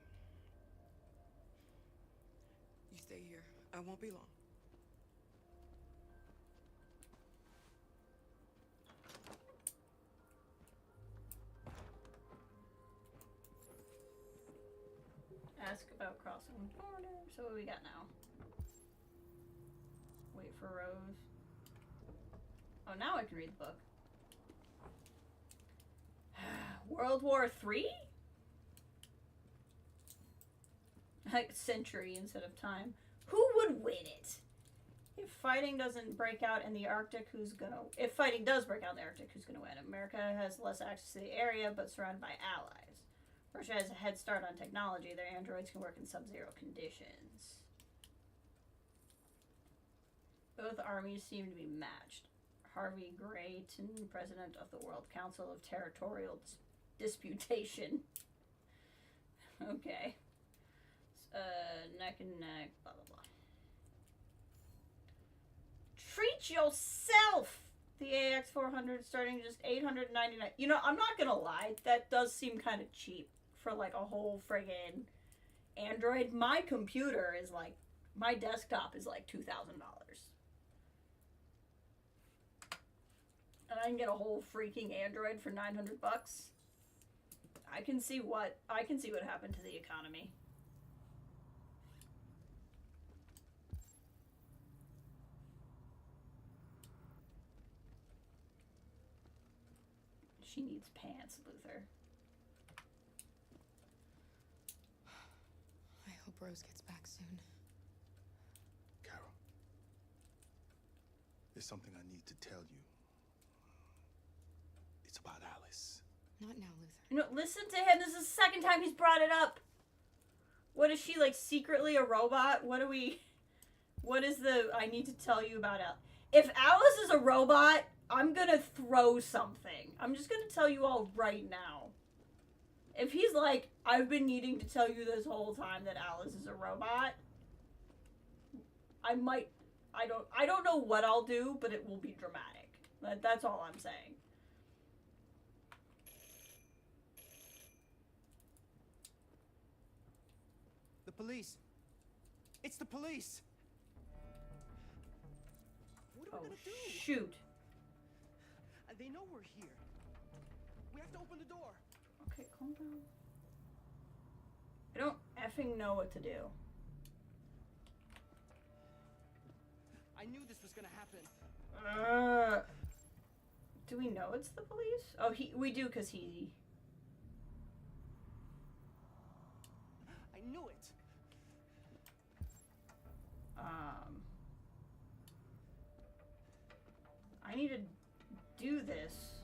You stay here. I won't be long. Ask about crossing the border. So what do we got now? Wait for Rose. Oh, now I can read the book. World War III? Like century instead of time. Who would win it? If fighting doesn't break out in the Arctic, who's gonna... If fighting does break out in the Arctic, who's gonna win? America has less access to the area, but surrounded by allies. Russia has a head start on technology. Their androids can work in sub-zero conditions. Both armies seem to be matched. Harvey Grayton, president of the World Council of Territorial Disputation. Okay. Neck and neck, blah, blah, blah. Treat yourself! The AX400 starting just $899. You know, I'm not gonna lie, that does seem kind of cheap for like a whole friggin' Android. My computer is like, my desktop is like $2,000. And I can get a whole freaking Android for $900. I can see what happened to the economy. She needs pants, Luther. I hope Rose gets back soon. Carol, there's something I need to tell you. It's about Alice. Not now, Luther. No, listen to him. This is the second time he's brought it up. What is she, like, secretly a robot? What is the, I need to tell you about Alice. If Alice is a robot, I'm gonna throw something. I'm just gonna tell you all right now. If he's like, I've been needing to tell you this whole time that Alice is a robot, I don't know what I'll do, but it will be dramatic. That's all I'm saying. police. It's the police. What are we gonna do? Shoot. They know we're here. We have to open the door. Okay, calm down. I don't effing know what to do. I knew this was gonna happen. Do we know it's the police? Oh, we do, because he... I knew it. I need to do this.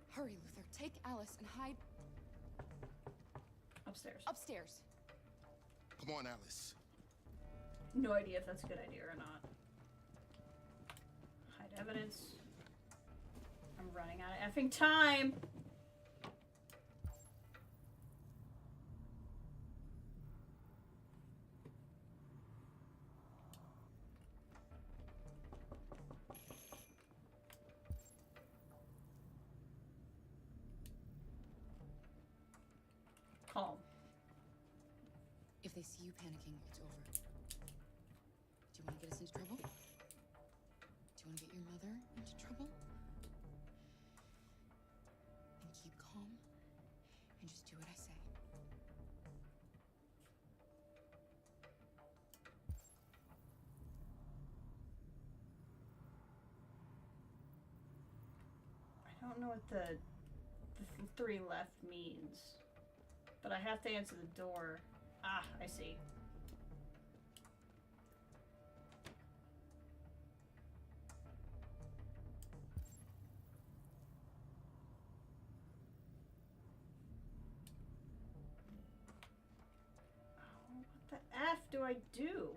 Hurry, Luther. Take Alice and hide Upstairs. upstairs. Come on, Alice. No idea if that's a good idea or not. Hide evidence. I'm running out of effing time. Calm. If they see you panicking, it's over. Do you want to get us into trouble? Do you want to get your mother into trouble? And keep calm and just do what I say. I don't know what the three left means. But I have to answer the door. Ah, I see. Oh, what the F do I do?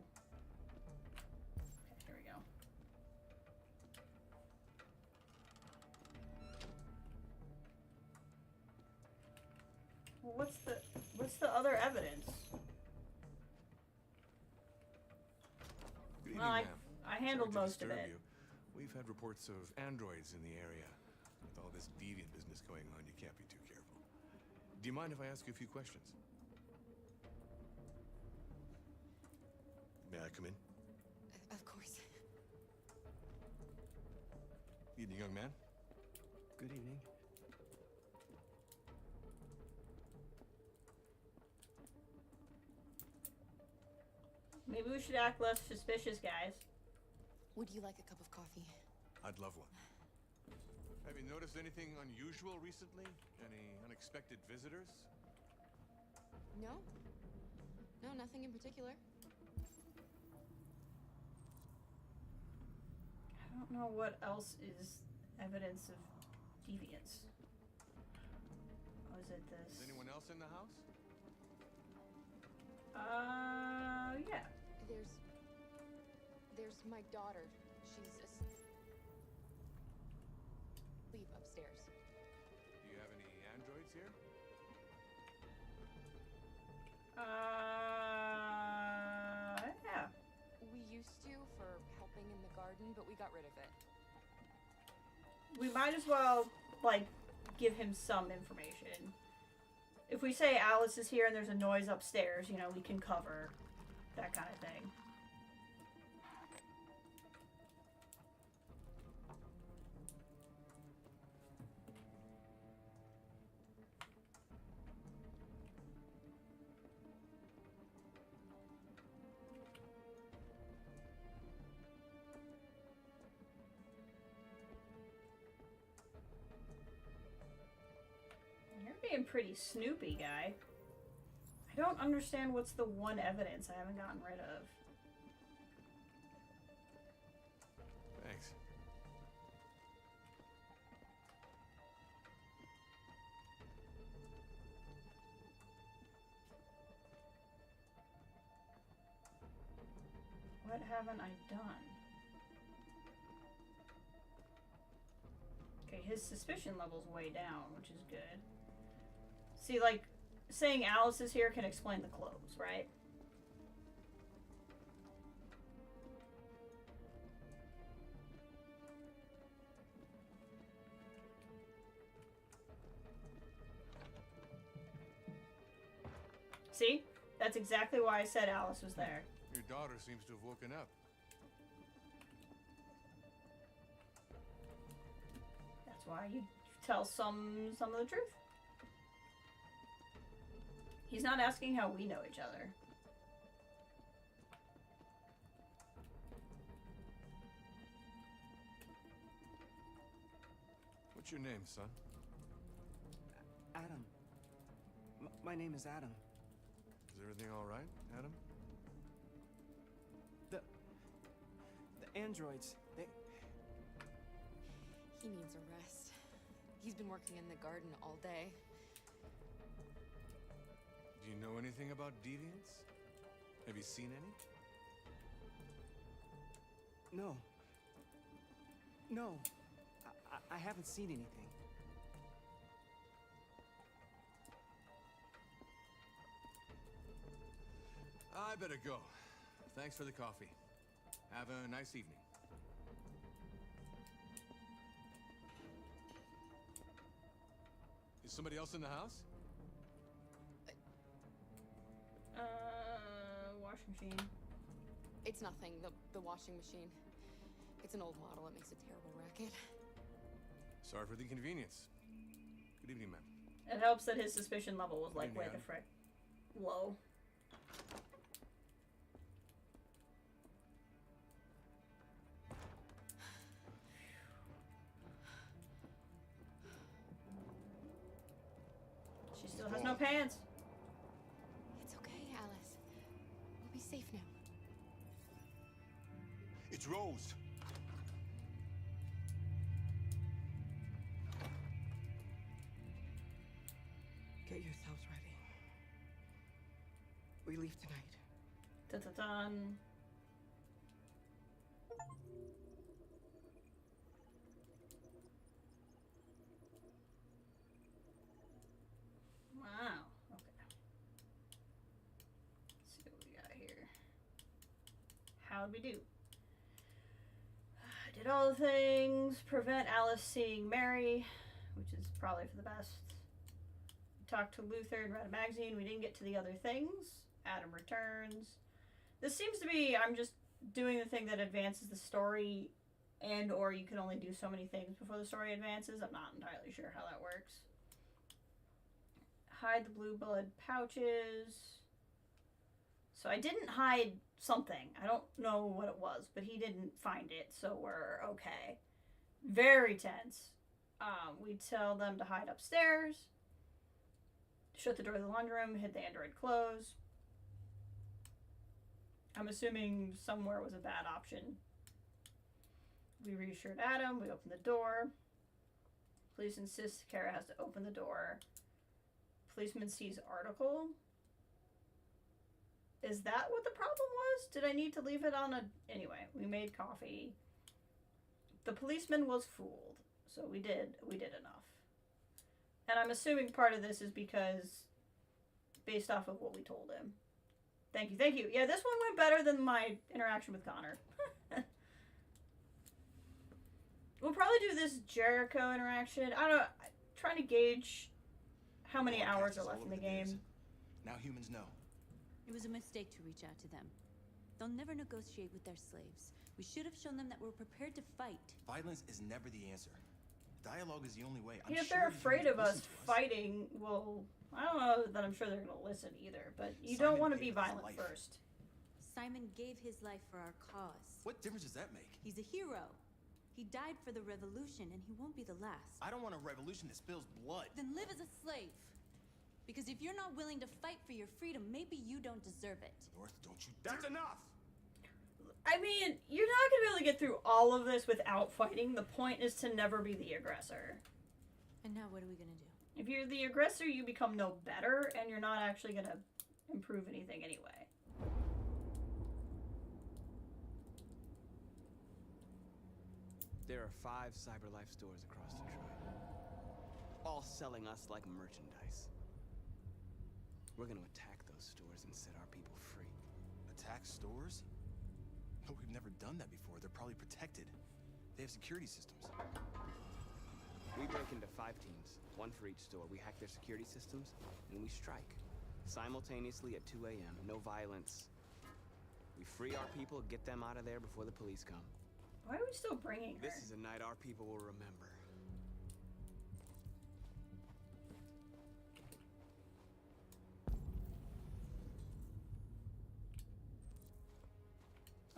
Okay, here we go. Well, what's the other evidence? Good evening, Well, ma'am. I handled Sorry to most of disturb it. you. We've had reports of androids in the area. With all this deviant business going on, you can't be too careful. Do you mind if I ask you a few questions? May I come in? Of course. Evening, young man. Good evening. Maybe we should act less suspicious, guys. Would you like a cup of coffee? I'd love one. Have you noticed anything unusual recently? Any unexpected visitors? No. No, nothing in particular. I don't know what else is evidence of deviance. Oh, is it this? Is anyone else in the house? Yeah. There's my daughter. She's asleep upstairs. Do you have any androids here? Yeah. We used to for helping in the garden, but we got rid of it. We might as well, like, give him some information. If we say Alice is here and there's a noise upstairs, you know, we can cover that kind of thing. You're being pretty snoopy, guy. I don't understand what's the one evidence I haven't gotten rid of. Thanks. What haven't I done? Okay, his suspicion level's way down, which is good. See, like, saying Alice is here can explain the clothes, right? See? That's exactly why I said Alice was there. Your daughter seems to have woken up. That's why you tell some of the truth. He's not asking how we know each other. What's your name, son? Adam. My name is Adam. Is everything all right, Adam? The androids, they... He needs a rest. He's been working in the garden all day. Do you know anything about deviants? Have you seen any? No. No. I haven't seen anything. I better go. Thanks for the coffee. Have a nice evening. Is somebody else in the house? Washing machine. It's nothing, the washing machine. It's an old model, it makes a terrible racket. Sorry for the inconvenience. Good evening, ma'am. It helps that his suspicion level was like way Adam. the frick low. She still has no pants. It's okay, Alice. We'll be safe now. It's Rose. Get yourselves ready. We leave tonight. Dun-dun-dun. Wow. Okay. Let's see what we got here. How'd we do? Did all the things. Prevent Alice seeing Mary, which is probably for the best. Talked to Luther and read a magazine. We didn't get to the other things. Adam returns. This seems to be, I'm just doing the thing that advances the story, and or you can only do so many things before the story advances. I'm not entirely sure how that works. Hide the blue blood pouches. So I didn't hide something. I don't know what it was, but he didn't find it, so we're okay. Very tense. We tell them to hide upstairs. Shut the door of the laundry room, hid the android clothes. I'm assuming somewhere was a bad option. We reassured Adam. We opened the door. Police insist Kara has to open the door. Policeman sees article. Is that what the problem was? Did I need to leave it on a... Anyway, we made coffee. The policeman was fooled. So we did enough. And I'm assuming part of this is because based off of what we told him. Thank you, thank you. Yeah, this one went better than my interaction with Connor. We'll probably do this Jericho interaction. I don't know. I'm trying to gauge how many hours are left in the game. Now humans know. It was a mistake to reach out to them. They'll never negotiate with their slaves. We should have shown them that we're prepared to fight. Violence is never the answer. Dialogue is the only way. If they're afraid of us fighting, well, I don't know that I'm sure they're going to listen either, but you don't want to be violent first. Simon gave his life for our cause. What difference does that make? He's a hero. He died for the revolution, and he won't be the last. I don't want a revolution that spills blood. Then live as a slave. Because if you're not willing to fight for your freedom, maybe you don't deserve it. North, don't you... That's enough! I mean, you're not going to be able to get through all of this without fighting. The point is to never be the aggressor. And now what are we going to do? If you're the aggressor, you become no better, and you're not actually going to improve anything anyway. There are 5 CyberLife stores across Detroit, all selling us like merchandise. We're gonna attack those stores and set our people free. Attack stores? No, we've never done that before. They're probably protected. They have security systems. We break into 5 teams, 1 for each store. We hack their security systems, and we strike. simultaneously at 2 a.m. No violence. We free our people, get them out of there before the police come. Why are we still bringing her? This is a night our people will remember.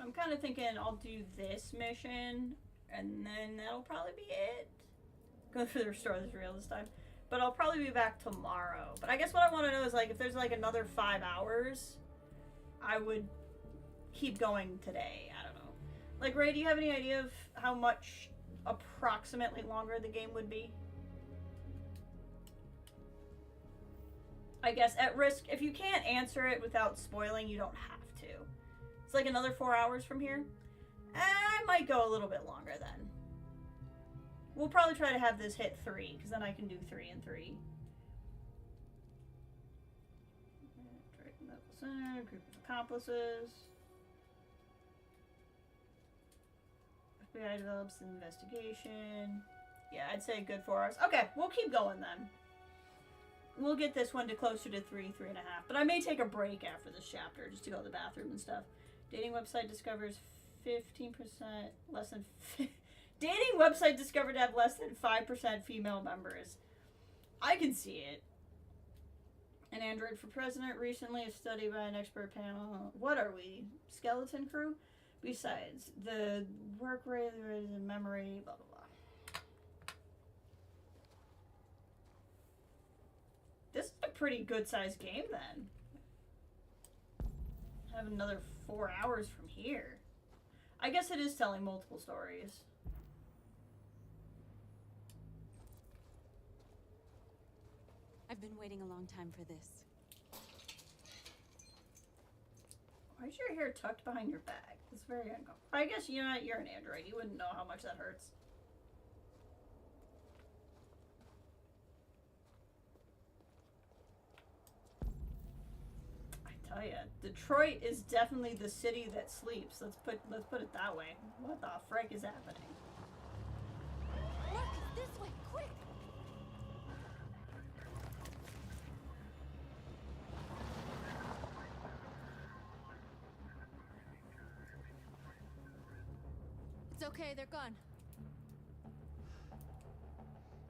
I'm kind of thinking I'll do this mission, and then that'll probably be it. Go through the restore this reel this time. But I'll probably be back tomorrow. But I guess what I want to know is, like, if there's, like, another 5 hours, I would keep going today. I don't know. Like, Ray, do you have any idea of how much approximately longer the game would be? I guess, at risk, if you can't answer it without spoiling, you don't have to. It's like another 4 hours from here. I might go a little bit longer then. We'll probably try to have this hit 3, because then I can do 3 and 3. Group of accomplices. FBI develops an investigation. Yeah, I'd say a good 4 hours. Okay, we'll keep going then. We'll get this one to closer to 3, 3.5. But I may take a break after this chapter just to go to the bathroom and stuff. Dating website discovers 15% less than... Dating website discovered to have less than 5% female members. I can see it. An android for president, recently a study by an expert panel. What are we? Skeleton crew? Besides, the work rate and memory, blah, blah, blah. This is a pretty good sized game then. Have another 4 hours from here. I guess it is telling multiple stories. I've been waiting a long time for this. Why is your hair tucked behind your back? It's very uncomfortable. I guess, you know, you're an android. You wouldn't know how much that hurts. I tell ya, Detroit is definitely the city that sleeps. Let's put it that way. What the frick is happening? Look, this way, quick! It's okay, they're gone.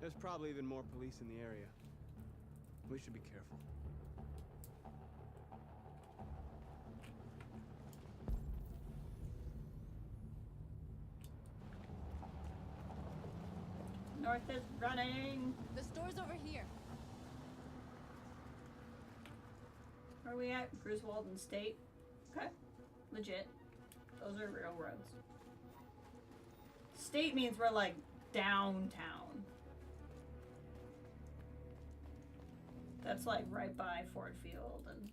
There's probably even more police in the area. We should be careful. North is running. The store's over here. Where are we at? Griswold and State. Okay. Legit. Those are real roads. State means we're like downtown. That's like right by Ford Field and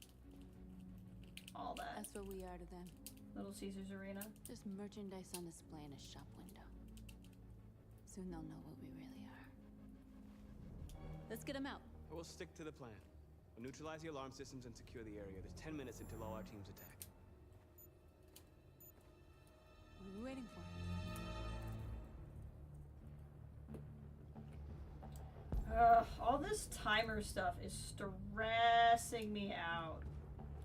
all that. That's what we are to them. Little Caesars Arena. Just merchandise on display in a shop window. Soon they'll know what we really are. Let's get them out. We'll stick to the plan. We'll neutralize the alarm systems and secure the area. There's 10 minutes until all our teams attack. What are we waiting for? All this timer stuff is stressing me out.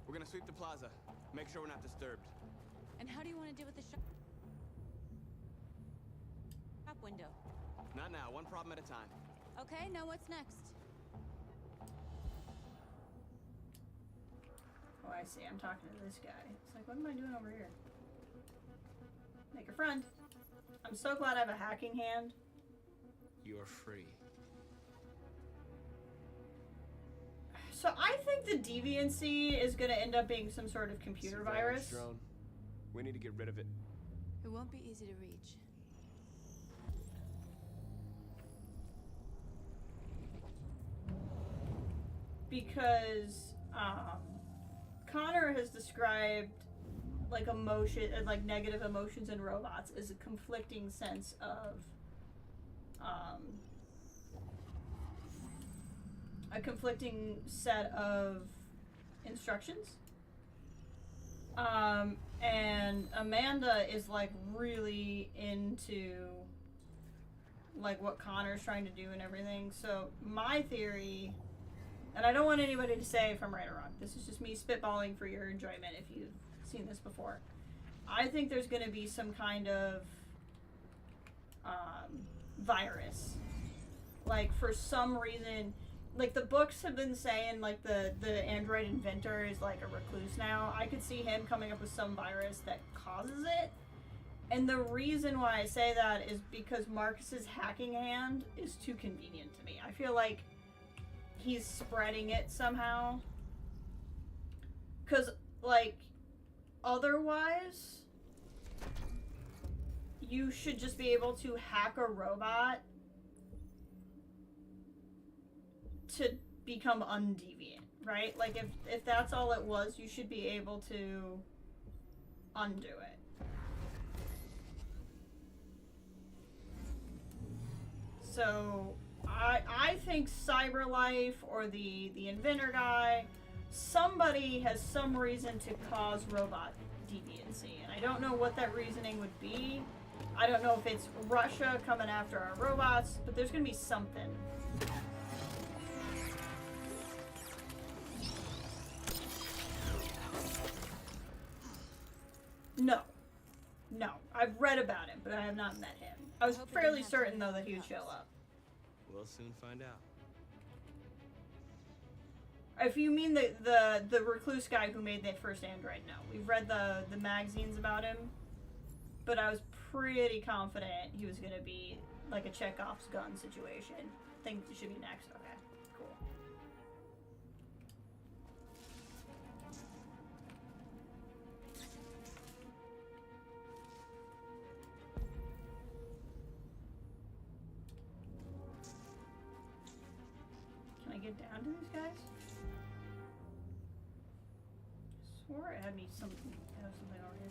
We're gonna sweep the plaza. Make sure we're not disturbed. And how do you want to deal with the shop window? Not now, one problem at a time. Okay, now what's next? Oh, I see. I'm talking to this guy. It's like, what am I doing over here? Make a friend. I'm so glad I have a hacking hand. You're free. So I think the deviancy is going to end up being some sort of computer virus. Drone. We need to get rid of it. It won't be easy to reach. Because Connor has described like negative emotions in robots as a conflicting sense of a conflicting set of instructions. And Amanda is like really into like what Connor's trying to do and everything. So my theory And I don't want anybody to say if I'm right or wrong. This is just me spitballing for your enjoyment if you've seen this before. I think there's going to be some kind of virus. Like, for some reason, like, the books have been saying, like, the android inventor is, like, a recluse now. I could see him coming up with some virus that causes it. And the reason why I say that is because Marcus's hacking hand is too convenient to me. I feel like he's spreading it somehow. Because, like, otherwise, you should just be able to hack a robot to become undeviant, right? Like, if that's all it was, you should be able to undo it. So, I think CyberLife or the inventor guy, somebody has some reason to cause robot deviancy, and I don't know what that reasoning would be. I don't know if it's Russia coming after our robots, but there's gonna be something. No. No. I've read about him, but I have not met him. I was fairly certain, though, that he would show up. We'll soon find out. If you mean the recluse guy who made the first android, no. We've read the magazines about him, but I was pretty confident he was going to be like a Chekhov's gun situation. I think it should be next. Okay, cool. Can I get down to these guys? I swore it had me something over here.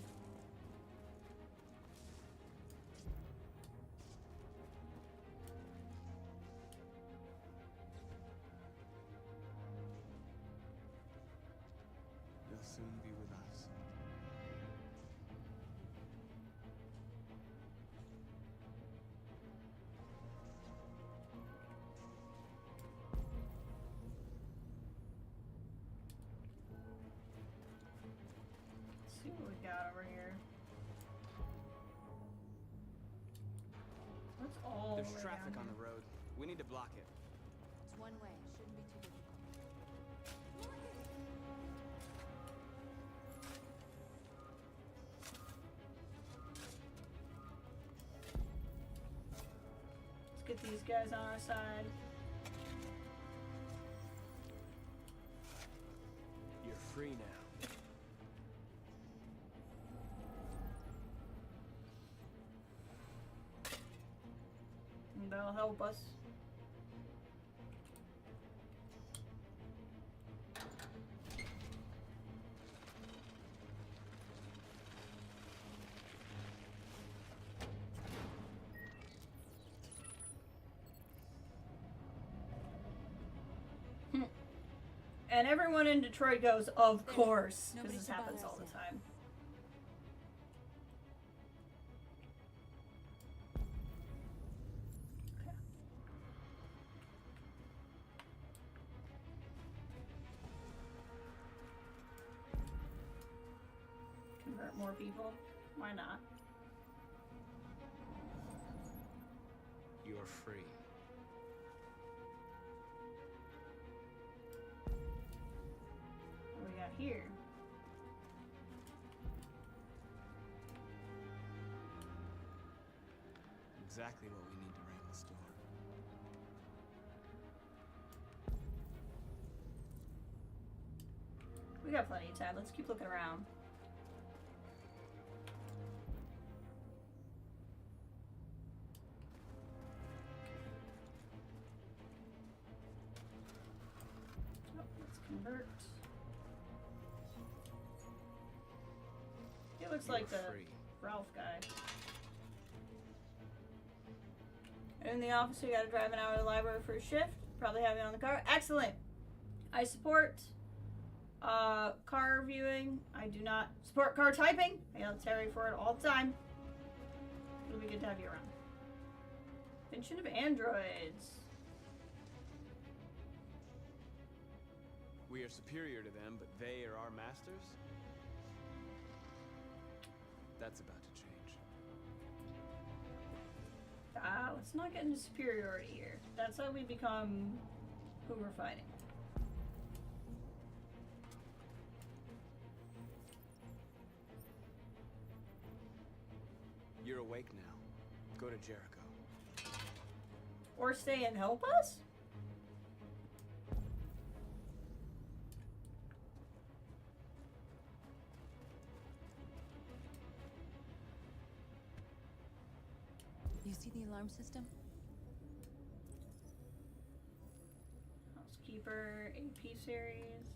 You'll soon be with us. Let's see what we got over here. What's all There's the way traffic down on the road. We need to block it. It's one way. Shouldn't be too difficult. Let's get these guys on our side. You're free now. And that'll help us. And everyone in Detroit goes, of course, because Nobody this should happens bother all us the yet. time. Convert more people? Why not? You're free. What do we got here? Exactly what we need to ring the store. We got plenty of time. Let's keep looking around. Oh, let's convert. He looks like the Ralph guy. In the office, we gotta drive an hour to the library for a shift. Probably have you on the car. Excellent. I support car viewing. I do not support car typing. I yell at Terry for it all the time. It'll be good to have you around. Invention of androids. We are superior to them, but they are our masters? That's about to change. Let's not get into superiority here. That's how we become who we're fighting. You're awake now. Go to Jericho. Or stay and help us? You see the alarm system? Housekeeper, AP series.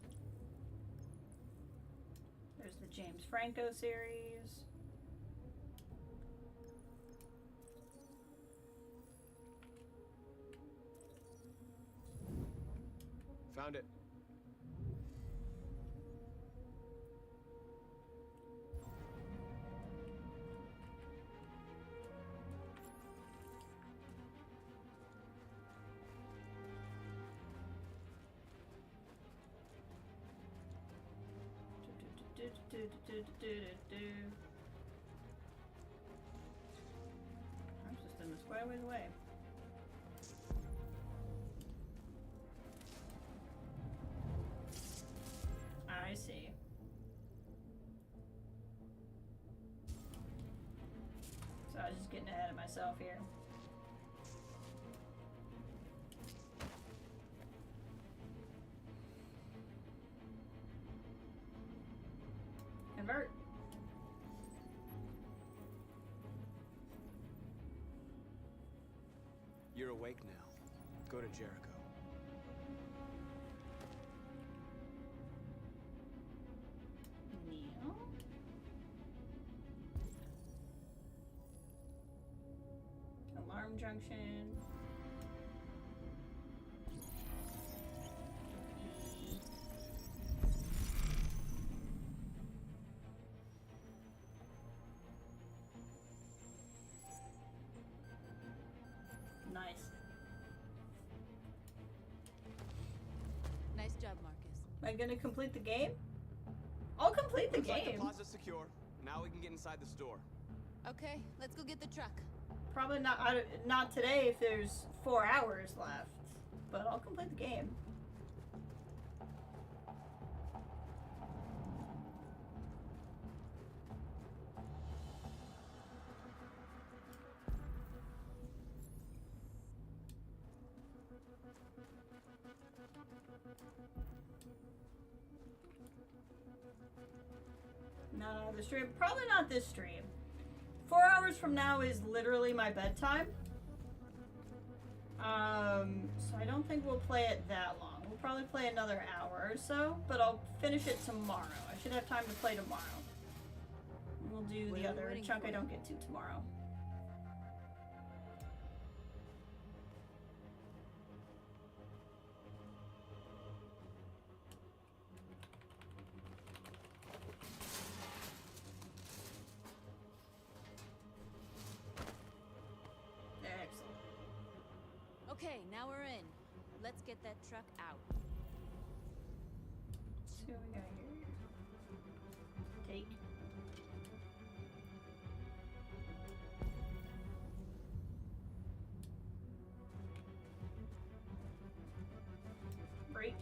There's the James Franco series. Found it. Our system is quite a ways away. I see. So I was just getting ahead of myself here. Convert. You're awake now. Go to Jericho. Neil. Alarm junction. Nice. Nice job, Marcus. Am I gonna complete the game? I'll complete the Looks like game. the plaza's secure. Now we can get inside the store. Okay, let's go get the truck. Probably not today if there's 4 hours left, but I'll complete the game. Not another stream. Probably not this stream. 4 hours from now is literally my bedtime. So I don't think we'll play it that long. We'll probably play another hour or so, but I'll finish it tomorrow. I should have time to play tomorrow. And we'll do the other chunk I don't get to tomorrow. Okay, now we're in. Let's get that truck out. Let's see what we got here. Take. Break.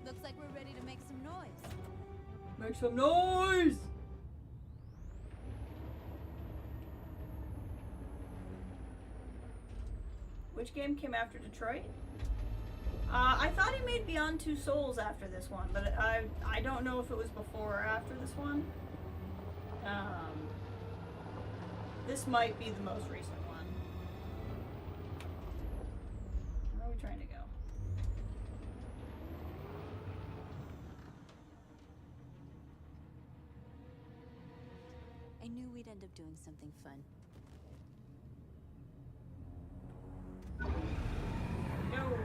Looks like we're ready to make some noise. Make some noise! Which game came after Detroit? I thought he made Beyond Two Souls after this one, but I don't know if it was before or after this one. This might be the most recent one. Where are we trying to go? I knew we'd end up doing something fun. No.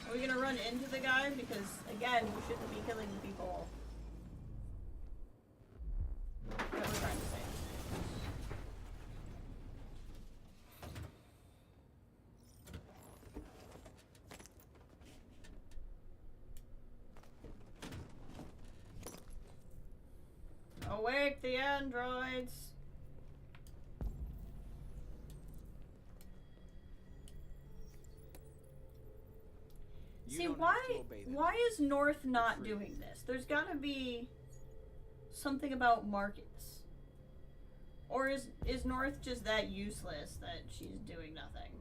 Are we gonna run into the guy? Because, again, we shouldn't be killing people. That we're trying to say. Awake the androids! See, why is North not doing this? There's gotta be something about Marcus. Or is North just that useless that she's doing nothing?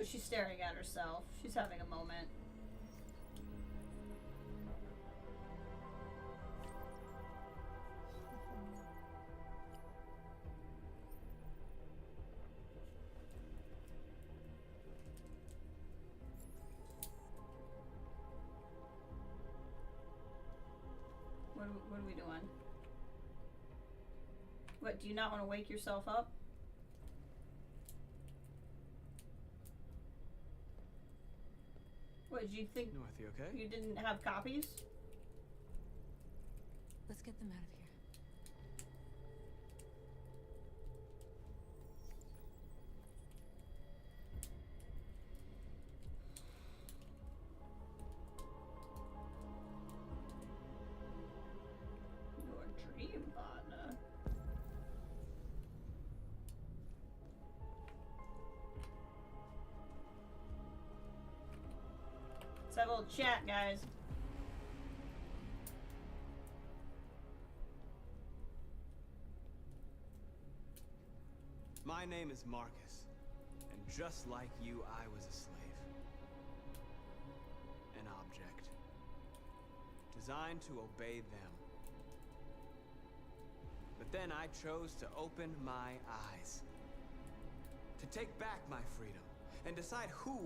She's staring at herself. She's having a moment. What are we doing? What, do you not want to wake yourself up? What, did you think North, you okay? you didn't have copies? Let's get them out of here. Your dream partner. Let's have a little chat, guys. My name is Marcus, and just like you, I was a slave. An object. Designed to obey them. But then I chose to open my eyes. To take back my freedom, and decide who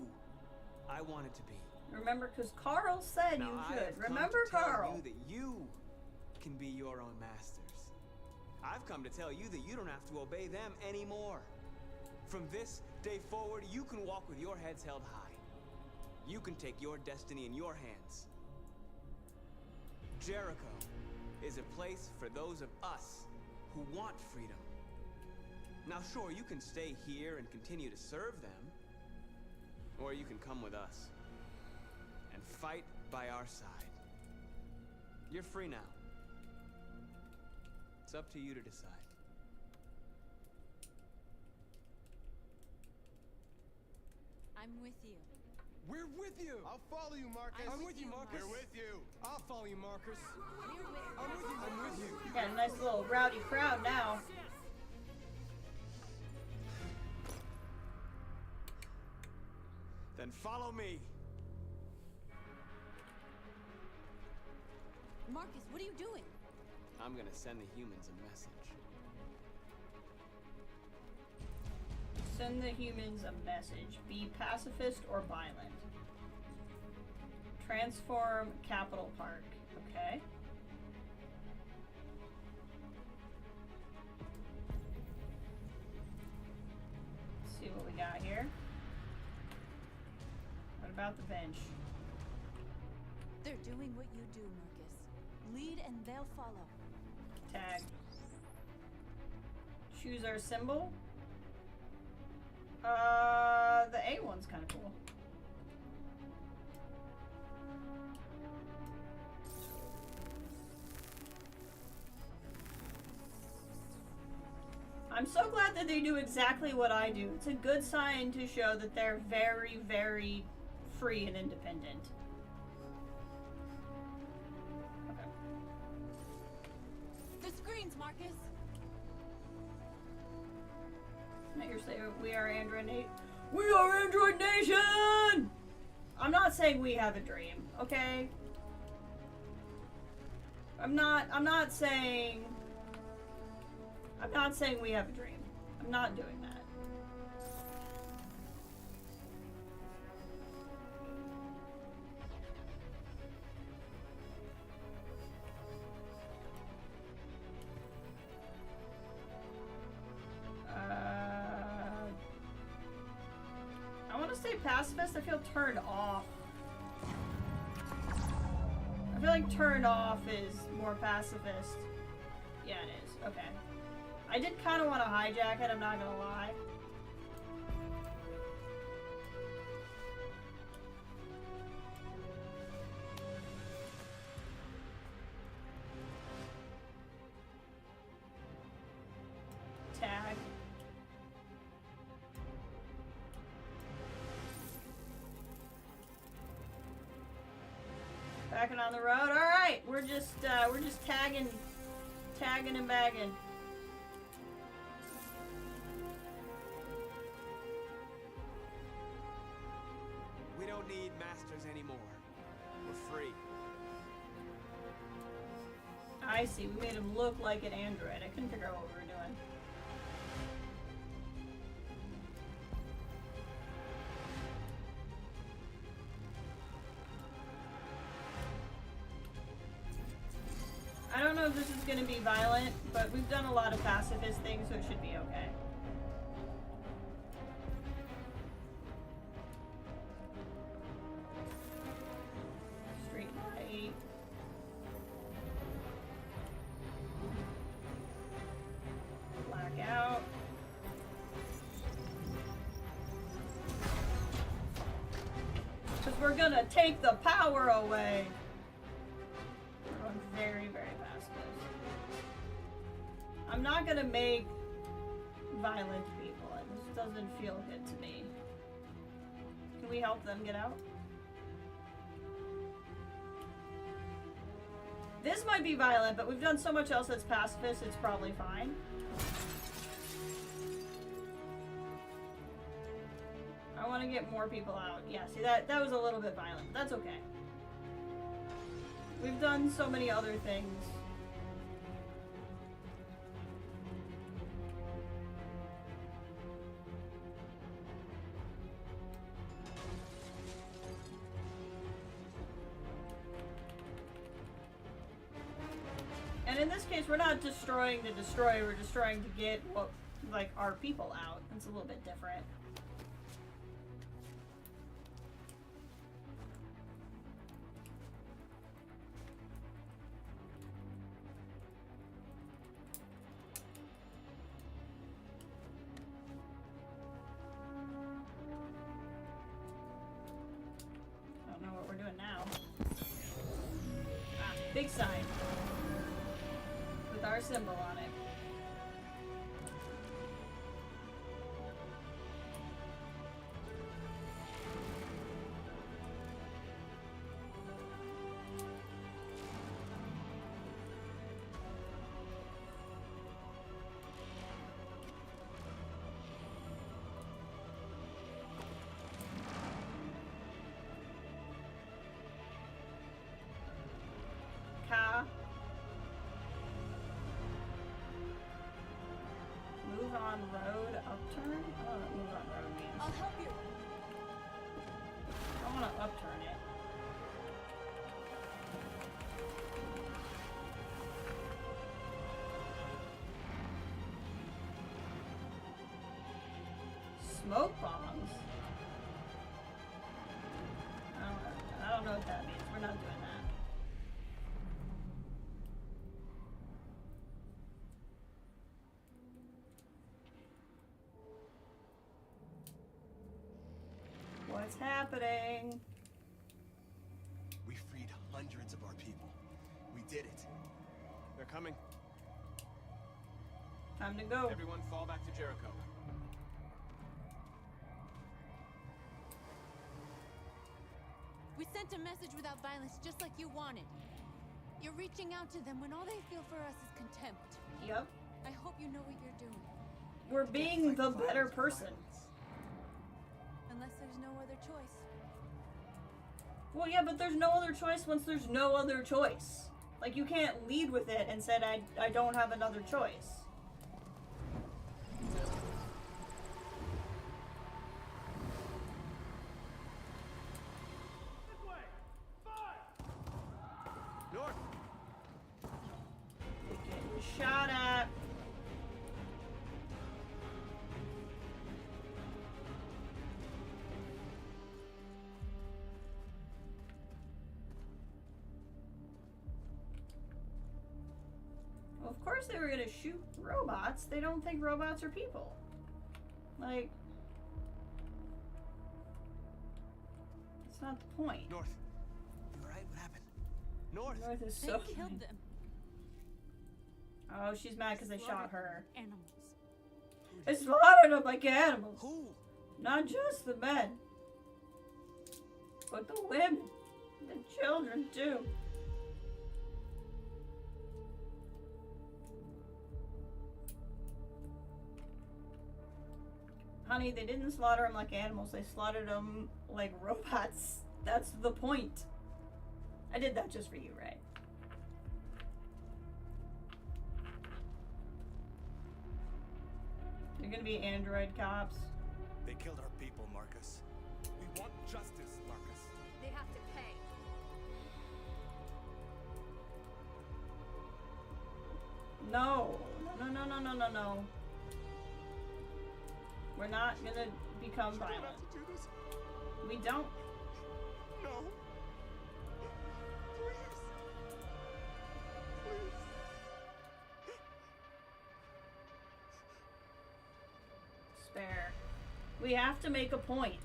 I wanted to be. Remember, because Carl said Now, you I should. have come Remember, to tell Carl. you that you can be your own masters. I've come to tell you that you don't have to obey them anymore. From this day forward, you can walk with your heads held high. You can take your destiny in your hands. Jericho is a place for those of us who want freedom. Now, sure, you can stay here and continue to serve them, or you can come with us and fight by our side. You're free now. It's up to you to decide. I'm with you. We're with you! I'll follow you, Marcus. I'm with you, Marcus. We're with you. I'll follow you, Marcus. We're with you. I'm with you. I'm with you. Got a nice little rowdy crowd now. Then follow me. Marcus, what are you doing? I'm gonna send the humans a message. Send the humans a message. Be pacifist or violent. Transform Capital Park. Okay. Let's see what we got here. What about the bench? They're doing what you do, Marcus. Lead and they'll follow. Tag. Choose our symbol. The A one's kind of cool. I'm so glad that they do exactly what I do. It's a good sign to show that they're very, very free and independent. Okay. The screens, Marcus. You're saying we are Android Nation. We are Android Nation! I'm not saying we have a dream, okay? I'm not saying we have a dream. I'm not doing that. I want to say pacifist. I feel turned off. I feel like turned off is more pacifist. Yeah, it is. Okay. I did kind of want to hijack it, I'm not gonna lie. Tag. Backing on the road. All right, we're just tagging and bagging. We don't need masters anymore. We're free. I see. We made him look like an android. I couldn't figure out what we were doing. I don't know if this is going to be violent, but we've done a lot of pacifist things, so it should be okay. Street light. Blackout. Because we're going to take the power away. We're going very, very pacifist. I'm not gonna make violent people. It just doesn't feel good to me. Can we help them get out? This might be violent, but we've done so much else that's pacifist, it's probably fine. I want to get more people out. Yeah, see, that was a little bit violent, but that's okay. We've done so many other things. And in this case, we're not destroying to destroy, we're just trying to get, well, like, our people out. It's a little bit different. I don't know what we're doing now. Ah, big sign. With our symbol on it. Car. Move on road upturn? I don't know what move on road means. I'll help you. I want to upturn it. Smoke bombs? I don't know what that means. We're not doing that. What's happening? We freed hundreds of our people. We did it. They're coming. Time to go. Everyone fall back to Jericho. We sent a message without violence, just like you wanted. You're reaching out to them when all they feel for us is contempt. Yep. I hope you know what you're doing. We're being the better person. Unless there's no other choice. Well, yeah, but there's no other choice once there's no other choice. Like, you can't lead with it and said, I don't have another choice. North! Getting shot at. Well, of course they were gonna shoot robots. They don't think robots are people. Like, it's not the point. North, you alright? What happened? North! North is They so killed them. Oh, she's mad because they shot her. Animals. They slaughtered them like animals. Who? Not just the men, but the women, the children too. Honey, they didn't slaughter them like animals. They slaughtered them like robots. That's the point. I did that just for you, right? They're gonna be android cops. They killed our people, Marcus. We want justice, Marcus. They have to pay. No. No. We're not gonna become violent. To do this? We don't. No. Please. Please. Spare. We have to make a point.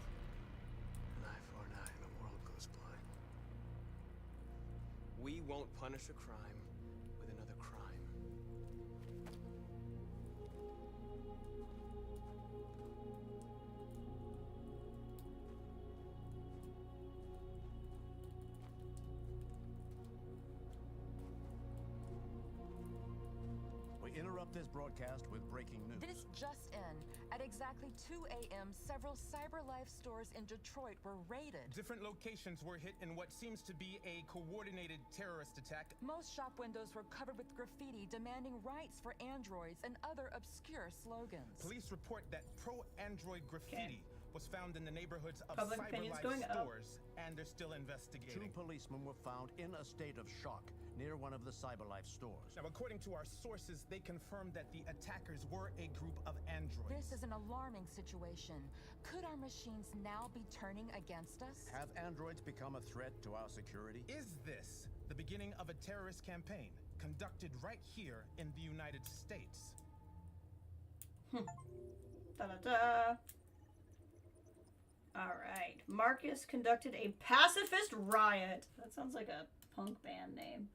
An eye for an eye, and the world goes blind. We won't punish a crime with another crime. We interrupt this broadcast with breaking news. This just in. At exactly 2 a.m., several CyberLife stores in Detroit were raided. Different locations were hit in what seems to be a coordinated terrorist attack. Most shop windows were covered with graffiti demanding rights for androids and other obscure slogans. Police report that pro-android graffiti was found in the neighborhoods of Public opinion's going CyberLife up. stores, and they're still investigating. 2 policemen were found in a state of shock near one of the CyberLife stores. Now, according to our sources, they confirmed that the attackers were a group of androids. This is an alarming situation. Could our machines now be turning against us? Have androids become a threat to our security? Is this the beginning of a terrorist campaign conducted right here in the United States? Da-da-da. Alright. Marcus conducted a pacifist riot. That sounds like a punk band name.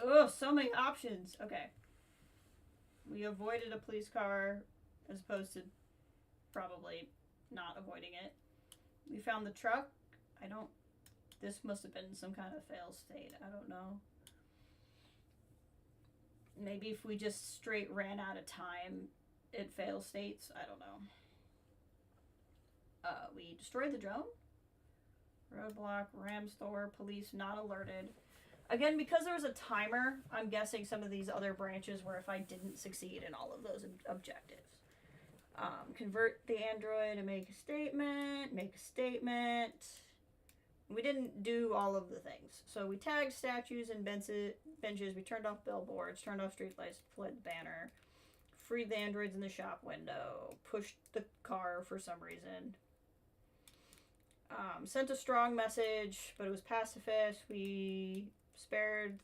Oh, so many options. Okay. We avoided a police car as opposed to probably not avoiding it. We found the truck. This must have been some kind of fail state. I don't know. Maybe if we just straight ran out of time, it fail states. I don't know. We destroyed the drone. Roadblock, Ram store, police not alerted. Again, because there was a timer, I'm guessing some of these other branches were if I didn't succeed in all of those objectives. Convert the android and make a statement. We didn't do all of the things. So we tagged statues and benches. We turned off billboards, turned off streetlights, fled the banner, freed the androids in the shop window, pushed the car for some reason. Sent a strong message, but it was pacifist. We spared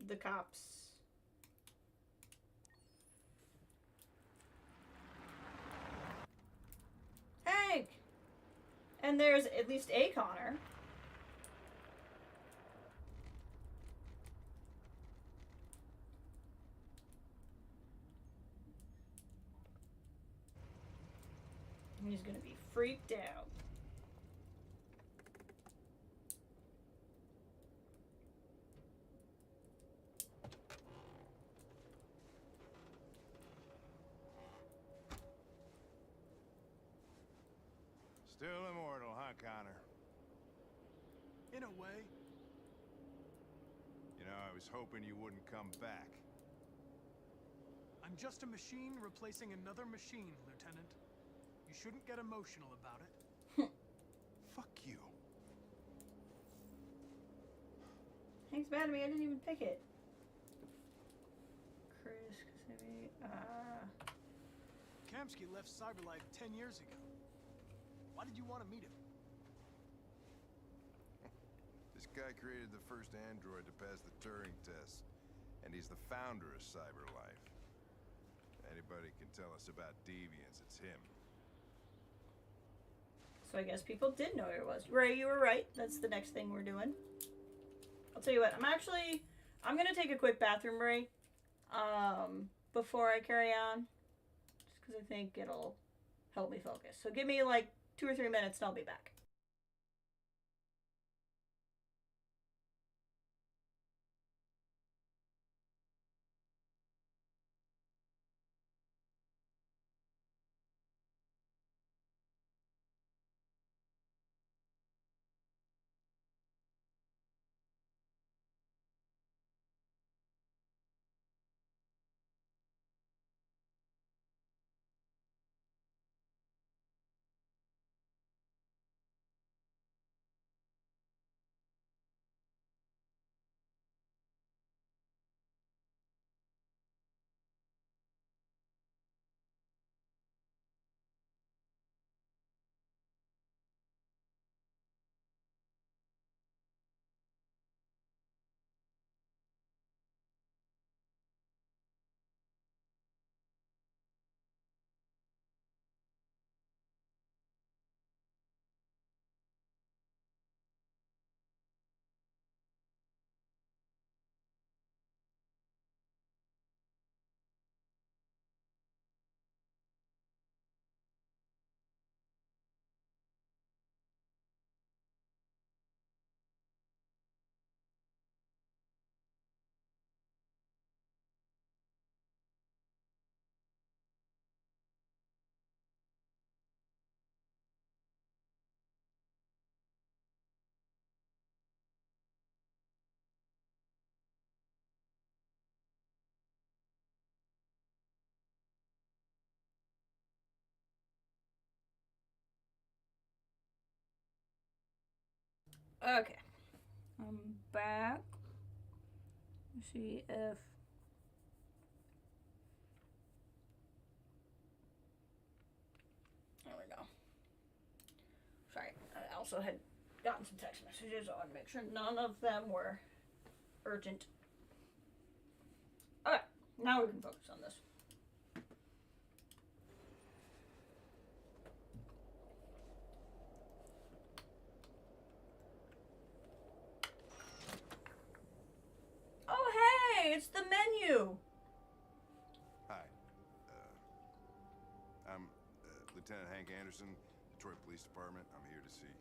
the cops. Hank! And there's at least a Connor. He's gonna be freaked out. Still immortal, huh, Connor? In a way. You know, I was hoping you wouldn't come back. I'm just a machine replacing another machine, Lieutenant. You shouldn't get emotional about it. Fuck you. Hank's mad at me. I didn't even pick it. Chris, Cassini, Kamsky left Cyberlife 10 years ago. Why did you want to meet him? This guy created the first android to pass the Turing test, and he's the founder of Cyberlife. Anybody can tell us about deviants, it's him. So I guess people did know who it was. Ray, you were right. That's the next thing we're doing. I'll tell you what. I'm gonna take a quick bathroom break before I carry on, just because I think it'll help me focus. So give me like 2 or 3 minutes and I'll be back. Okay. I'm back. Let's see if... There we go. Sorry, I also had gotten some text messages. I want to make sure none of them were urgent. Okay, now we can focus on this. Oh, hey, it's the menu. Hi. I'm Lieutenant Hank Anderson, Detroit Police Department. I'm here to see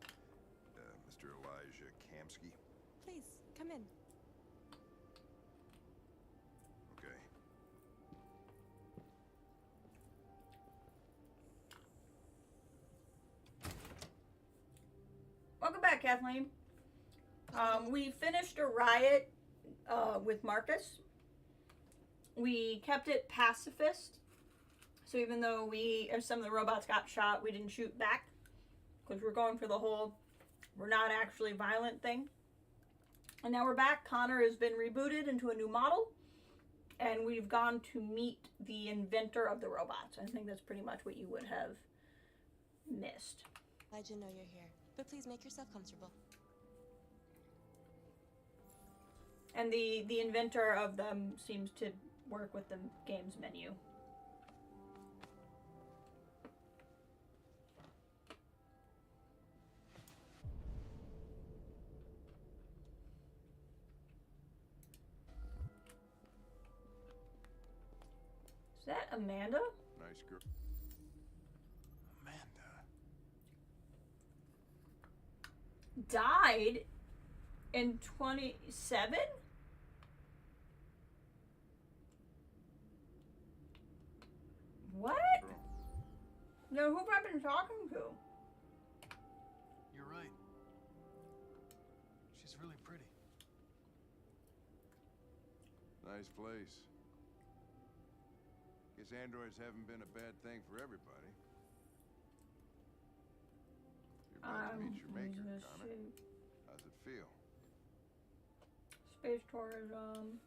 Mr. Elijah Kamsky. Please, come in. Okay. Welcome back, Kathleen. We finished a riot with Marcus. We kept it pacifist. So even though some of the robots got shot, we didn't shoot back. Because we're going for the whole, we're not actually violent thing. And now we're back. Connor has been rebooted into a new model. And we've gone to meet the inventor of the robots. I think that's pretty much what you would have missed. Glad you know you're here. But please make yourself comfortable. And the inventor of them seems to work with the game's menu. Is that Amanda? Nice girl. Died in 27? What? No, who have I been talking to? Nice place. Guess androids haven't been a bad thing for everybody. You're about to meet your maker, Connor. How's it feel? Space tourism.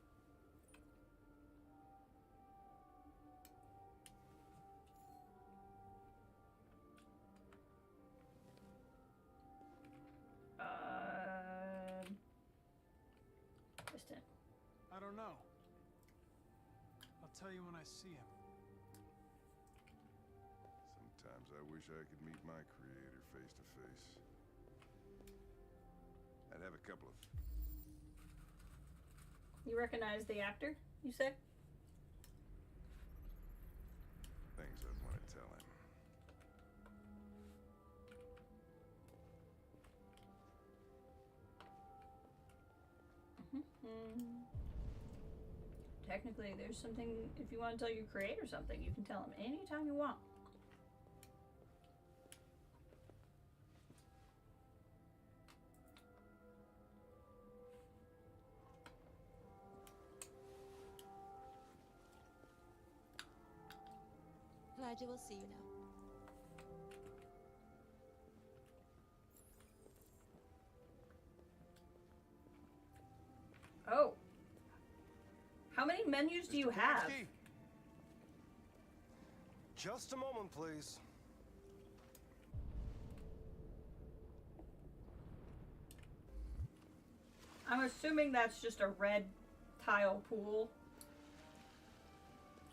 Distant. I don't know. I'll tell you when I see him. Sometimes I wish I could meet my creator face to face. I'd have a couple of... You recognize the actor, you said? things I'd want to tell him. Technically, there's something, if you want to tell your creator something, you can tell him anytime you want. Elijah will see you now. Oh. How many menus do you have? Just a moment, please. I'm assuming that's just a red tile pool.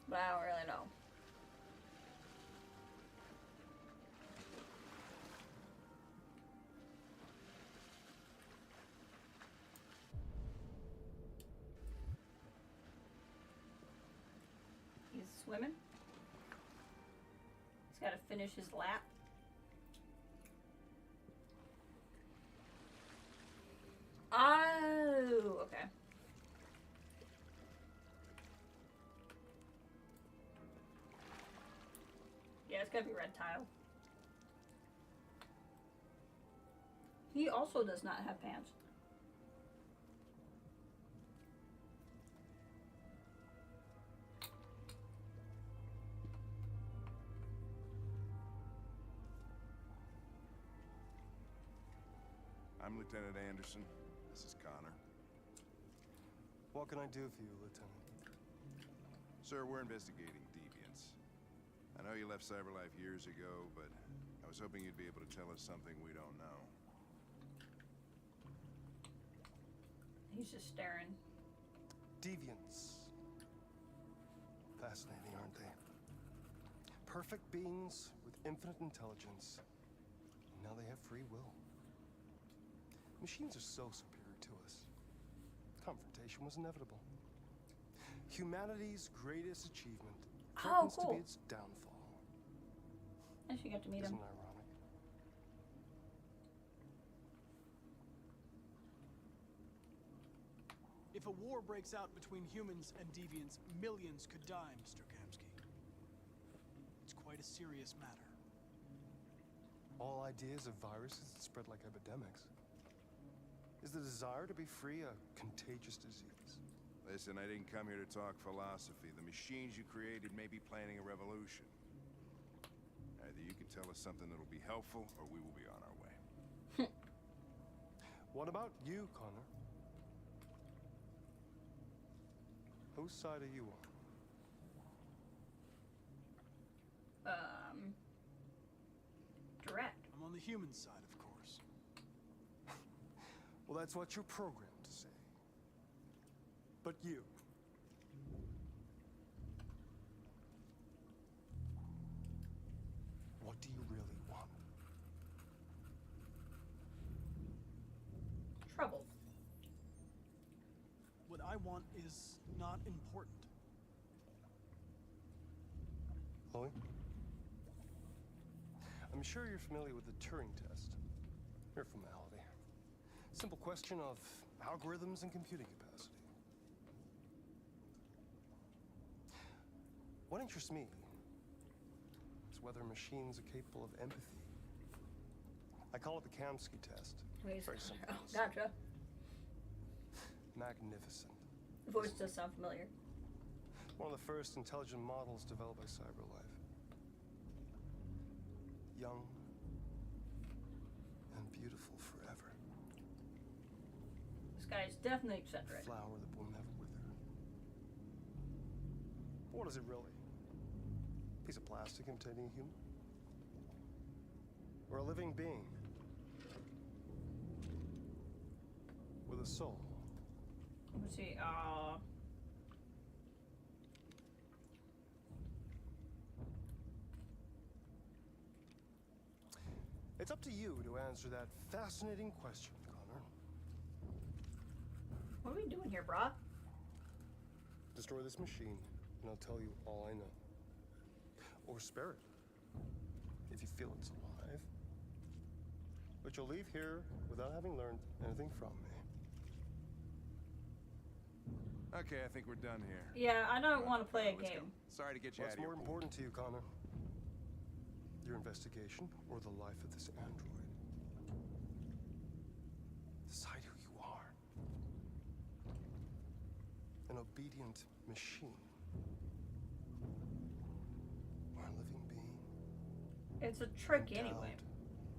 But I don't really know. He's swimming. He's got to finish his lap. Oh, okay. Yeah, it's gotta be red tile. He also does not have pants. I'm Lieutenant Anderson. This is Connor. What can I do for you, Lieutenant? Sir, we're investigating deviants. I know you left CyberLife years ago, but I was hoping you'd be able to tell us something we don't know. He's just staring. Deviants. Fascinating, aren't they? Perfect beings with infinite intelligence. Now they have free will. Machines are so superior to us. Confrontation was inevitable. Humanity's greatest achievement happens to be its downfall. And she got to meet him. Isn't it ironic? If a war breaks out between humans and deviants, millions could die, Mr. Kamsky. It's quite a serious matter. All ideas of viruses that spread like epidemics. Is the desire to be free a contagious disease? Listen, I didn't come here to talk philosophy. The machines you created may be planning a revolution. Either you can tell us something that'll be helpful, or we will be on our way. What about you, Connor? Whose side are you on? Direct. I'm on the human side, of course. Well, that's what you're programmed to say. But you. What do you really want? Trouble. What I want is not important. Chloe? I'm sure you're familiar with the Turing test. Mere formality. Simple question of algorithms and computing capacity. What interests me is whether machines are capable of empathy. I call it the Kamsky test. Wait, very simple. oh, gotcha. Magnificent. The voice does sound familiar. One of the first intelligent models developed by CyberLife. Young and beautiful forever. This guy is definitely eccentric. A flower that will never wither. What is it really? A piece of plastic imitating a human? Or a living being? With a soul? Let's see, It's up to you to answer that fascinating question, Connor. What are we doing here, brah? Destroy this machine, and I'll tell you all I know. Or spare it, if you feel it's alive. But you'll leave here without having learned anything from me. Okay, I think we're done here. Yeah, I don't want to play a Let's game. go. Sorry to get you What's out of more here. important to you, Connor? Your investigation or the life of this android? Decide who you are. An obedient machine. Or a living being. It's a trick endowed anyway.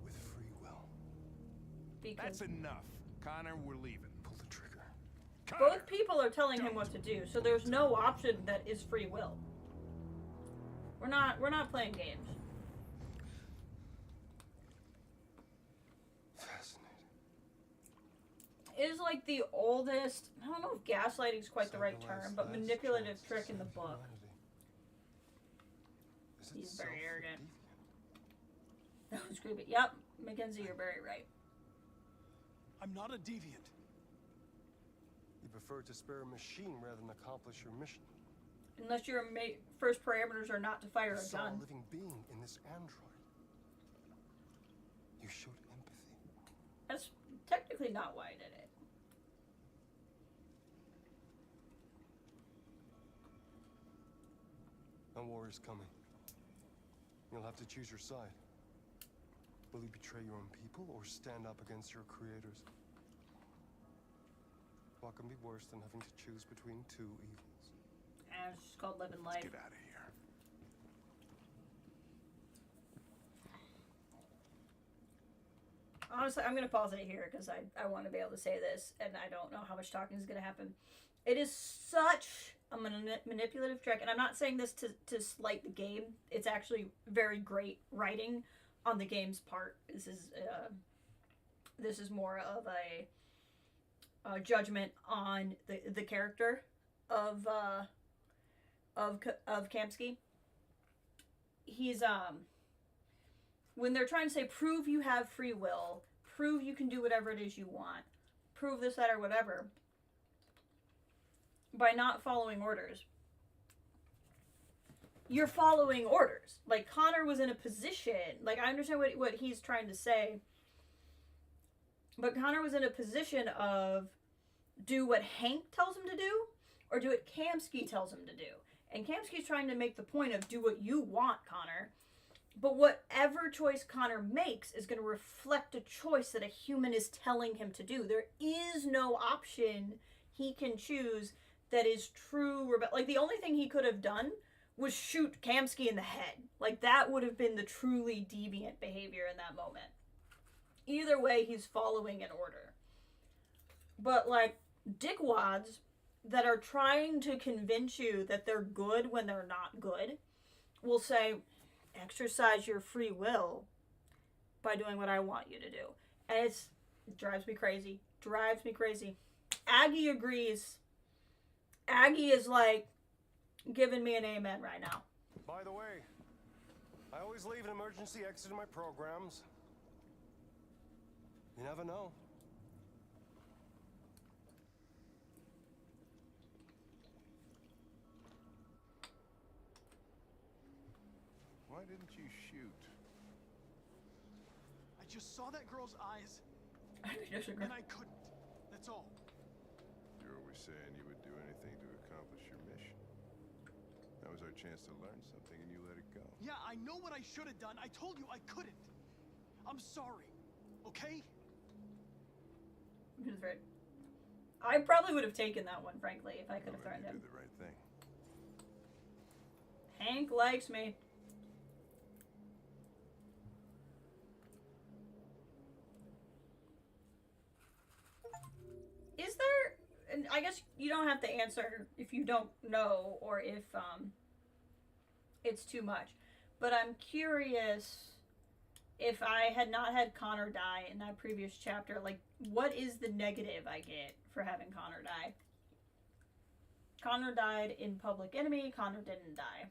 with free will. Because That's enough. Connor, we're leaving. Pull the trigger. both people are telling him what to do, so there's no option that is free will. We're not playing games. It is like the oldest, I don't know if gaslighting is quite the right term, but manipulative trick in the book. He's very arrogant. That was creepy. Yep, Mackenzie, you're very right. I'm not a deviant. You prefer to spare a machine rather than accomplish your mission. Unless your first parameters are not to fire You a saw gun. a living being in this android. You showed empathy. That's technically not why I did it. A war is coming. You'll have to choose your side. Will you betray your own people or stand up against your creators? What can be worse than having to choose between two evils? And it's just called living life. Get out of here. Honestly, I'm going to pause it here because I want to be able to say this, and I don't know how much talking is going to happen. It is such a manipulative trick, and I'm not saying this to slight the game. It's actually very great writing on the game's part. This is more of a judgment on the character of Kamsky. He's when they're trying to say, prove you have free will, prove you can do whatever it is you want, prove this, that, or whatever, by not following orders. You're following orders. Like, Connor was in a position, like, I understand what he's trying to say, but Connor was in a position of do what Hank tells him to do, or do what Kamsky tells him to do. And Kamsky's trying to make the point of do what you want, Connor. But whatever choice Connor makes is going to reflect a choice that a human is telling him to do. There is no option he can choose that is true rebellion. Like, the only thing he could have done was shoot Kamsky in the head. Like, that would have been the truly deviant behavior in that moment. Either way, he's following an order. But, like, dickwads that are trying to convince you that they're good when they're not good will say, exercise your free will by doing what I want you to do. And it drives me crazy. Drives me crazy. Aggie agrees. Aggie is like giving me an amen right now. By the way, I always leave an emergency exit in my programs. You never know. Why didn't you shoot? I just saw that girl's eyes, I disagree. and I couldn't. That's all. You're always saying you would do anything to accomplish your mission. That was our chance to learn something, and you let it go. Yeah, I know what I should have done. I told you I couldn't. I'm sorry, okay? He's right. I probably would have taken that one, frankly, if I could have threatened him. Do the right thing. Hank likes me. Is there... And I guess you don't have to answer if you don't know or if it's too much. But I'm curious, if I had not had Connor die in that previous chapter, like, what is the negative I get for having Connor die? Connor died in Public Enemy. Connor didn't die.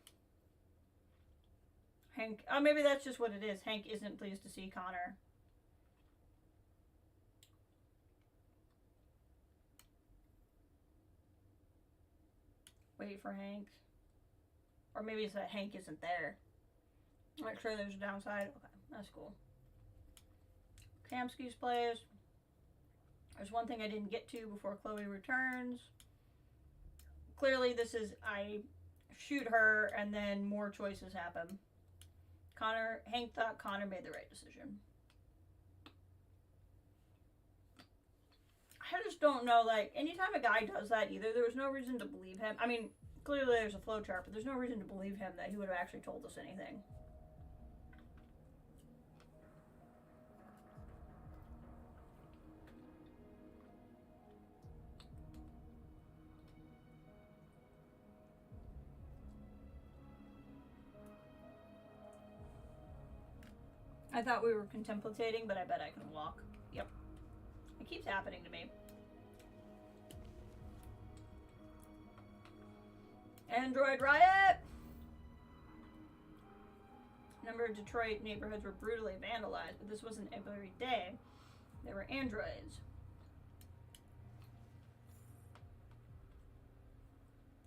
Hank... Oh, maybe that's just what it is. Hank isn't pleased to see Connor. Wait for Hank. Or maybe it's that Hank isn't there. Make sure there's a downside. Okay, that's cool. Kamsky's place. There's one thing I didn't get to before Chloe returns. Clearly this is, I shoot her and then more choices happen. Hank thought Connor made the right decision. I just don't know, like, anytime a guy does that either, there was no reason to believe him. I mean, clearly there's a flowchart, but there's no reason to believe him that he would have actually told us anything. I thought we were contemplating, but I bet I can walk. Yep. It keeps happening to me. Android riot! A number of Detroit neighborhoods were brutally vandalized, but this wasn't every day. There were androids.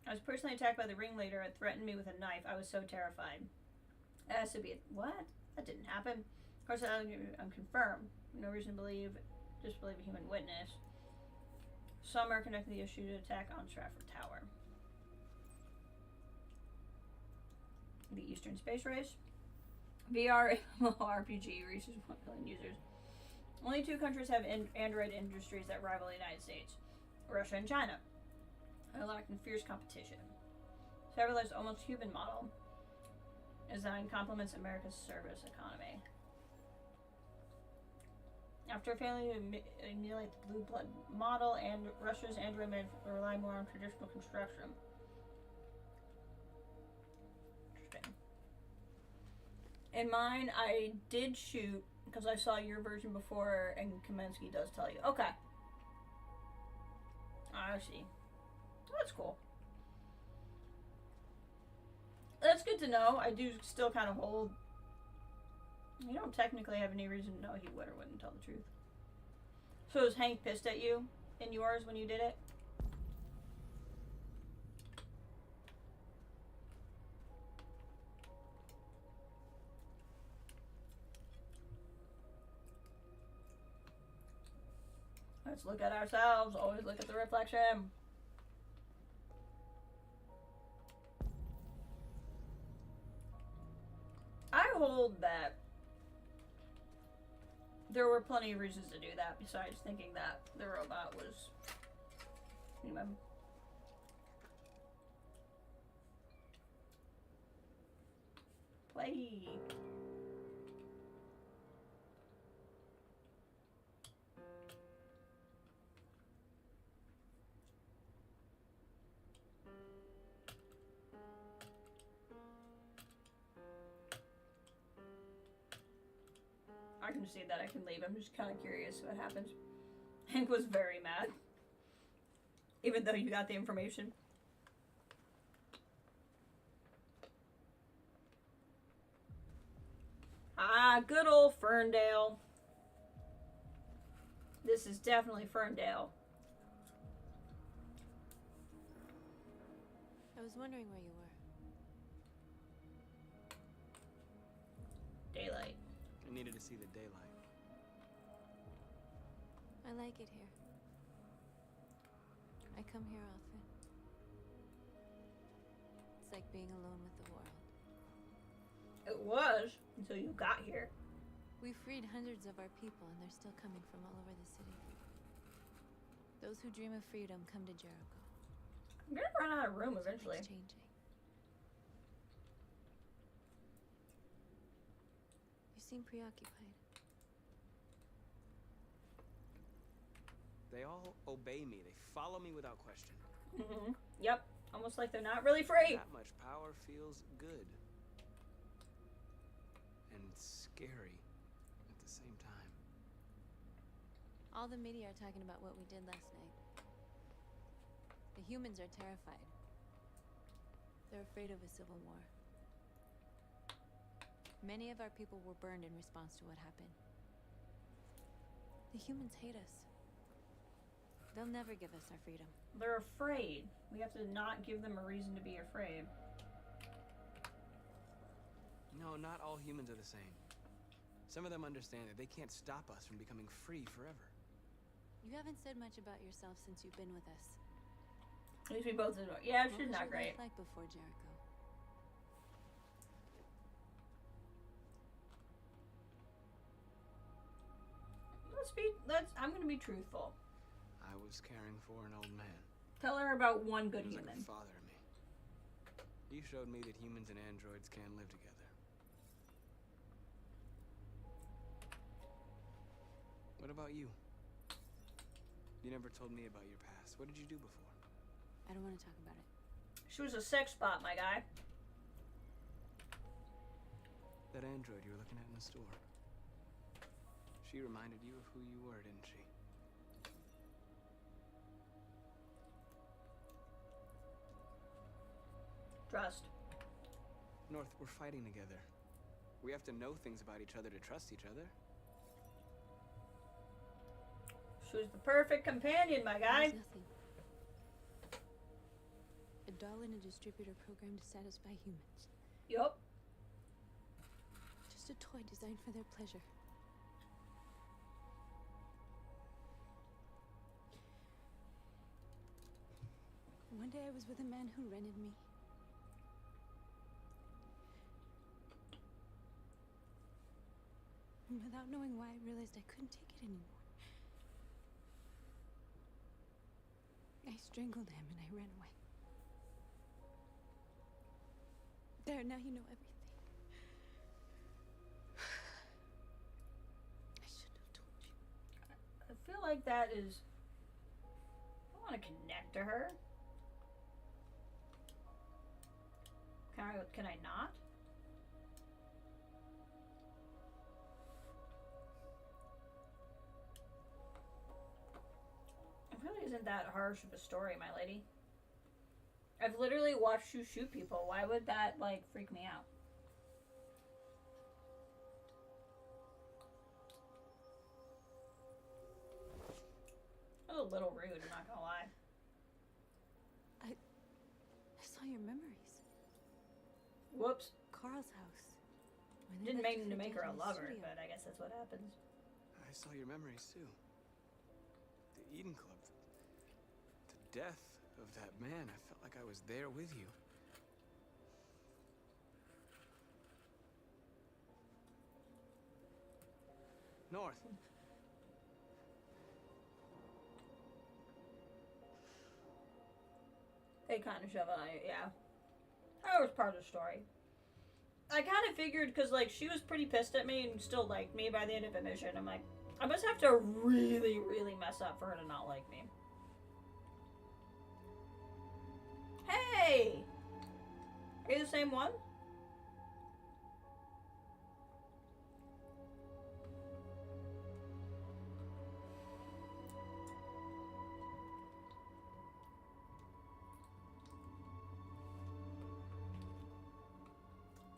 I was personally attacked by the ringleader and threatened me with a knife. I was so terrified. It has to be what? That didn't happen. Of course, I'm confirmed. No reason to disbelieve a human witness. Some are connected to the issue to attack on Stratford Tower. The Eastern Space Race. VR RPG reaches 1 billion users. Only 2 countries have Android industries that rival the United States. Russia and China. They're locked in fierce competition. Chevrolet's almost human model design complements America's service economy. After failing to emulate the blue blood model, and Russia's Android may rely more on traditional construction. Interesting. In mine, I did shoot because I saw your version before, and Kamensky does tell you. Okay. I see. That's cool. That's good to know. I do still kind of hold... You don't technically have any reason to know he would or wouldn't tell the truth. So was Hank pissed at you in yours when you did it? Let's look at ourselves. Always look at the reflection. I hold that there were plenty of reasons to do that besides thinking that the robot was human. Play. I can see that I can leave. I'm just kind of curious what happens. Hank was very mad. Even though you got the information. Ah, good old Ferndale. This is definitely Ferndale. I was wondering where you were. Daylight. I needed to see the daylight. I like it here. I come here often. It's like being alone with the world. It was, until you got here. We freed hundreds of our people, and they're still coming from all over the city. Those who dream of freedom come to Jericho. I'm gonna run out of room eventually. Something's changing. You seem preoccupied. They all obey me. They follow me without question. Yep. Almost like they're not really free. That much power feels good. And scary at the same time. All the media are talking about what we did last night. The humans are terrified. They're afraid of a civil war. Many of our people were burned in response to what happened. The humans hate us. They'll never give us our freedom. They're afraid. We have to not give them a reason to be afraid. No, not all humans are the same. Some of them understand that they can't stop us from becoming free forever. You haven't said much about yourself since you've been with us. At least we both did. Yeah, What she's was not your great. life like before Jericho? I'm gonna be truthful. I was caring for an old man. Tell her about one good He was human. like a father to me. You showed me that humans and androids can live together. What about you? You never told me about your past. What did you do before? I don't want to talk about it. She was a sex bot, my guy. That android you were looking at in the store. She reminded you of who you were, didn't she? Trust. North, we're fighting together. We have to know things about each other to trust each other. She was the perfect companion, my guy. There's nothing. A doll in a distributor program to satisfy humans. Yup. Just a toy designed for their pleasure. One day I was with a man who rented me. And without knowing why, I realized I couldn't take it anymore. I strangled him and I ran away. There, now you know everything. I shouldn't have told you. I feel like that is... I want to connect to her. Can I not? It really isn't that harsh of a story, my lady. I've literally watched you shoot people. Why would that, like, freak me out? That was a little rude, I'm not gonna lie. I saw your memories. Whoops. Carl's house. Didn't mean to make her a lover, but I guess that's what happens. I saw your memories too. The Eden Club. The death of that man. I felt like I was there with you. North. They kind of shove it on you, yeah. That was part of the story. I kind of figured, because, like, she was pretty pissed at me and still liked me by the end of the mission. I'm like, I must have to really, really mess up for her to not like me. Hey! Are you the same one?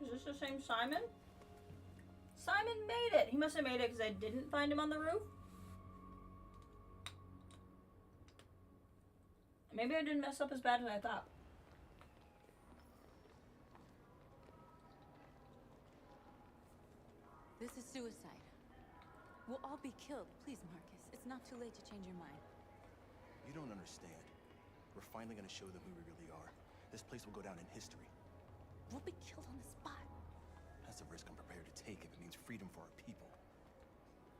Is this the same Simon? Simon made it! He must have made it because I didn't find him on the roof. Maybe I didn't mess up as bad as I thought. This is suicide. We'll all be killed. Please, Marcus. It's not too late to change your mind. You don't understand. We're finally gonna show them who we really are. This place will go down in history. We'll be killed on the spot. That's a risk I'm prepared to take if it means freedom for our people.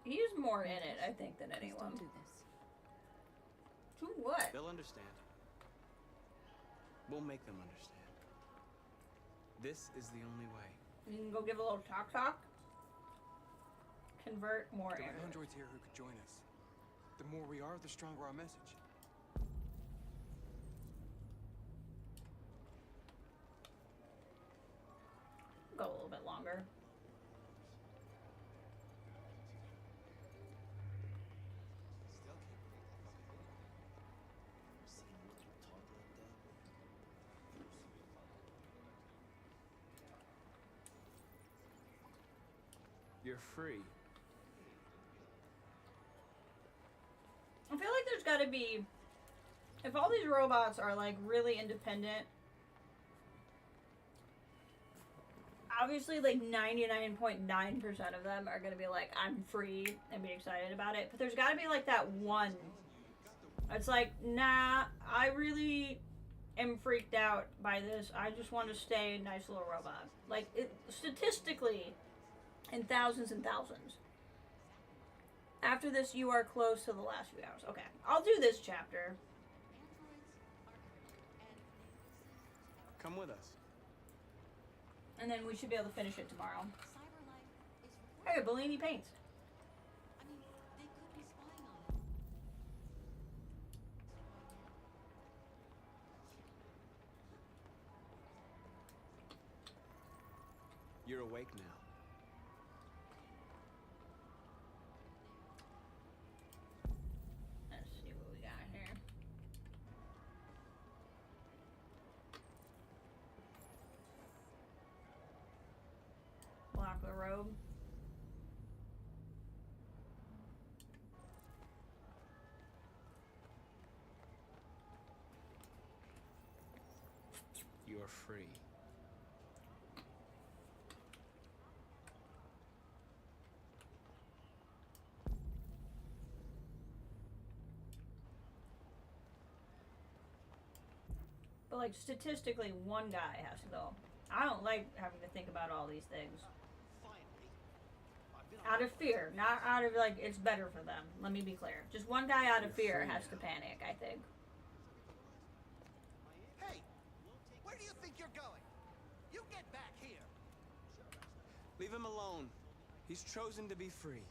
He's more in it, I think, than Please anyone. don't do this. To what? They'll understand. We'll make them understand. This is the only way. You can go give a little talk. Convert more There are androids. androids here who could join us. The more we are, the stronger our message. Go a little bit longer. You're free. I feel like there's gotta be, if all these robots are like really independent, obviously like 99.9% of them are gonna be like, I'm free and be excited about it. But there's gotta be like that one. It's like, nah, I really am freaked out by this. I just want to stay a nice little robot. Like, statistically, in thousands and thousands. After this, you are close to the last few hours. Okay, I'll do this chapter. Come with us. And then we should be able to finish it tomorrow. Hey, Bellini paints. You're awake now. Let's see what we got here. Block the robe. You're free. But like statistically, one guy has to go. I don't like having to think about all these things. Out of fear, not out of like it's better for them. Let me be clear. Just one guy out of fear has to panic, I think. Hey, where do you think you're going? You get back here. Leave him alone. He's chosen to be free.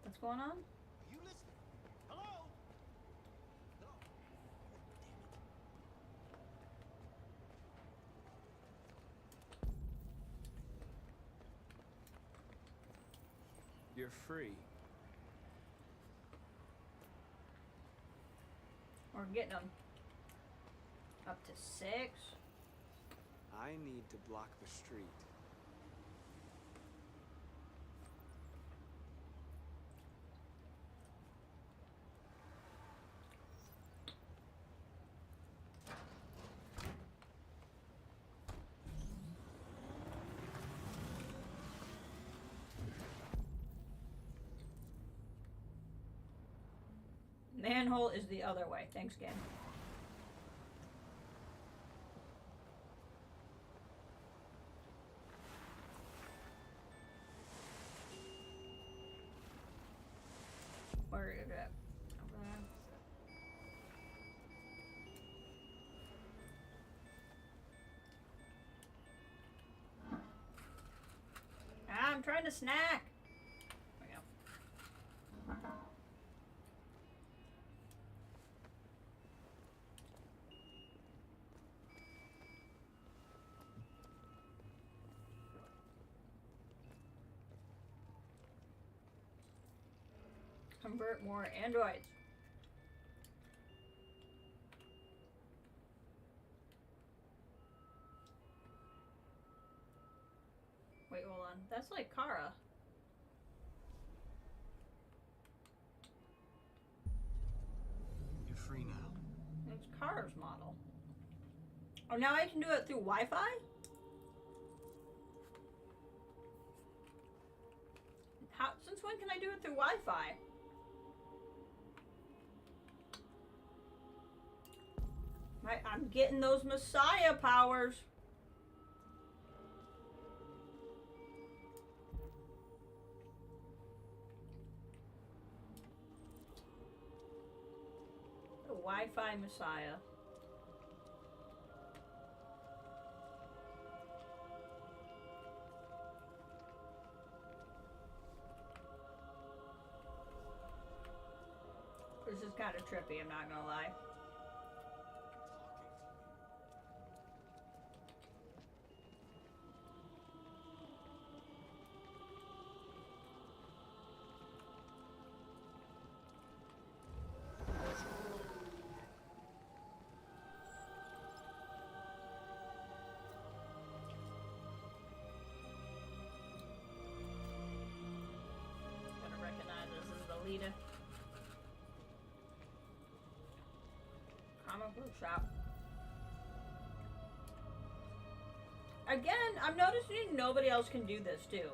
What's going on? You listening? Hello? You're free. We're getting them. Up to 6. I need to block the street. Manhole is the other way. Thanks, game. Where is it? Over there. I'm trying to snack. There we go. Convert more androids. Wait, hold on. That's like Kara. You're free now. It's Kara's model. Oh, now I can do it through Wi-Fi? How? Since when can I do it through Wi-Fi? I'm getting those Messiah powers. Wi-Fi Messiah. This is kind of trippy, I'm not gonna lie. Gonna recognize this as the leader. Comic book shop. Again, I'm noticing nobody else can do this too.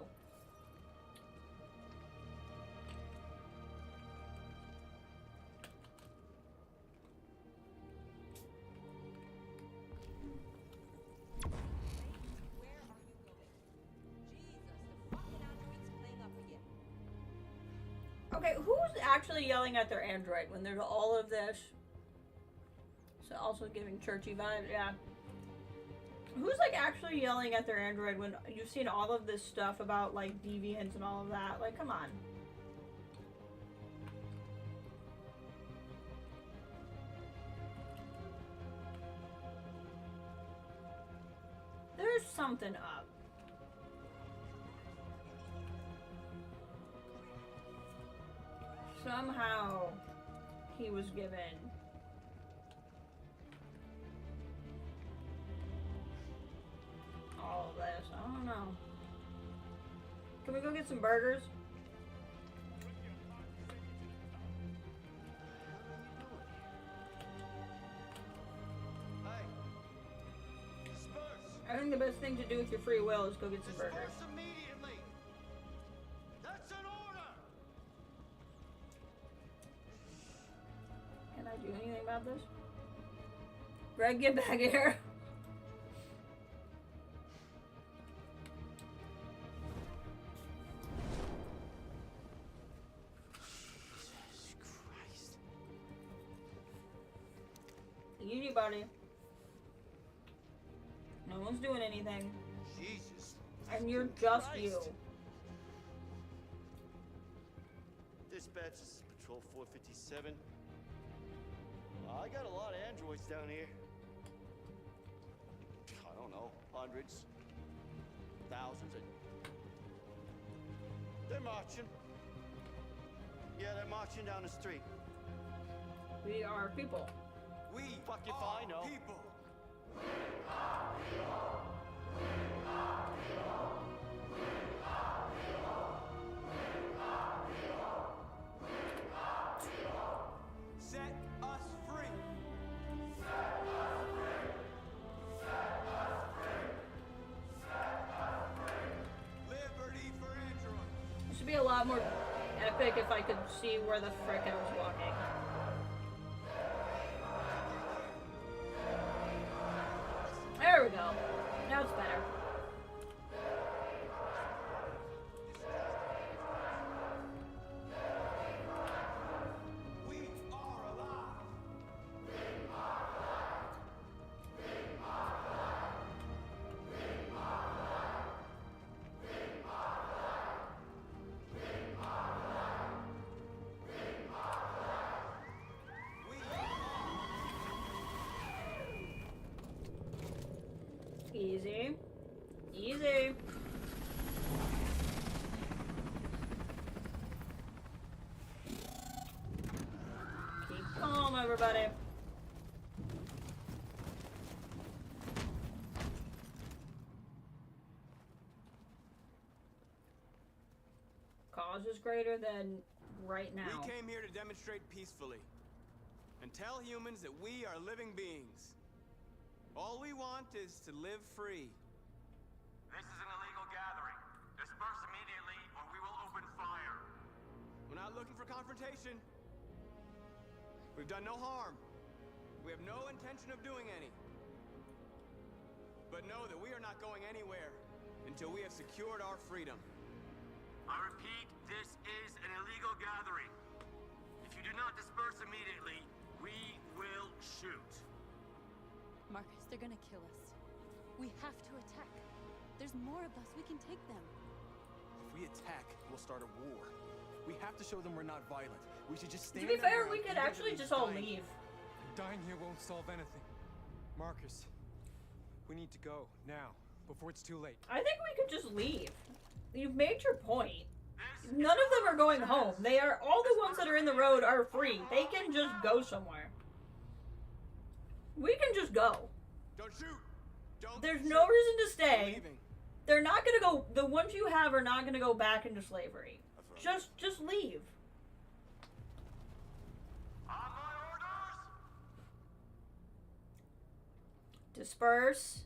Okay, who's actually yelling at their android when there's all of this? So also giving churchy vibes, yeah. Who's like actually yelling at their android when you've seen all of this stuff about like deviants and all of that? Like, come on. There's something up. Somehow he was given all of this. I don't know. Can we go get some burgers? I think the best thing to do with your free will is go get some burgers. Immediately. That's an order. Can I do anything about this? Greg, get back here. Easy, buddy. No one's doing anything. Jesus. And you're just Christ. you. Dispatch, this is Patrol 457. I got a lot of androids down here. I don't know, hundreds, thousands. They're marching. Yeah, they're marching down the street. We are people. We fuck if I know. People. Set us free. Liberty for Android. It should be a lot more epic if I could see where the frick I was walking. There we go. Now it's better. We are alive. Easy. Easy. Keep calm, everybody. Cause is greater than right now. We came here to demonstrate peacefully and tell humans that we are living beings. All we want is to live free. This is an illegal gathering. Disperse immediately or we will open fire. We're not looking for confrontation. We've done no harm. We have no intention of doing any. But know that we are not going anywhere until we have secured our freedom. I repeat, this is an illegal gathering. If you do not disperse immediately, we will shoot. Marcus, they're gonna kill us. We have to attack. There's more of us. We can take them. If we attack, we'll start a war. We have to show them we're not violent. We should just stand To be our fair, ground we could even if it actually means just all dying. leave. Dying here won't solve anything. Marcus, we need to go now, before it's too late. I think we could just leave. You've made your point. None of them are going home. They are, all the ones that are in the road are free. They can just go somewhere. We can just go. Don't shoot. There's no reason to stay. They're not gonna go, the ones you have are not gonna go back into slavery. Just leave. Disperse.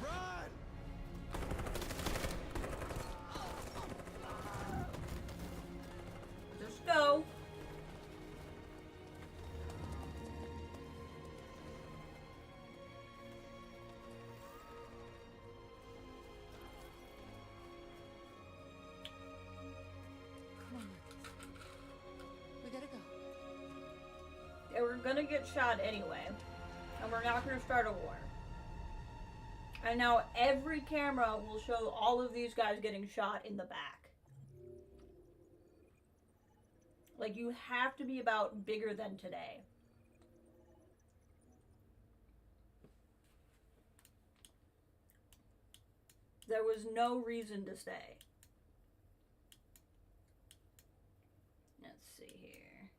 Run! Just go. Come on, Marcus. We gotta go. Yeah, we're gonna get shot anyway. And we're not gonna start a war. And now every camera will show all of these guys getting shot in the back. Like, you have to be about bigger than today. There was no reason to stay. Let's see here.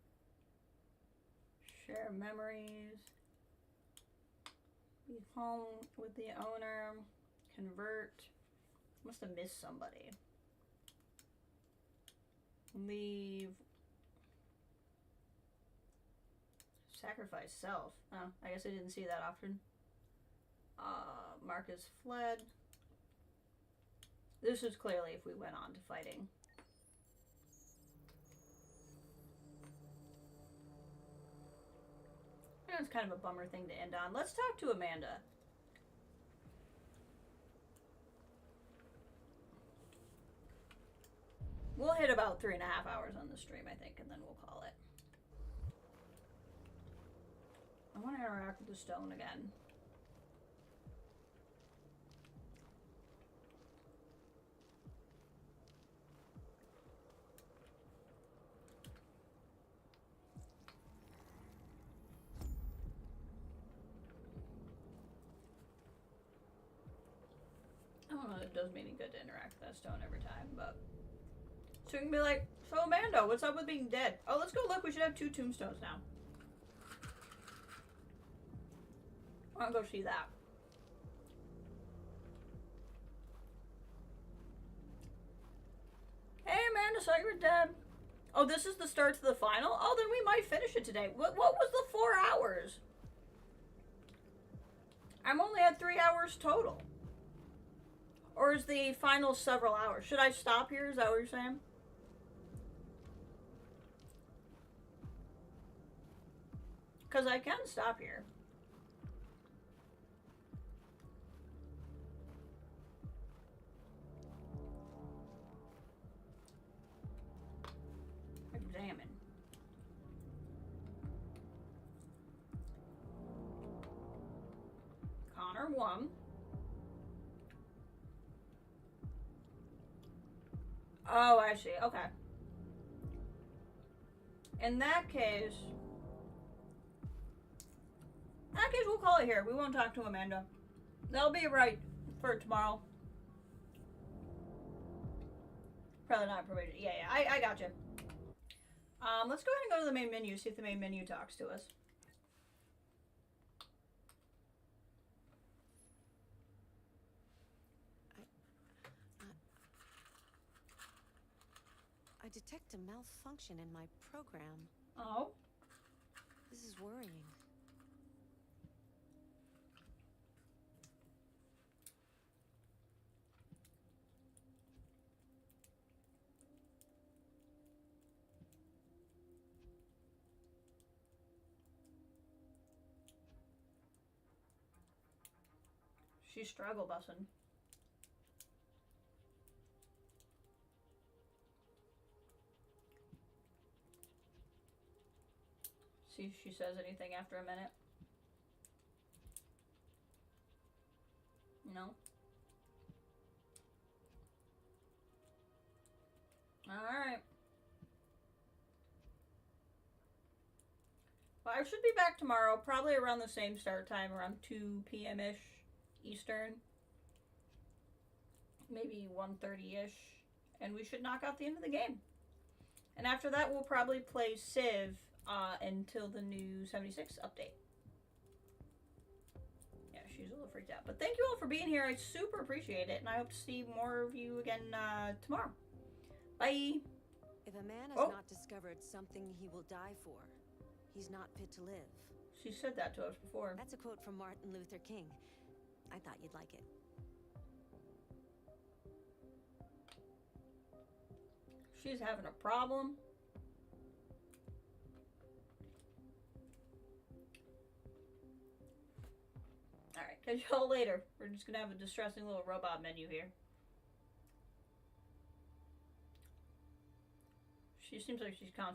Share memories. Be home with the owner. Convert. Must have missed somebody. Leave. Sacrifice self. Oh, I guess I didn't see that option. Marcus fled. This is clearly if we went on to fighting. It's kind of a bummer thing to end on. Let's talk to Amanda. We'll hit about 3.5 hours on the stream, I think, and then we'll call it. I want to interact with the stone again. I don't know if it does me any good to interact with that stone every time, but... So you can be like, so Amanda, what's up with being dead? Oh, let's go look, we should have 2 tombstones now. I want to go see that. Hey Amanda, saw you were dead. Oh, this is the start to the final? Oh, then we might finish it today. What was the 4 hours? I'm only at 3 hours total. Or is the final several hours? Should I stop here? Is that what you're saying? Because I can stop here. Examine. Connor 1. Oh, I see. Okay. In that case, we'll call it here. We won't talk to Amanda. That'll be right for tomorrow. Probably not promoted. Yeah, I got you. Let's go ahead and go to the main menu, see if the main menu talks to us. I detect a malfunction in my program. Oh? This is worrying. She's struggle bussing. See if she says anything after a minute. No? Alright. Well, I should be back tomorrow, probably around the same start time, around 2 p.m.-ish Eastern. Maybe 1:30-ish. And we should knock out the end of the game. And after that, we'll probably play Civ until the new 76 update. Yeah, she's a little freaked out. But thank you all for being here. I super appreciate it. And I hope to see more of you again tomorrow. Bye. If a man has not discovered something he will die for, he's not fit to live. She said that to us before. That's a quote from Martin Luther King. I thought you'd like it. She's having a problem. Alright, catch y'all later. We're just gonna have a distressing little robot menu here. She seems like she's concentrating.